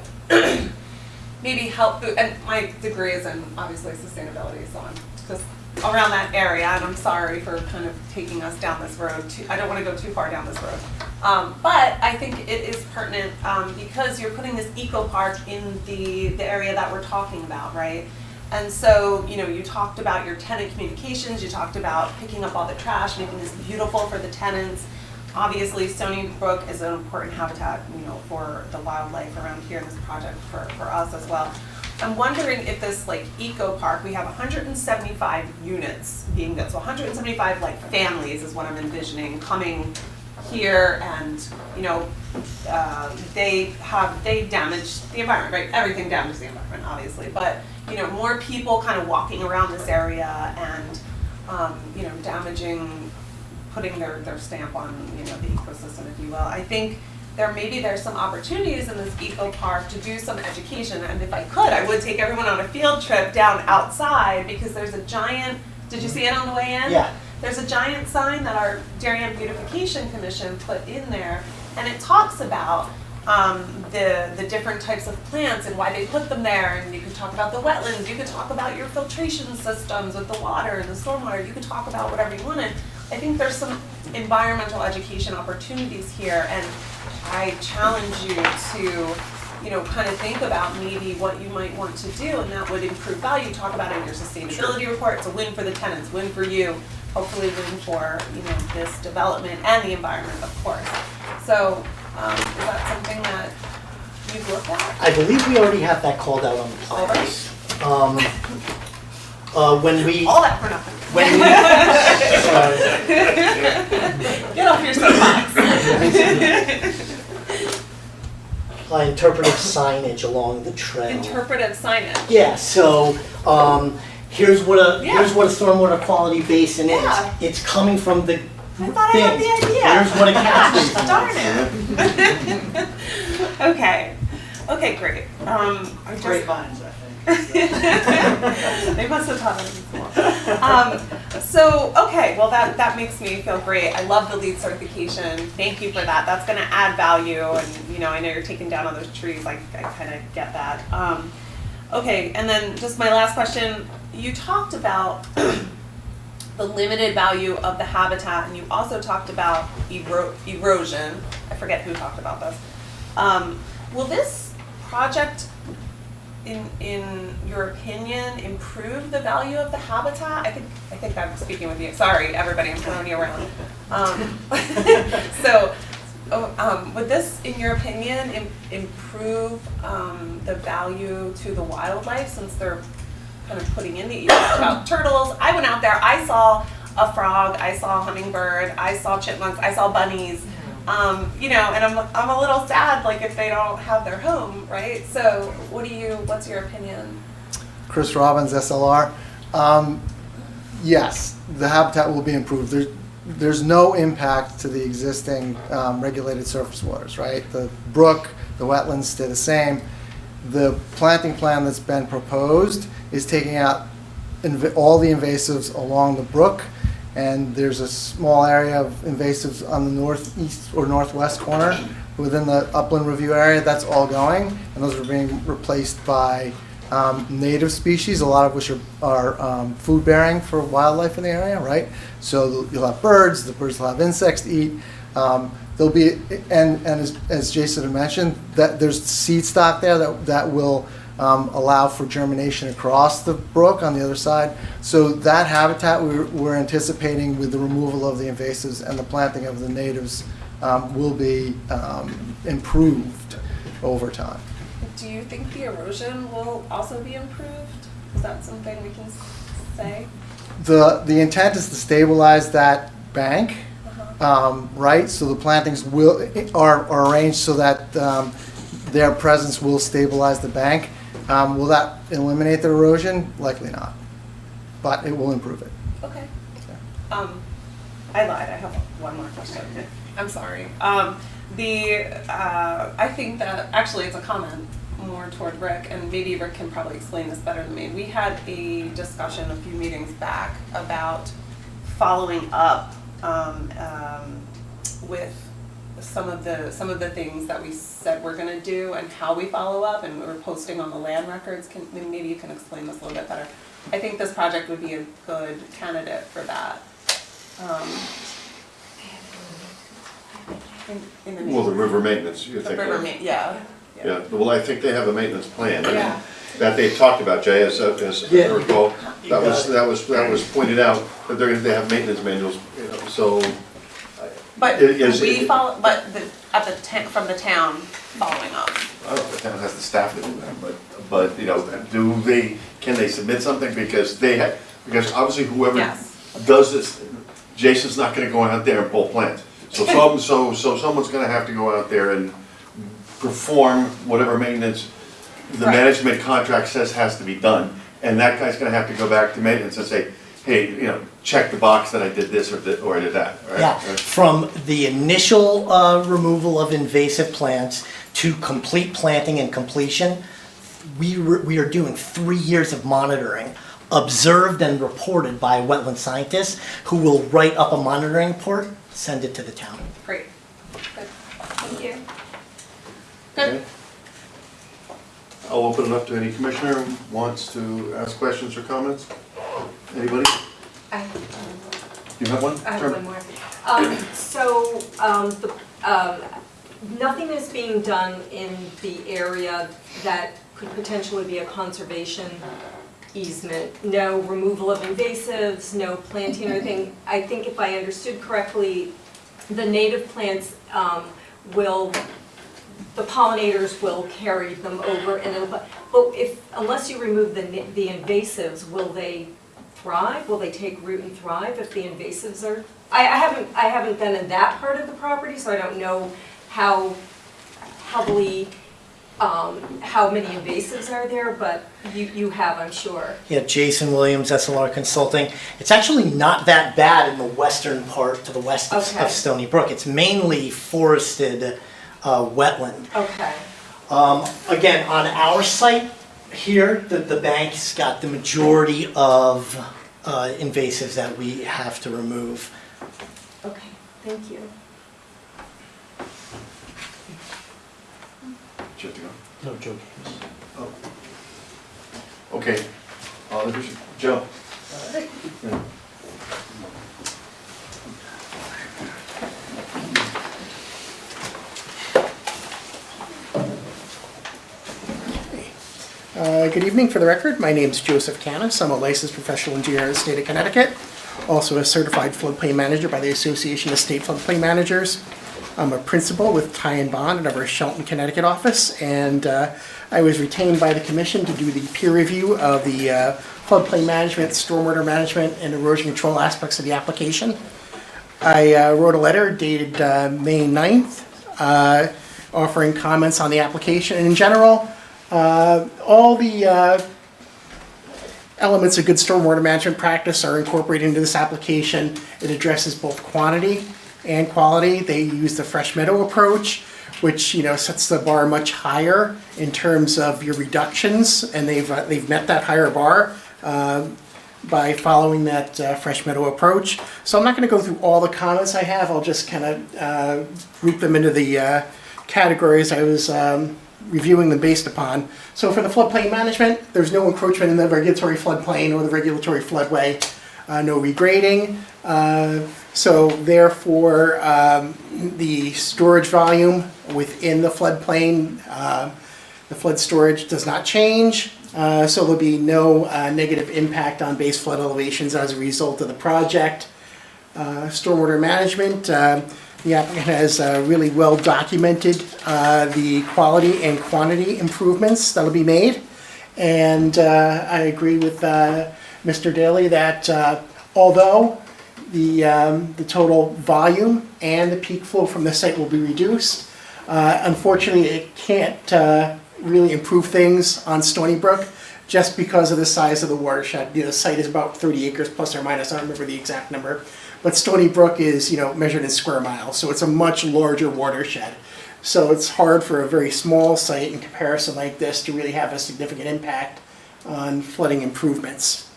N: maybe help, and my degree is in obviously sustainability, so I'm just around that area, and I'm sorry for kind of taking us down this road. I don't want to go too far down this road. But I think it is pertinent because you're putting this eco park in the area that we're talking about, right? And so, you talked about your tenant communications, you talked about picking up all the trash, making this beautiful for the tenants. Obviously, Stony Brook is an important habitat, for the wildlife around here in this project for us as well. I'm wondering if this eco park, we have 175 units being built, so 175 families is what I'm envisioning coming here, and they damage the environment, right? Everything damages the environment, obviously, but more people kind of walking around this area and damaging, putting their stamp on the ecosystem, if you will. I think there's some opportunities in this eco park to do some education, and if I could, I would take everyone on a field trip down outside, because there's a giant, did you see it on the way in?
E: Yeah.
N: There's a giant sign that our Darien Beautification Commission put in there, and it talks about the different types of plants and why they put them there, and you could talk about the wetlands, you could talk about your filtration systems with the water, the stormwater, you could talk about whatever you wanted. I think there's some environmental education opportunities here, and I challenge you to, you know, kind of think about maybe what you might want to do, and that would improve value. Talk about it in your sustainability report. It's a win for the tenants, win for you, hopefully win for, you know, this development and the environment, of course. So, is that something that you've looked at?
E: I believe we already have that called out on the plans. When we,
N: All that for nothing.
E: when we,
N: Get off your soapbox.
E: interpretive signage along the trail.
N: Interpretive signage.
E: Yeah, so, here's what a
N: Yeah.
E: stormwater quality basin is.
N: Yeah.
E: It's coming from the
N: I thought I had the idea.
E: Here's what a catch basin is.
N: Darn it. Okay. Okay, great. I just.
L: Grapevines, I think.
N: They must have taught us before. So, okay, well, that makes me feel great. I love the LEED certification. Thank you for that. That's gonna add value, and, you know, I know you're taking down all those trees. I kind of get that. Okay, and then just my last question. You talked about the limited value of the habitat, and you also talked about erosion. I forget who talked about this. Will this project, in your opinion, improve the value of the habitat? I think I'm speaking with you. Sorry, everybody, I'm throwing you around. Would this, in your opinion, improve the value to the wildlife, since they're kind of putting in you talked about turtles? I went out there, I saw a frog, I saw a hummingbird, I saw chipmunks, I saw bunnies. You know, and I'm a little sad, like, if they don't have their home, right? So what's your opinion?
G: Chris Robbins, SLR. Yes, the habitat will be improved. There's no impact to the existing regulated surface waters, right? The brook, the wetlands stay the same. The planting plan that's been proposed is taking out all the invasives along the brook, and there's a small area of invasives on the northeast or northwest corner within the upland review area. That's all going, and those are being replaced by native species, a lot of which are food bearing for wildlife in the area, right? So you'll have birds, the birds will have insects to eat. There'll be, and as Jason had mentioned, that there's seed stock there that will allow for germination across the brook on the other side. So that habitat we're anticipating, with the removal of the invasives and the planting of the natives, will be improved over time.
N: Do you think the erosion will also be improved? Is that something we can say?
G: The intent is to stabilize that bank, right? So the plantings are arranged so that their presence will stabilize the bank. Will that eliminate the erosion? Likely not, but it will improve it.
N: Okay. I lied. I have one more question. I'm sorry. I think that actually it's a comment more toward Rick, and maybe Rick can probably explain this better than me. We had a discussion a few meetings back about following up with some of the things that we said we're going to do and how we follow up, and we're posting on the land records. Maybe you can explain this a little bit better. I think this project would be a good candidate for that. In the
A: Well, the river maintenance, you think?
N: Yeah.
A: Yeah, well, I think they have a maintenance plan
N: Yeah.
A: that they've talked about, Jay, as I recall.
E: You got
A: That was pointed out, that they have maintenance manuals, you know, so.
N: But
A: we
N: follow, but from the town following up.
A: I don't know if the town has the staff to do that, but, you know, can they submit something? Because obviously whoever
N: Yes.
A: does this, Jason's not gonna go out there and pull plants. So someone's gonna have to go out there and perform whatever maintenance the
N: Right.
A: management contract says has to be done. And that guy's gonna have to go back to maintenance and say, hey, you know, check the box that I did this or I did that, right?
E: Yeah, from the initial removal of invasive plants to complete planting and completion, we are doing 3 years of monitoring, observed and reported by wetland scientists, who will write up a monitoring report, send it to the town.
N: Great. Good. Thank you.
A: Okay. I'll open it up to any commissioner who wants to ask questions or comments. Anybody? You have one?
K: I have
A: Sure.
K: one more. Nothing is being done in the area that could potentially be a conservation easement. No removal of invasives, no planting or anything. I think if I understood correctly, the native plants the pollinators will carry them over and but unless you remove the invasives, will they thrive? Will they take root and thrive if the invasives are? I haven't been in that part of the property, so I don't know how heavily, how many invasives are there, but you have, I'm sure.
E: Yeah, Jason Williams, SLR Consulting. It's actually not that bad in the western part to the west of Stony Brook. It's mainly forested wetland.
K: Okay.
E: Again, on our site here, the bank's got the majority of invasives that we have to remove.
K: Okay, thank you.
A: Did you have to go?
B: No joking.
A: Oh. Okay. Joe. Yeah.
O: Good evening. For the record, my name is Joseph Canis. I'm a licensed professional engineer in the state of Connecticut, also a certified floodplain manager by the Association of State Floodplain Managers. I'm a principal with Ty and Bond at our Shelton, Connecticut office, and I was retained by the commission to do the peer review of the floodplain management, stormwater management, and erosion control aspects of the application. I wrote a letter dated May 9th offering comments on the application, and in general, all the elements of good stormwater management practice are incorporated into this application. It addresses both quantity and quality. They use the fresh meadow approach, which sets the bar much higher in terms of your reductions, and they've met that higher bar by following that fresh meadow approach. So I'm not going to go through all the comments I have. I'll just kind of group them into the categories I was reviewing them based upon. So for the floodplain management, there's no encroachment in the regulatory floodplain or the regulatory floodway, no regrading. So therefore, the storage volume within the floodplain, the flood storage does not change. So there'll be no negative impact on base flood elevations as a result of the project. Stormwater management, the applicant has really well documented the quality and quantity improvements that'll be made. And I agree with Mr. Daly that although the total volume and the peak flow from the site will be reduced, unfortunately it can't really improve things on Stony Brook just because of the size of the watershed. The site is about 30 acres plus or minus, I don't remember the exact number. But Stony Brook is, measured in square miles, so it's a much larger watershed. So it's hard for a very small site in comparison like this to really have a significant impact on flooding improvements.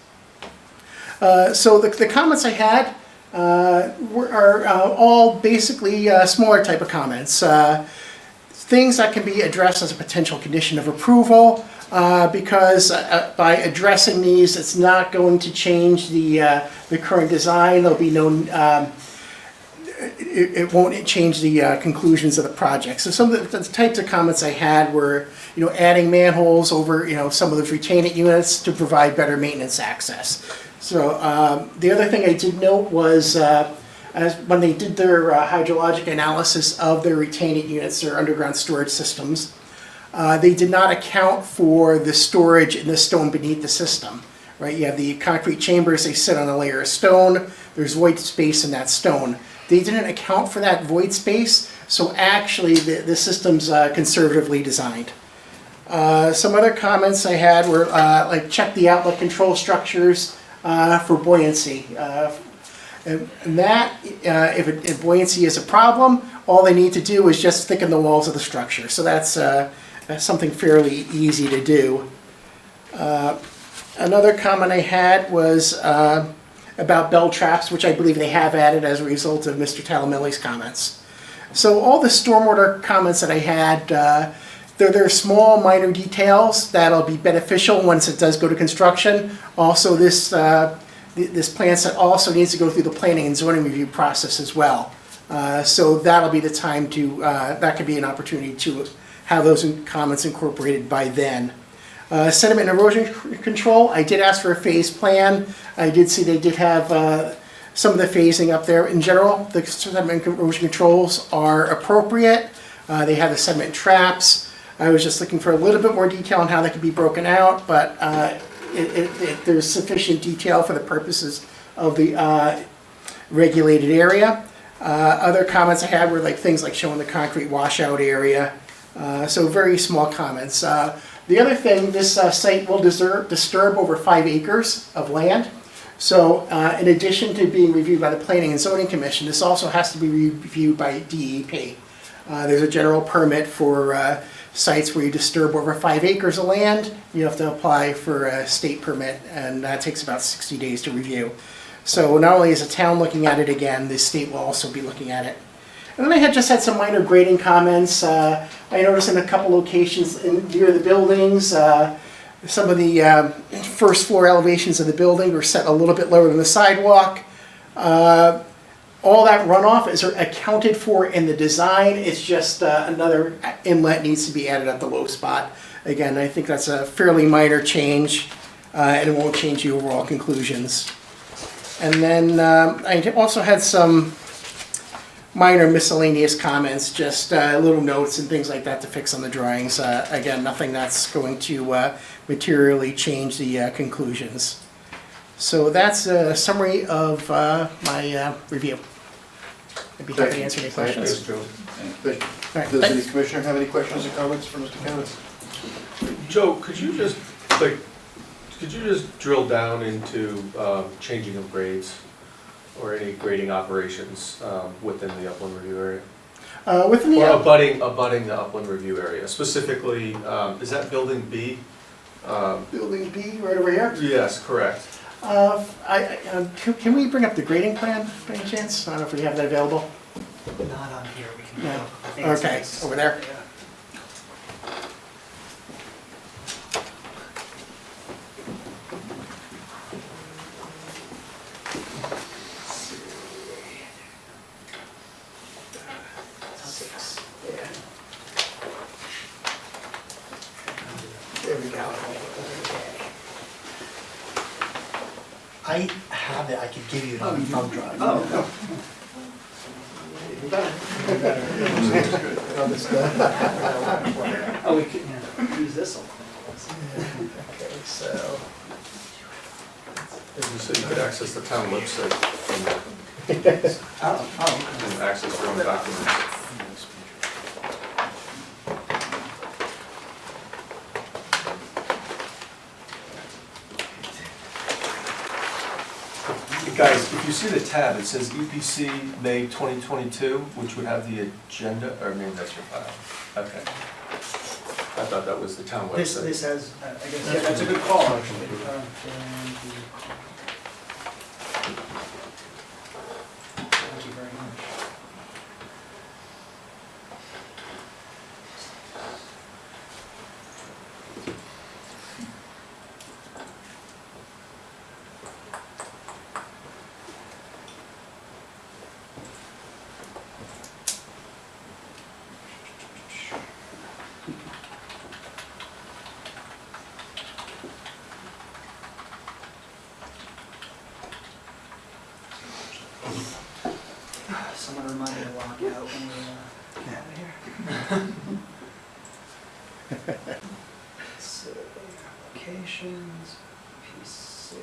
O: So the comments I had are all basically smaller type of comments. Things that can be addressed as a potential condition of approval, because by addressing these, it's not going to change the current design. There'll be no, it won't change the conclusions of the project. So some of the types of comments I had were, adding manholes over, some of the retainment units to provide better maintenance access. So the other thing I did note was when they did their hydrologic analysis of their retainment units, their underground storage systems, they did not account for the storage in the stone beneath the system, right? You have the concrete chambers, they sit on a layer of stone, there's void space in that stone. They didn't account for that void space, so actually the system's conservatively designed. Some other comments I had were like check the outlet control structures for buoyancy. And that, if buoyancy is a problem, all they need to do is just thicken the walls of the structure. So that's something fairly easy to do. Another comment I had was about bell traps, which I believe they have added as a result of Mr. Talamilli's comments. So all the stormwater comments that I had, There are small minor details that'll be beneficial once it does go to construction. Also, this plan set also needs to go through the planning and zoning review process as well. So that'll be the time to, that could be an opportunity to have those comments incorporated by then. Sediment and erosion control, I did ask for a phase plan. I did see they did have some of the phasing up there. In general, the sediment and erosion controls are appropriate. They have the sediment traps. I was just looking for a little bit more detail on how that could be broken out, but there's sufficient detail for the purposes of the regulated area. Other comments I had were like things like showing the concrete washout area. So very small comments. The other thing, this site will disturb over 5 acres of land. So in addition to being reviewed by the Planning and Zoning Commission, this also has to be reviewed by DEP. There's a general permit for sites where you disturb over 5 acres of land. You have to apply for a state permit, and that takes about 60 days to review. So not only is the town looking at it again, the state will also be looking at it. And then I had just had some minor grading comments. I noticed in a couple locations near the buildings, some of the first floor elevations of the building were set a little bit lower than the sidewalk. All that runoff is accounted for in the design. It's just another inlet needs to be added at the low spot. Again, I think that's a fairly minor change, and it won't change the overall conclusions. And then I also had some minor miscellaneous comments, just little notes and things like that to fix on the drawings. Again, nothing that's going to materially change the conclusions. So that's a summary of my review. I'd be happy to answer any questions.
A: Thanks, Joe.
O: All right,
A: Does any
O: thanks.
A: commissioner have any questions or comments for Mr. Cannons?
H: Joe, could you just drill down into changing of grades or any grading operations within the upland review area?
O: Within the
H: Or abutting the upland review area, specifically, is that building B?
O: Building B right over here.
H: Yes, correct.
O: Can we bring up the grading plan by any chance? I don't know if we have that available.
L: Not on here, we can.
O: No.
L: I think it's
O: Okay,
L: nice.
O: over there.
L: Yeah.
O: There we go. I have it, I could give you it on thumb drive.
L: Oh, we could, use this one.
O: Okay, so.
H: As you said, you could access the town website from there. And access your own documents. Guys, if you see the tab, it says EPC May 2022, which would have the agenda, or maybe that's your file. Okay. I thought that was the town website.
L: This has, I guess, yeah, that's a good call, actually. Thank you very much. Someone remind me to log out when we're out of here. So, applications, PC,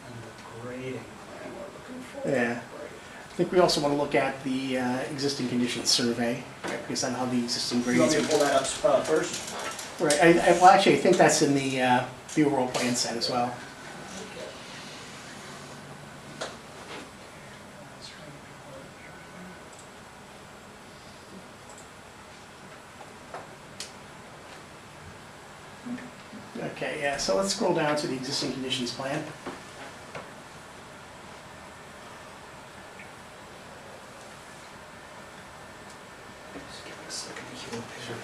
L: and the grading plan we're looking for.
O: Yeah. I think we also want to look at the existing conditions survey, right, based on how the existing
L: You want
O: grades
L: me to pull that up first?
O: Right, well, actually, I think that's in the overall plan set as well. Okay, yeah, so let's scroll down to the existing conditions plan.
L: Just give me a second to heal up here.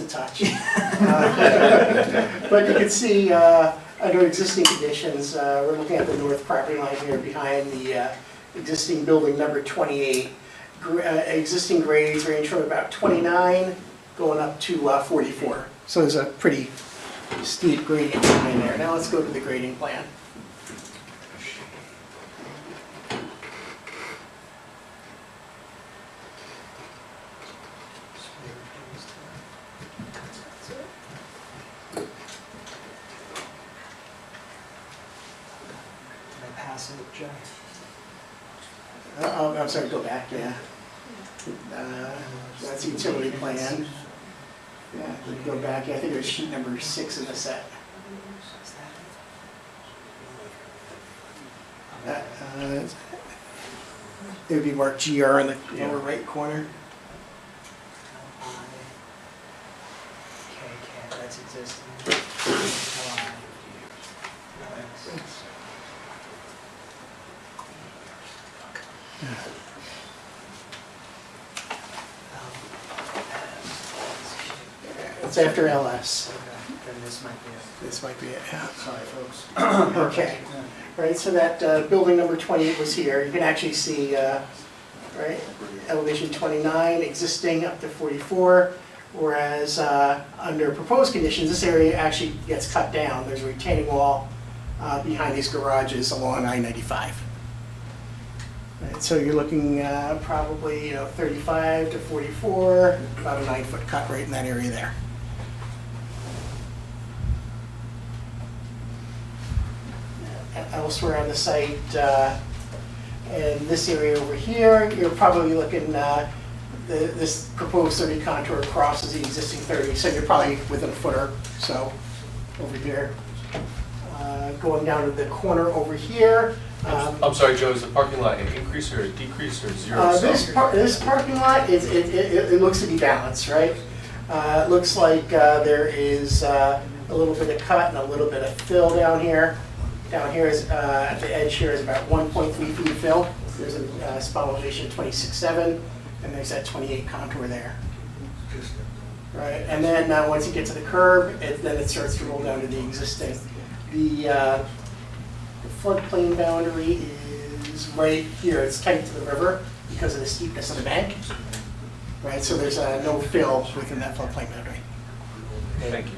O: to touch. But you can see, under existing conditions, we're looking at the north property line here behind the existing building number 28. Existing grades range from about 29 going up to 44. So there's a pretty steep gradient in there. Now let's go to the grading plan.
L: Pass it, Jay.
O: Oh, I'm sorry, go back, yeah. That's the utility plan. Yeah, go back, I think it was sheet number 6 in the set. It would be marked GR in the lower right corner.
L: That's existing.
O: It's after LS.
L: Then this might be it.
O: This might be it, yeah.
L: Sorry, folks.
O: Okay. Right, so that building number 28 was here. You can actually see, right, elevation 29 existing up to 44, whereas under proposed conditions, this area actually gets cut down. There's a retaining wall behind these garages along I-95. Right, so you're looking probably 35 to 44, about a 9-foot cut right in that area there. Elsewhere on the site, in this area over here, you're probably looking, this proposed 30 contour crosses the existing 30, so you're probably within a foot or so over here. Going down to the corner over here.
H: I'm sorry, Joe, is the parking lot an increase or a decrease or zero?
O: This parking lot, it looks to be balanced, right? It looks like there is a little bit of cut and a little bit of fill down here. Down here is, at the edge here is about 1.3 feet of fill. There's a spot elevation 26.7, and there's that 28 contour there. Right, and then once you get to the curb, then it starts to roll down to the existing. The floodplain boundary is right here. It's tight to the river because of the steepness of the bank. Right, so there's no fill within that floodplain boundary.
H: Thank you.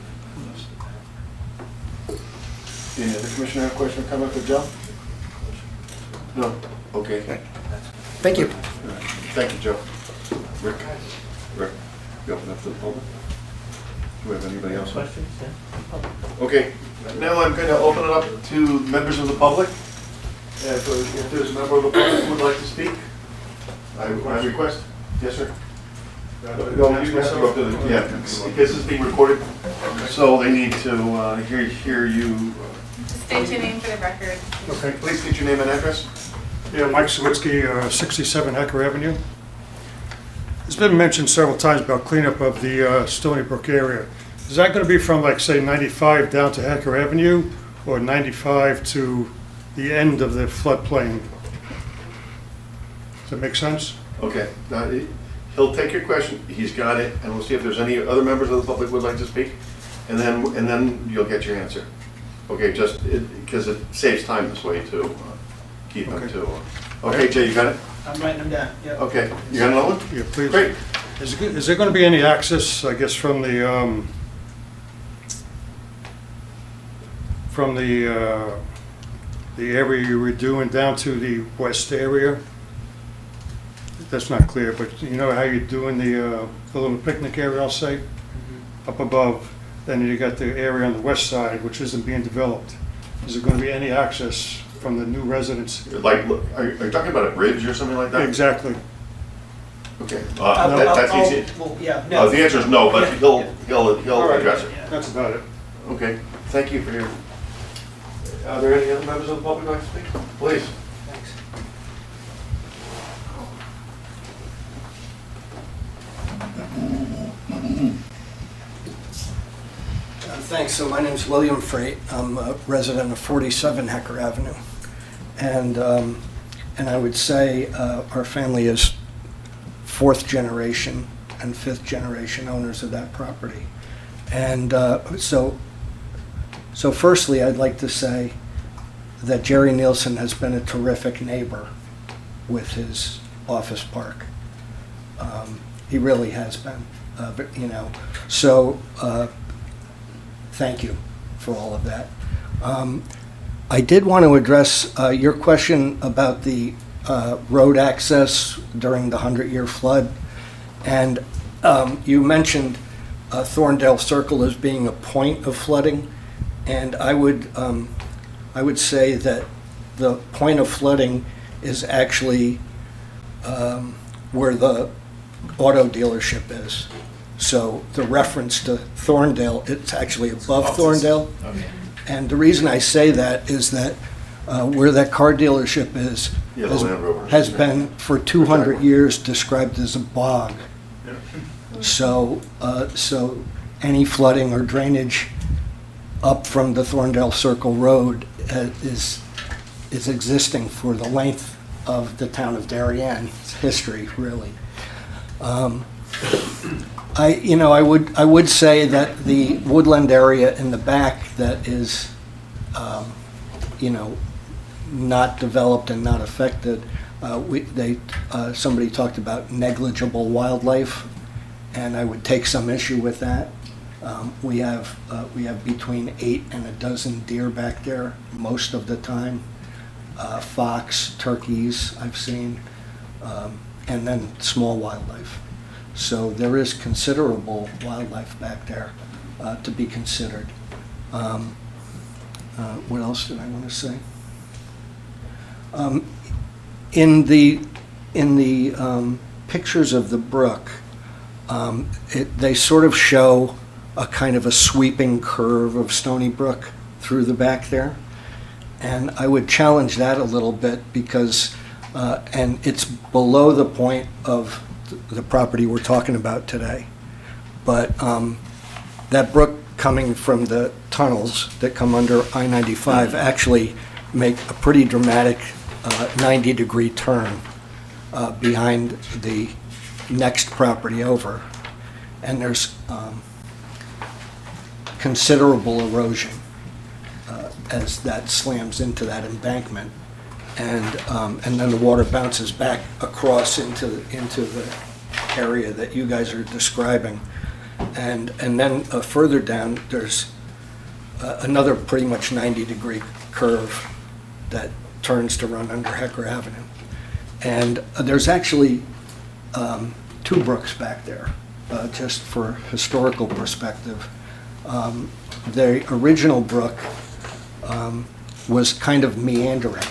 A: Any other commissioner have a question or comment for Joe? No? Okay.
O: Thank you.
A: Thank you, Joe. Rick? You open up to the public? Do we have anybody else?
B: Questions? Yeah.
A: Okay, now I'm going to open it up to members of the public. If there's a member of the public who would like to speak, I request. Yes, sir. No, you have to go up to the, yeah, this is being recorded, so they need to hear you.
N: State your name for the record.
A: Okay, please state your name and address.
P: Yeah, Mike Sawicki, 67 Hecker Avenue. It's been mentioned several times about cleanup of the Stony Brook area. Is that going to be from, like, say, 95 down to Hecker Avenue, or 95 to the end of the floodplain? Does that make sense?
A: Okay, he'll take your question, he's got it, and we'll see if there's any other members of the public who would like to speak, and then you'll get your answer. Okay, just because it saves time this way to keep them to. Okay, Jay, you got it?
L: I'm writing them down, yeah.
A: Okay, you got another one?
P: Yeah, please.
A: Great.
P: Is there going to be any access, I guess, from the area you were doing down to the west area? That's not clear, but you know how you're doing the little picnic area, I'll say, up above. Then you got the area on the west side, which isn't being developed. Is there going to be any access from the new residents?
A: Like, are you talking about a bridge or something like that?
P: Exactly.
A: Okay, that's easy.
L: Well, yeah, no.
A: The answer is no, but he'll address it.
P: That's about it.
A: Okay, thank you for your. Are there any other members of the public who like to speak? Please.
L: Thanks.
Q: Thanks. So my name's William Freight. I'm a resident of 47 Hecker Avenue. And I would say our family is 4th generation and 5th generation owners of that property. And so firstly, I'd like to say that Jerry Nielsen has been a terrific neighbor with his office park. He really has been, so thank you for all of that. I did want to address your question about the road access during the 100-year flood. And you mentioned Thorndale Circle as being a point of flooding. And I would say that the point of flooding is actually where the auto dealership is. So the reference to Thorndale, it's actually above Thorndale.
H: Okay.
Q: And the reason I say that is that where that car dealership is,
A: Yeah, the Land Rover.
Q: has been for 200 years described as a bog. So any flooding or drainage up from the Thorndale Circle Road is existing for the length of the town of Darienne's history, really. I would say that the woodland area in the back that is, not developed and not affected, somebody talked about negligible wildlife, and I would take some issue with that. We have between 8 and a dozen deer back there most of the time. Fox, turkeys I've seen, and then small wildlife. So there is considerable wildlife back there to be considered. What else did I want to say? In the pictures of the brook, they sort of show a kind of a sweeping curve of Stony Brook through the back there. And I would challenge that a little bit because, and it's below the point of the property we're talking about today. But that brook coming from the tunnels that come under I-95 actually make a pretty dramatic 90-degree turn behind the next property over. And there's considerable erosion as that slams into that embankment, and then the water bounces back across into the area that you guys are describing, and then further down there's another pretty much 90-degree curve that turns to run under Hecker Avenue, and there's actually 2 brooks back there, just for historical perspective. The original brook was kind of meandering.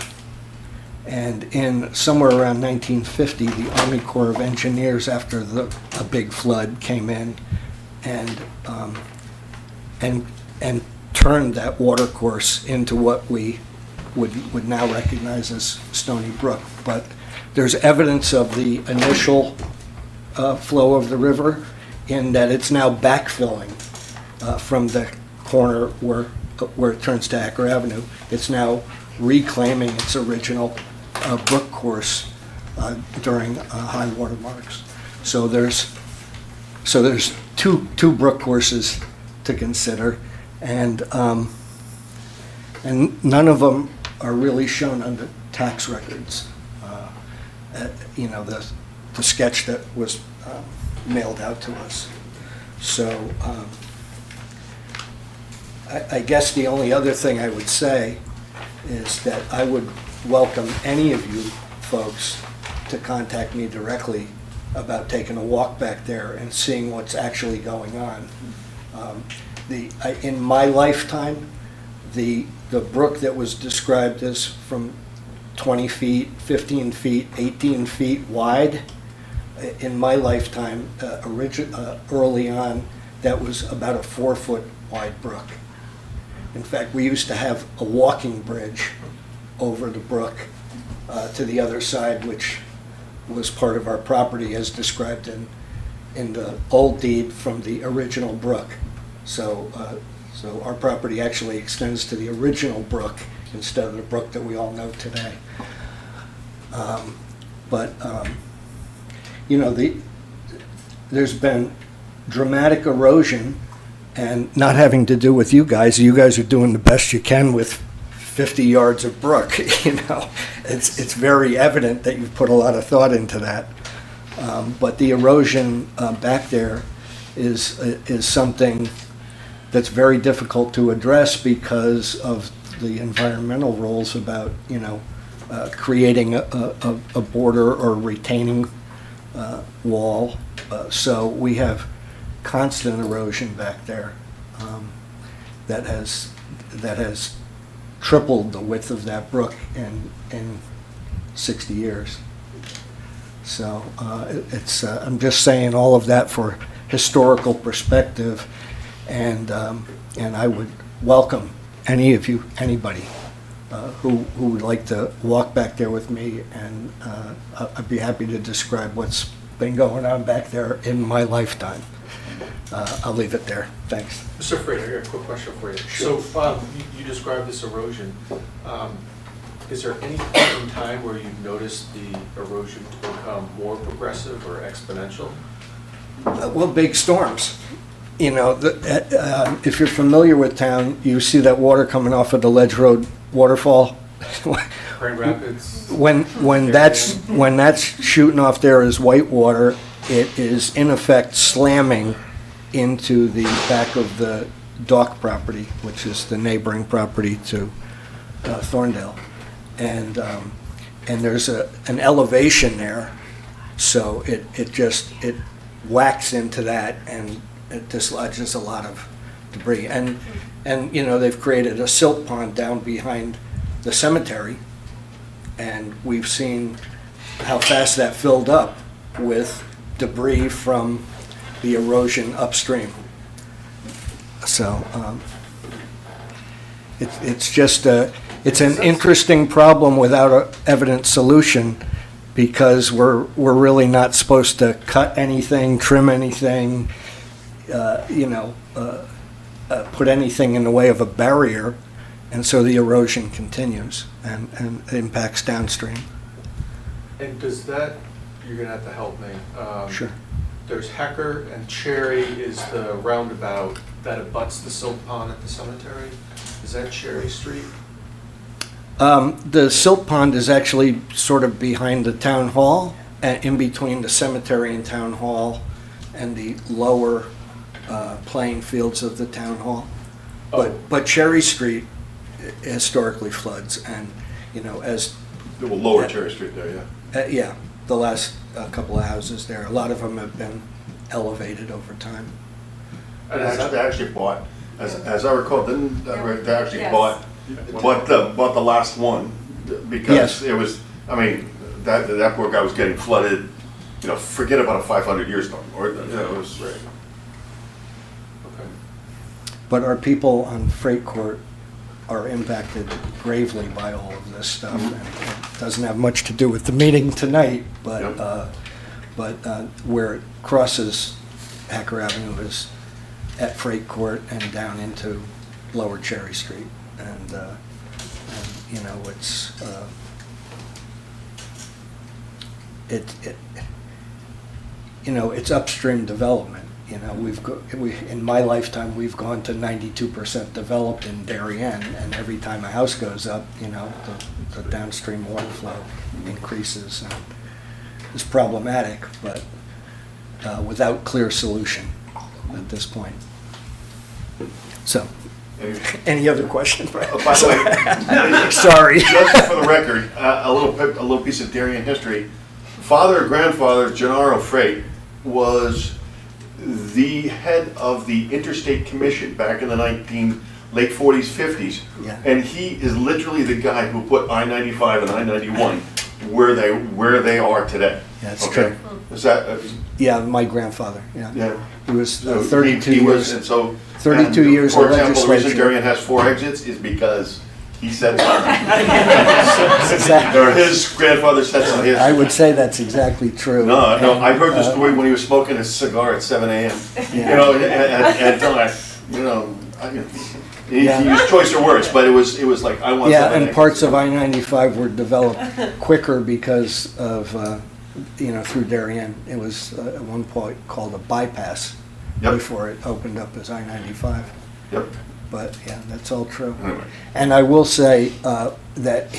Q: And in somewhere around 1950, the Army Corps of Engineers, after a big flood, came in and turned that water course into what we would now recognize as Stony Brook. But there's evidence of the initial flow of the river in that it's now backfilling from the corner where it turns to Hacker Avenue. It's now reclaiming its original brook course during high water marks. So there's two brook courses to consider, and none of them are really shown on the tax records. The sketch that was mailed out to us. So I guess the only other thing I would say is that I would welcome any of you folks to contact me directly about taking a walk back there and seeing what's actually going on. In my lifetime, the brook that was described as from 20 feet, 15 feet, 18 feet wide, in my lifetime, early on, that was about a 4-foot wide brook. In fact, we used to have a walking bridge over the brook to the other side, which was part of our property as described in the old deed from the original brook. So our property actually extends to the original brook instead of the brook that we all know today. There's been dramatic erosion, And not having to do with you guys are doing the best you can with 50 yards of brook, you know. It's very evident that you've put a lot of thought into that. But the erosion back there is something that's very difficult to address because of the environmental rules about, you know, creating a border or retaining wall. So we have constant erosion back there that has tripled the width of that brook in 60 years. So I'm just saying all of that for historical perspective, and I would welcome anybody who would like to walk back there with me, and I'd be happy to describe what's been going on back there in my lifetime. I'll leave it there. Thanks.
H: Mr. Freight, I got a quick question for you. So you described this erosion. Is there any point in time where you've noticed the erosion to become more progressive or exponential?
Q: Well, big storms. You know, if you're familiar with town, you see that water coming off of the Ledge Road waterfall.
H: Grand Rapids?
Q: When that's shooting off there as white water, it is in effect slamming into the back of the dock property, which is the neighboring property to Thorndale. And there's an elevation there, so it whacks into that, and it dislodges a lot of debris. And you know, they've created a silt pond down behind the cemetery, and we've seen how fast that filled up with debris from the erosion upstream. So it's just it's an interesting problem without an evident solution, because we're really not supposed to cut anything, trim anything, put anything in the way of a barrier, and so the erosion continues and impacts downstream.
H: And does that, you're gonna have to help me.
Q: Sure.
H: There's Hecker, and Cherry is the roundabout that abuts the silt pond at the cemetery. Is that Cherry Street?
Q: The silt pond is actually sort of behind the town hall, in between the cemetery and town hall, and the lower playing fields of the town hall. But Cherry Street historically floods, and you know, as
A: Lower Cherry Street there, yeah.
Q: Yeah, the last couple of houses there, a lot of them have been elevated over time.
A: And they actually bought, as I recall, didn't they actually
K: Yes.
A: bought the last one, because it was, I mean, that poor guy was getting flooded, you know, forget about a 500-year storm, or, you know, it was, right.
H: Okay.
Q: But our people on Freight Court are impacted gravely by all of this stuff. And it doesn't have much to do with the meeting tonight, but where it crosses Hacker Avenue is at Freight Court and down into Lower Cherry Street. And you know, it's upstream development. You know, in my lifetime, we've gone to 92% developed in Darien, and every time a house goes up, you know, the downstream water flow increases. And it's problematic, but without clear solution at this point. So, any other questions?
A: By the way,
Q: sorry.
A: Just for the record, a little piece of Darien history. Father or grandfather Gennaro Freight was the head of the Interstate Commission back in the late 40s, 50s.
Q: Yeah.
A: And he is literally the guy who put I-95 and I-91 where they are today.
Q: Yeah, that's
A: okay?
Q: true.
A: Is that?
Q: Yeah, my grandfather, yeah.
A: Yeah.
Q: He was
A: So
Q: 32
A: he
Q: years.
A: and so,
Q: 32
A: and,
Q: years
A: for
Q: of
A: example, the reason
Q: legislature.
A: Darien has 4 exits is because he said
Q: Exactly.
A: or his grandfather said something.
Q: I would say that's exactly true.
A: No,
Q: And,
A: I heard the story when he was smoking his cigar at 7 a.m.
Q: Yeah.
A: You know, at time, you know, he
Q: Yeah.
A: used choicer words, but it was like, I want
Q: Yeah,
A: something
Q: and parts of I-95 were developed quicker because of, through Darien. It was at one point called a bypass
A: Yep.
Q: before it opened up as I-95.
A: Yep.
Q: But, yeah, that's all true.
A: Anyway.
Q: And I will say that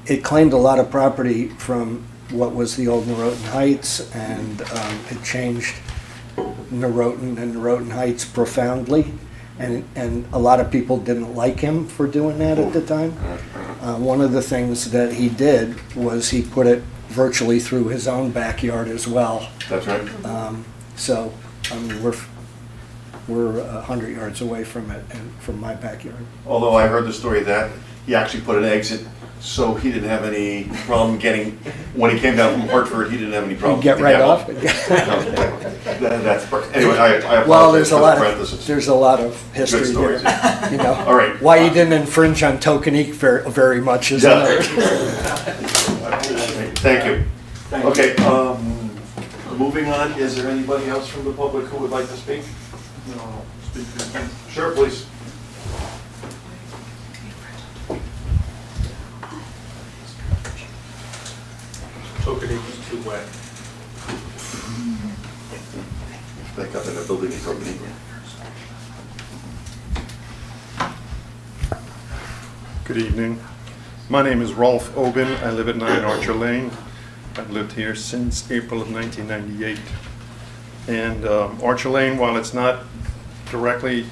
Q: it claimed a lot of property from what was the old Norotan Heights, and it changed Norotan and Norotan Heights profoundly. And a lot of people didn't like him for doing that at the time. One of the things that he did was he put it virtually through his own backyard as well.
A: That's right.
Q: So, I mean, we're 100 yards away from it, and from my backyard.
A: Although I heard the story that he actually put an exit so he didn't have any problem getting, when he came down from Hartford, he didn't have any problem.
Q: Get
A: to
Q: right off?
A: That's, anyway, I apologize
Q: Well, there's
A: for
Q: a
A: the
Q: lot
A: parenthesis.
Q: of, there's a lot of history
A: Good stories,
Q: here.
A: yeah.
Q: You know?
A: All right.
Q: Why you didn't infringe on Tokenique very much is another.
A: Thank you. Okay, moving on, is there anybody else from the public who would like to speak? No, speak. Sure, please.
H: Tokenique is too wet.
A: Back up in the building company.
P: Good evening. My name is Rolf Oben. I live at 9 Archer Lane. I've lived here since April of 1998. And Archer Lane, while it's not directly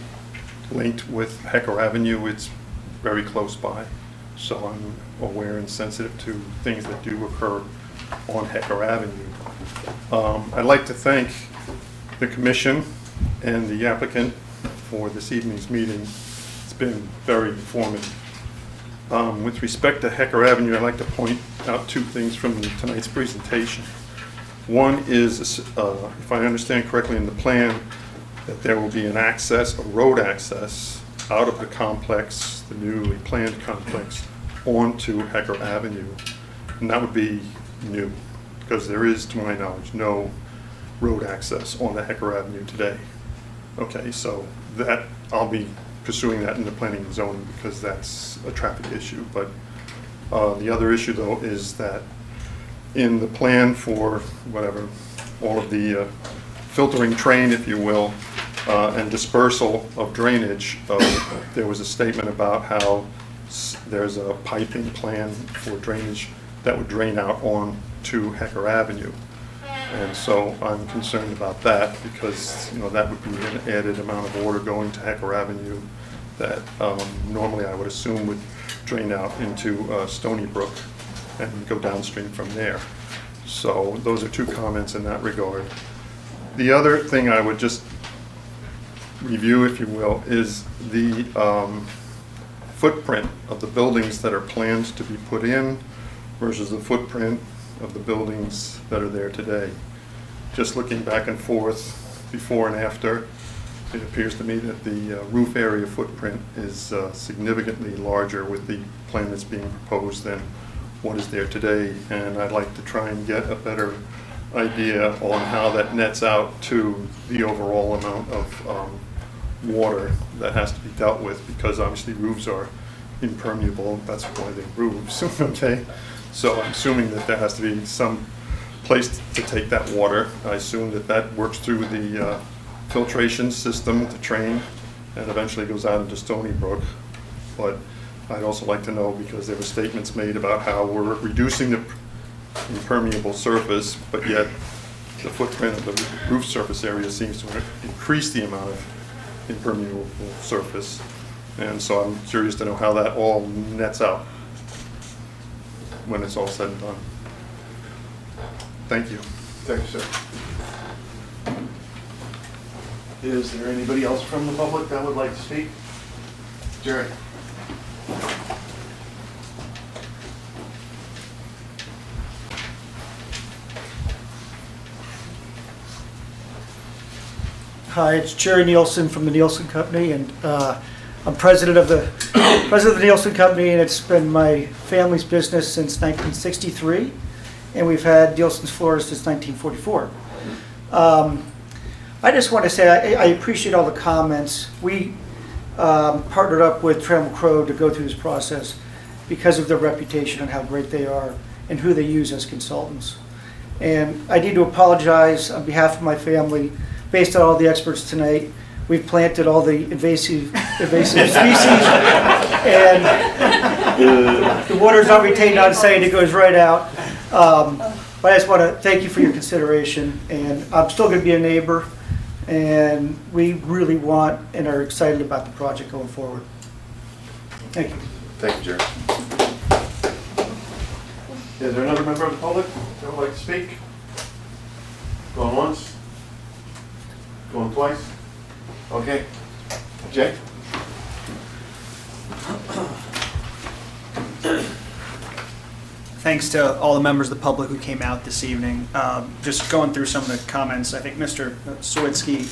P: linked with Hecker Avenue, it's very close by. So I'm aware and sensitive to things that do occur on Hecker Avenue. I'd like to thank the commission and the applicant for this evening's meeting. It's been very informative. With respect to Hecker Avenue, I'd like to point out two things from tonight's presentation. One is, if I understand correctly in the plan, that there will be an access, a road access, out of the complex, the newly planned complex, onto Hecker Avenue. And that would be new, because there is, to my knowledge, no road access on the Hecker Avenue today. Okay, so that, I'll be pursuing that in the planning and zoning because that's a traffic issue. But the other issue, though, is that in the plan for whatever, all of the filtering train, if you will, and dispersal of drainage, there was a statement about how there's a piping plan for drainage that would drain out on to Hecker Avenue. And so I'm concerned about that because, you know, that would be an added amount of water going to Hecker Avenue that normally I would assume would drain out into Stony Brook and go downstream from there. So those are two comments in that regard. The other thing I would just review, if you will, is the footprint of the buildings that are planned to be put in versus the footprint of the buildings that are there today. Just looking back and forth before and after, it appears to me that the roof area footprint is significantly larger with the plan that's being proposed than what is there today. And I'd like to try and get a better idea on how that nets out to the overall amount of water that has to be dealt with, because obviously roofs are impermeable. That's why they're roofs, okay? So I'm assuming that there has to be some place to take that water. I assume that that works through the filtration system, the train, and eventually goes out into Stony Brook. But I'd also like to know, because there were statements made about how we're reducing the impermeable surface, but yet the footprint of the roof surface area seems to increase the amount of impermeable surface. And so I'm curious to know how that all nets out when it's all said and done. Thank you.
A: Thank you, sir. Is there anybody else from the public that would like to speak? Jerry.
L: Hi, it's Jerry Nielsen from the Nielsen Company, and I'm president of the Nielsen Company, and it's been my family's business since 1963, and we've had Nielsen's floors since 1944. I just want to say I appreciate all the comments. We partnered up with Trammell Crow to go through this process because of their reputation and how great they are and who they use as consultants. And I need to apologize on behalf of my family, based on all the experts tonight. We've planted all the invasive species, and the water's not retained on site, it goes right out. But I just want to thank you for your consideration, and I'm still going to be a neighbor, and we really want and are excited about the project going forward. Thank you.
A: Thank you, Jerry. Is there another member of the public that would like to speak? Going once? Going twice? Okay. Jay?
C: Thanks to all the members of the public who came out this evening. Just going through some of the comments, I think Mr. Sawicki,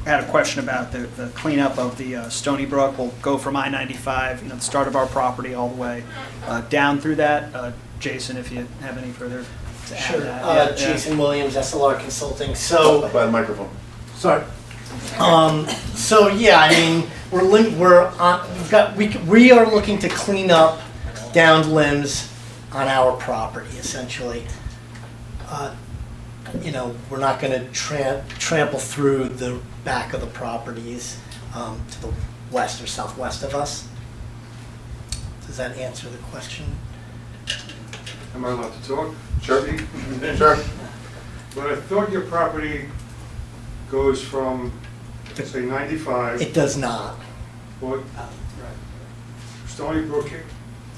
C: had a question about the cleanup of the Stony Brook. We'll go from I-95, the start of our property, all the way down through that. Jason, if you have any further to add
E: Sure.
C: to that.
E: Jason Williams, SLR Consulting. So,
A: By the microphone.
E: sorry. So yeah, I mean, we are looking to clean up downed limbs on our property, essentially. We're not going to trample through the back of the properties to the west or southwest of us. Does that answer the question?
P: Am I allowed to talk?
A: Sure.
P: Steve?
A: Sure.
P: But I thought your property goes from, say, 95.
E: It does not.
P: What? Stony Brook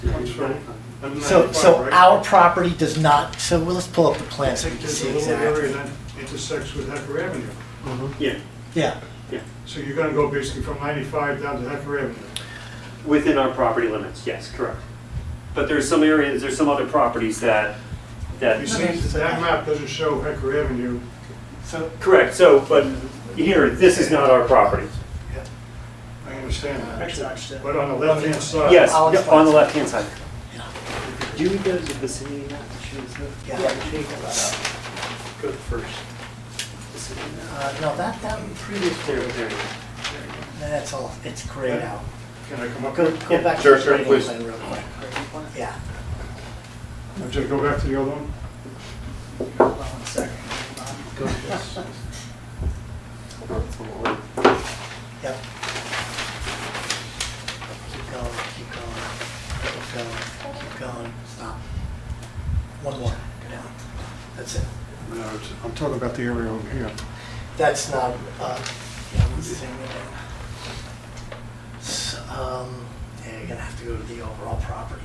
P: comes from under
E: So
P: 95, right?
E: our property does not, so let's pull up the plan so we can
P: There's
E: see
P: a little
E: exactly.
P: area that intersects with Hecker Avenue.
F: Yeah,
E: Yeah.
P: So you're gonna go basically from 95 down to Hecker Avenue.
F: within our property limits, yes, correct. But there's some areas, there's some other properties that,
P: You see, that map doesn't show Hecker Avenue.
F: correct, so, but here, this is not our property.
P: I understand that.
L: Actually, I understand.
P: But on the left-hand side.
F: Yes,
E: I'll
F: yeah, on the left-hand side.
B: Do we go to the vicinity map?
E: Yeah.
F: Go first.
E: No, that previous,
F: There.
E: that's all, it's grayed out.
P: Can I come up?
E: Go back to
A: Sure,
E: the
A: sure,
E: grading
A: please.
E: plan real quick. Yeah.
P: Just go back to the other one?
E: One second. Go to this. Yep. Keep going, stop. One more, go down. That's it.
P: No, I'm talking about the area over here.
E: That's not, let's see. Yeah, you're gonna have to go to the overall property.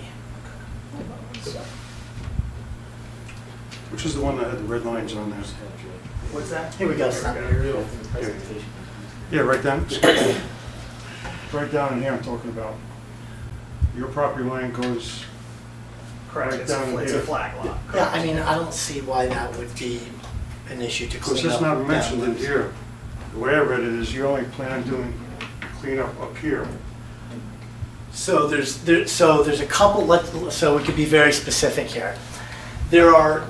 P: Which is the one that had the red lines on there?
L: What's that?
E: Here we go, stop.
P: Yeah, right down. Right down in here I'm talking about. Your property line goes
L: Correct,
P: right
L: it's
P: down
L: a
P: here.
L: flag lot.
E: Yeah, I mean, I don't see why that would be an issue to
P: Because
E: clean
P: it's
E: up.
P: not mentioned in
E: downlands.
P: here. The way I read it is you only plan on doing cleanup up here.
E: So there's a couple, so we could be very specific here. There are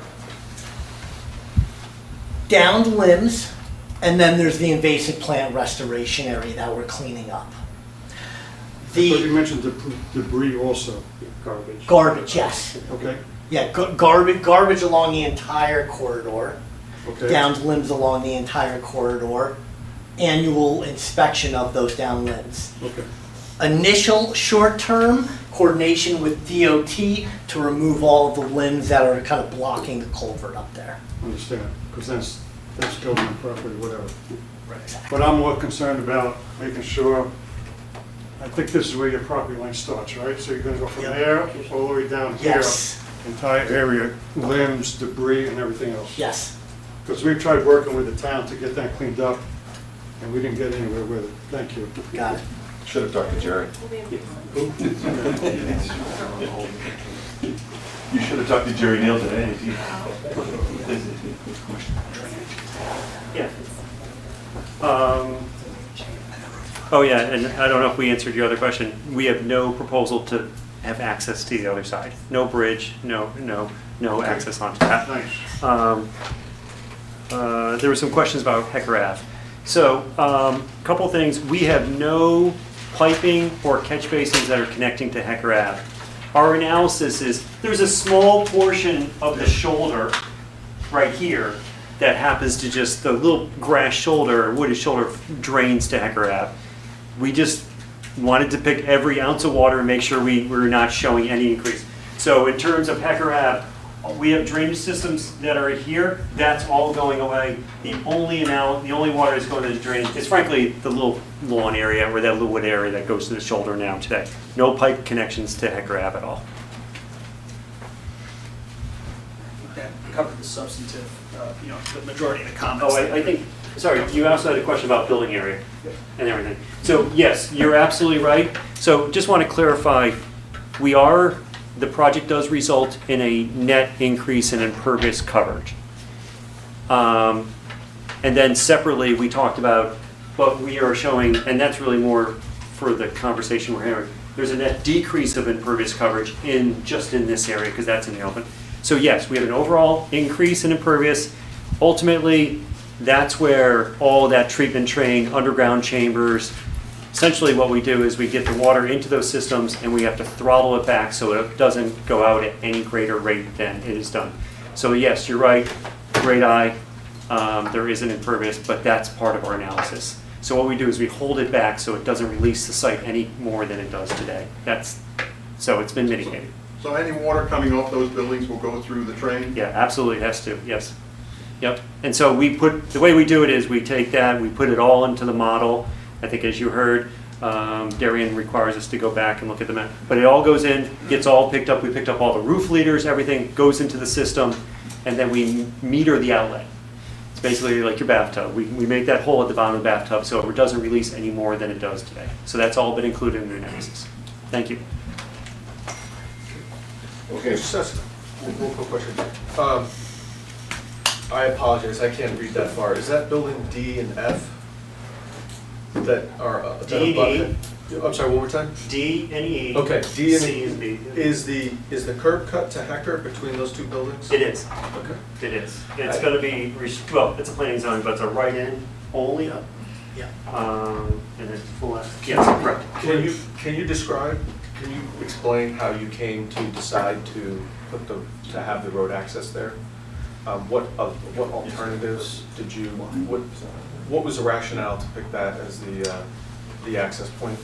E: downed limbs, and then there's the invasive plant restoration area that we're cleaning up.
P: But you
E: The
P: mentioned debris also,
F: Garbage.
E: garbage, yes.
P: okay?
E: Yeah, garbage along the entire corridor,
P: Okay.
E: downed limbs along the entire corridor, annual inspection of those downed limbs.
P: Okay.
E: Initial short-term coordination with DOT to remove all of the limbs that are kind of blocking the culvert up there.
P: Understand, because that's government property, whatever. But I'm more concerned about making sure, I think this is where your property line starts, right? So you're gonna go from
E: Yep.
P: there all the way down here.
E: Yes,
P: Entire area, limbs, debris, and everything else.
E: yes.
P: Because we've tried working with the town to get that cleaned up, and we didn't get anywhere with it. Thank you.
E: Got it.
A: Should have talked to Jerry. You should have talked to Jerry Neal today.
F: Yeah. Oh, yeah, and I don't know if we answered your other question. We have no proposal to have access to the other side. No bridge, no access onto that.
P: Thanks.
F: There were some questions about Hecker Ave. So, couple things. We have no piping or catch basins that are connecting to Hecker Ave. Our analysis is there's a small portion of the shoulder right here that happens to just, the little grass shoulder, or wooded shoulder drains to Hecker Ave. We just wanted to pick every ounce of water and make sure we're not showing any increase. So in terms of Hecker Ave, we have drainage systems that are here. That's all going away. The only water that's going to the drainage is frankly the little lawn area or that little wood area that goes to the shoulder now today. No pipe connections to Hecker Ave at all.
L: That covered the substantive, the majority of the comments.
F: Oh, I think, sorry, you also had a question about building area and everything. So yes, you're absolutely right. So just want to clarify, the project does result in a net increase in impervious coverage. And then separately, we talked about what we are showing, and that's really more for the conversation we're having. There's a net decrease of impervious coverage just in this area, because that's in the open. So yes, we have an overall increase in impervious. Ultimately, that's where all that treatment train, underground chambers, essentially what we do is we get the water into those systems and we have to throttle it back so it doesn't go out at any greater rate than it is done. So yes, you're right, great eye, there is an impervious, but that's part of our analysis. So what we do is we hold it back so it doesn't release the site any more than it does today. So it's been mitigated.
R: So any water coming off those buildings will go through the train?
F: Yeah, absolutely has to, yes. Yep, and so the way we do it is we take that, we put it all into the model. I think as you heard, Darian requires us to go back and look at the map. But it all goes in, gets all picked up. We picked up all the roof leaders, everything goes into the system, and then we meter the outlet. It's basically like your bathtub. We make that hole at the bottom of the bathtub so it doesn't release any more than it does today. So that's all been included in the analysis. Thank you.
H: Okay, just one quick question. I apologize, I can't read that far. Is that building D and F that are
F: D and
H: E? I'm sorry, one more time?
F: D and E.
H: Okay, D and
F: C
H: E.
F: and B.
H: Is the curb cut to Hecker between those two buildings?
F: It is.
H: Okay.
F: It is. It's going to be, well, it's a planning zone, but it's a right-in only.
E: Yeah.
F: And it's full, yes, correct.
H: Can you explain how you came to decide to have the road access there? What alternatives did you, what was the rationale to pick that as the access point?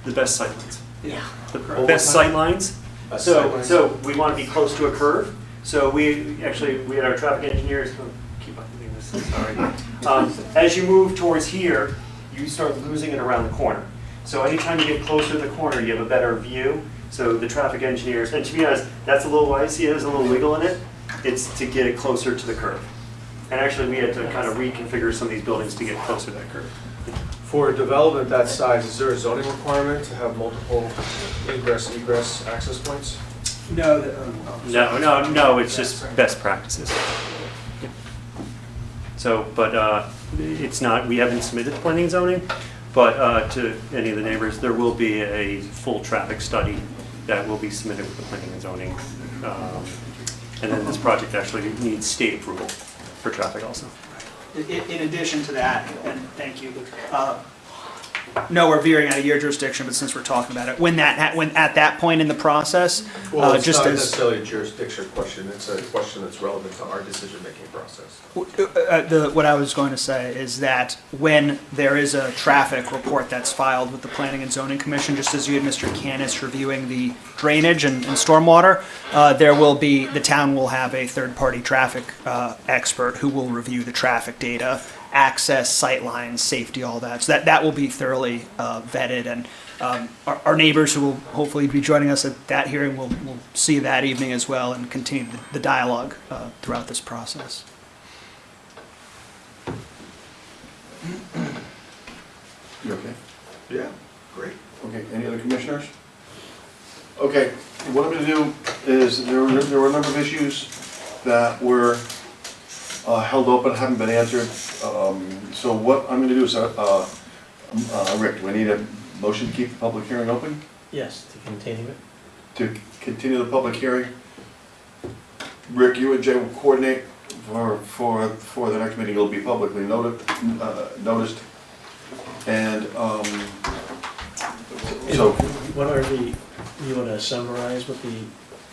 F: The best sight lines.
E: Yeah.
F: The best sight lines. So we want to be close to a curve. So we had our traffic engineers, keep on doing this, sorry. As you move towards here, you start losing it around the corner. So anytime you get closer to the corner, you have a better view. So the traffic engineers, and to be honest, that's a little, why I see there's a little wiggle in it. It's to get it closer to the curve. And actually we had to kind of reconfigure some of these buildings to get closer to that curve.
H: For a development that size, is there a zoning requirement to have multiple egress access points?
L: No.
F: No, it's just best practices. So, but it's not, we haven't submitted to planning and zoning, but to any of the neighbors, there will be a full traffic study that will be submitted with the planning and zoning. And then this project actually needs state approval for traffic also.
L: In addition to that, and thank you, no, we're veering out of your jurisdiction, but since we're talking about it, when at that point in the process,
H: Well, it's
L: just
H: not
L: as
H: necessarily a jurisdiction question, it's a question that's relevant to our decision-making process.
L: what I was going to say is that when there is a traffic report that's filed with the Planning and Zoning Commission, just as you had Mr. Canis reviewing the drainage and stormwater, the town will have a third-party traffic expert who will review the traffic data, access, sight lines, safety, all that. So that will be thoroughly vetted, and our neighbors who will hopefully be joining us at that hearing will see that evening as well and continue the dialogue throughout this process.
R: You okay?
H: Yeah, great.
R: Okay, any other commissioners? Okay, what I'm gonna do is, there were a number of issues that were held open, haven't been answered. So what I'm gonna do is, Rick, do I need a motion to keep the public hearing open?
B: Yes, to continue it.
R: To continue the public hearing? Rick, you and Jay will coordinate for the next meeting. It'll be publicly noticed. And, so.
B: You want to summarize what the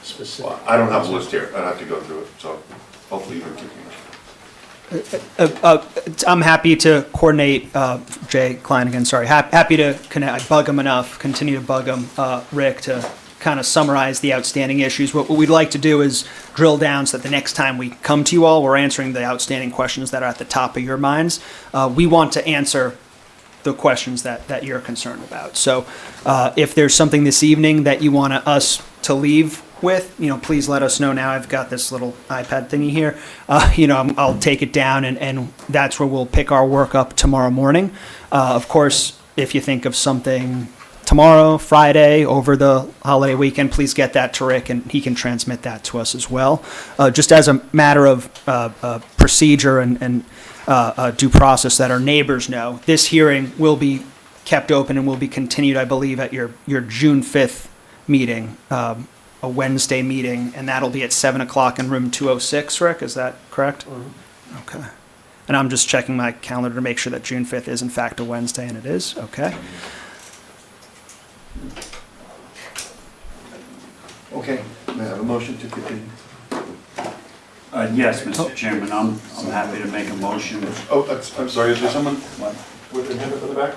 B: specific?
R: Well, I don't have a list here, I'd have to go through it, so. hopefully you're keeping
C: I'm happy to coordinate, Jay Klein again, sorry, happy to connect, I bug him enough, continue to bug him, Rick, to kind of summarize the outstanding issues. What we'd like to do is drill down so that the next time we come to you all, we're answering the outstanding questions that are at the top of your minds. We want to answer the questions that you're concerned about. So if there's something this evening that you want us to leave with, please let us know now. I've got this little iPad thingy here. I'll take it down, and that's where we'll pick our work up tomorrow morning. Of course, if you think of something tomorrow, Friday, over the holiday weekend, please get that to Rick, and he can transmit that to us as well. Just as a matter of procedure and due process that our neighbors know, this hearing will be kept open and will be continued, I believe, at your June 5th meeting, a Wednesday meeting, and that'll be at 7 o'clock in room 206, Rick, is that correct? Mm-hmm. Okay. And I'm just checking my calendar to make sure that June 5th is in fact a Wednesday, and it is, okay.
R: Okay, may I have a motion to continue?
M: Yes, Mr. Chairman, I'm happy to make a motion.
R: Oh, I'm sorry, is there someone with their hand up in the back?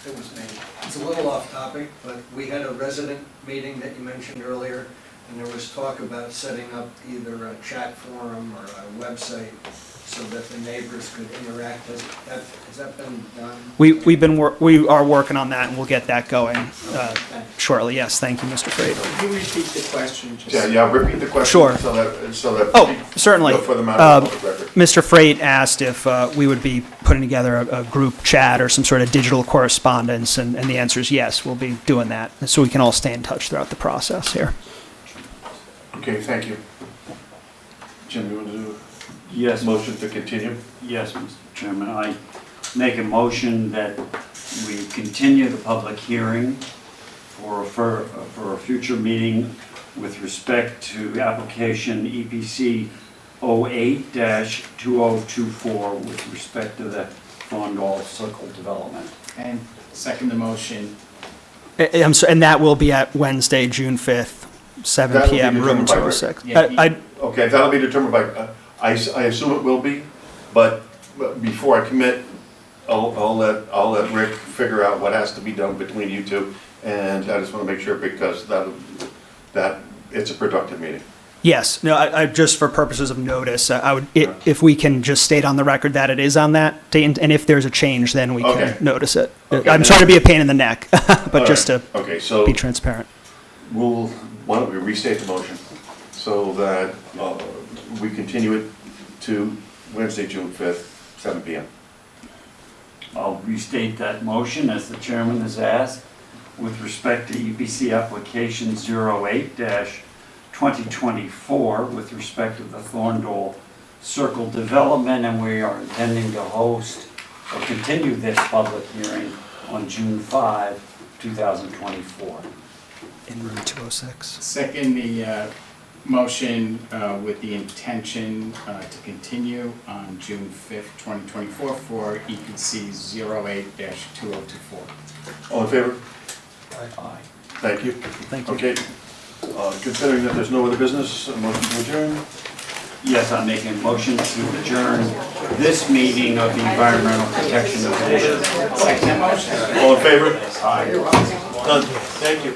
Q: It was me. It's a little off topic, but we had a resident meeting that you mentioned earlier, and there was talk about setting up either a chat forum or a website so that the neighbors could interact. Has that been done?
C: We are working on that, and we'll get that going shortly. Yes, thank you, Mr. Frater.
J: Could you repeat the question?
R: Yeah, repeat the question.
C: Sure.
R: So that.
C: Oh, certainly.
R: For the matter of public record.
C: Mr. Freight asked if we would be putting together a group chat or some sort of digital correspondence, and the answer is yes, we'll be doing that, so we can all stay in touch throughout the process here.
R: Okay, thank you. Jim, you want to do
M: Yes.
R: a motion to continue?
M: Yes, Mr. Chairman, I make a motion that we continue the public hearing for a future meeting with respect to application EPC 08-2024 with respect to the Fondall Circle development.
J: And second the motion.
C: And that will be at Wednesday, June 5th, 7
R: That will be
C: p.m., room
R: determined by
C: 206.
J: Yeah,
R: Okay, that'll be determined by, I assume it will be, but before I commit, I'll let Rick figure out what has to be done between you two, and I just want to make sure because that it's a productive meeting.
C: Yes, no, I just for purposes of notice, I would, if we can just state on the record that it is on that date, and if there's a change, then we can notice it.
R: Okay.
C: I'm sorry to be a pain in the neck, but just to
R: so
C: be transparent.
R: Why don't we restate the motion so that we continue it to Wednesday, June 5th, 7 p.m.
M: I'll restate that motion as the chairman has asked with respect to EPC application 08-2024 with respect to the Thorndale Circle development, and we are intending to host or continue this public hearing on June 5, 2024.
C: In room 206.
J: Second the motion with the intention to continue on June 5th, 2024 for EPC 08-2024.
R: All in favor?
M: Aye.
R: Thank you.
C: Thank you.
R: Okay, considering that there's no other business, a motion to adjourn?
M: Yes, I'm making a motion to adjourn this meeting of the Environmental Protection Commission.
J: Second motion.
R: All in favor?
M: Aye.
R: Done. Thank you.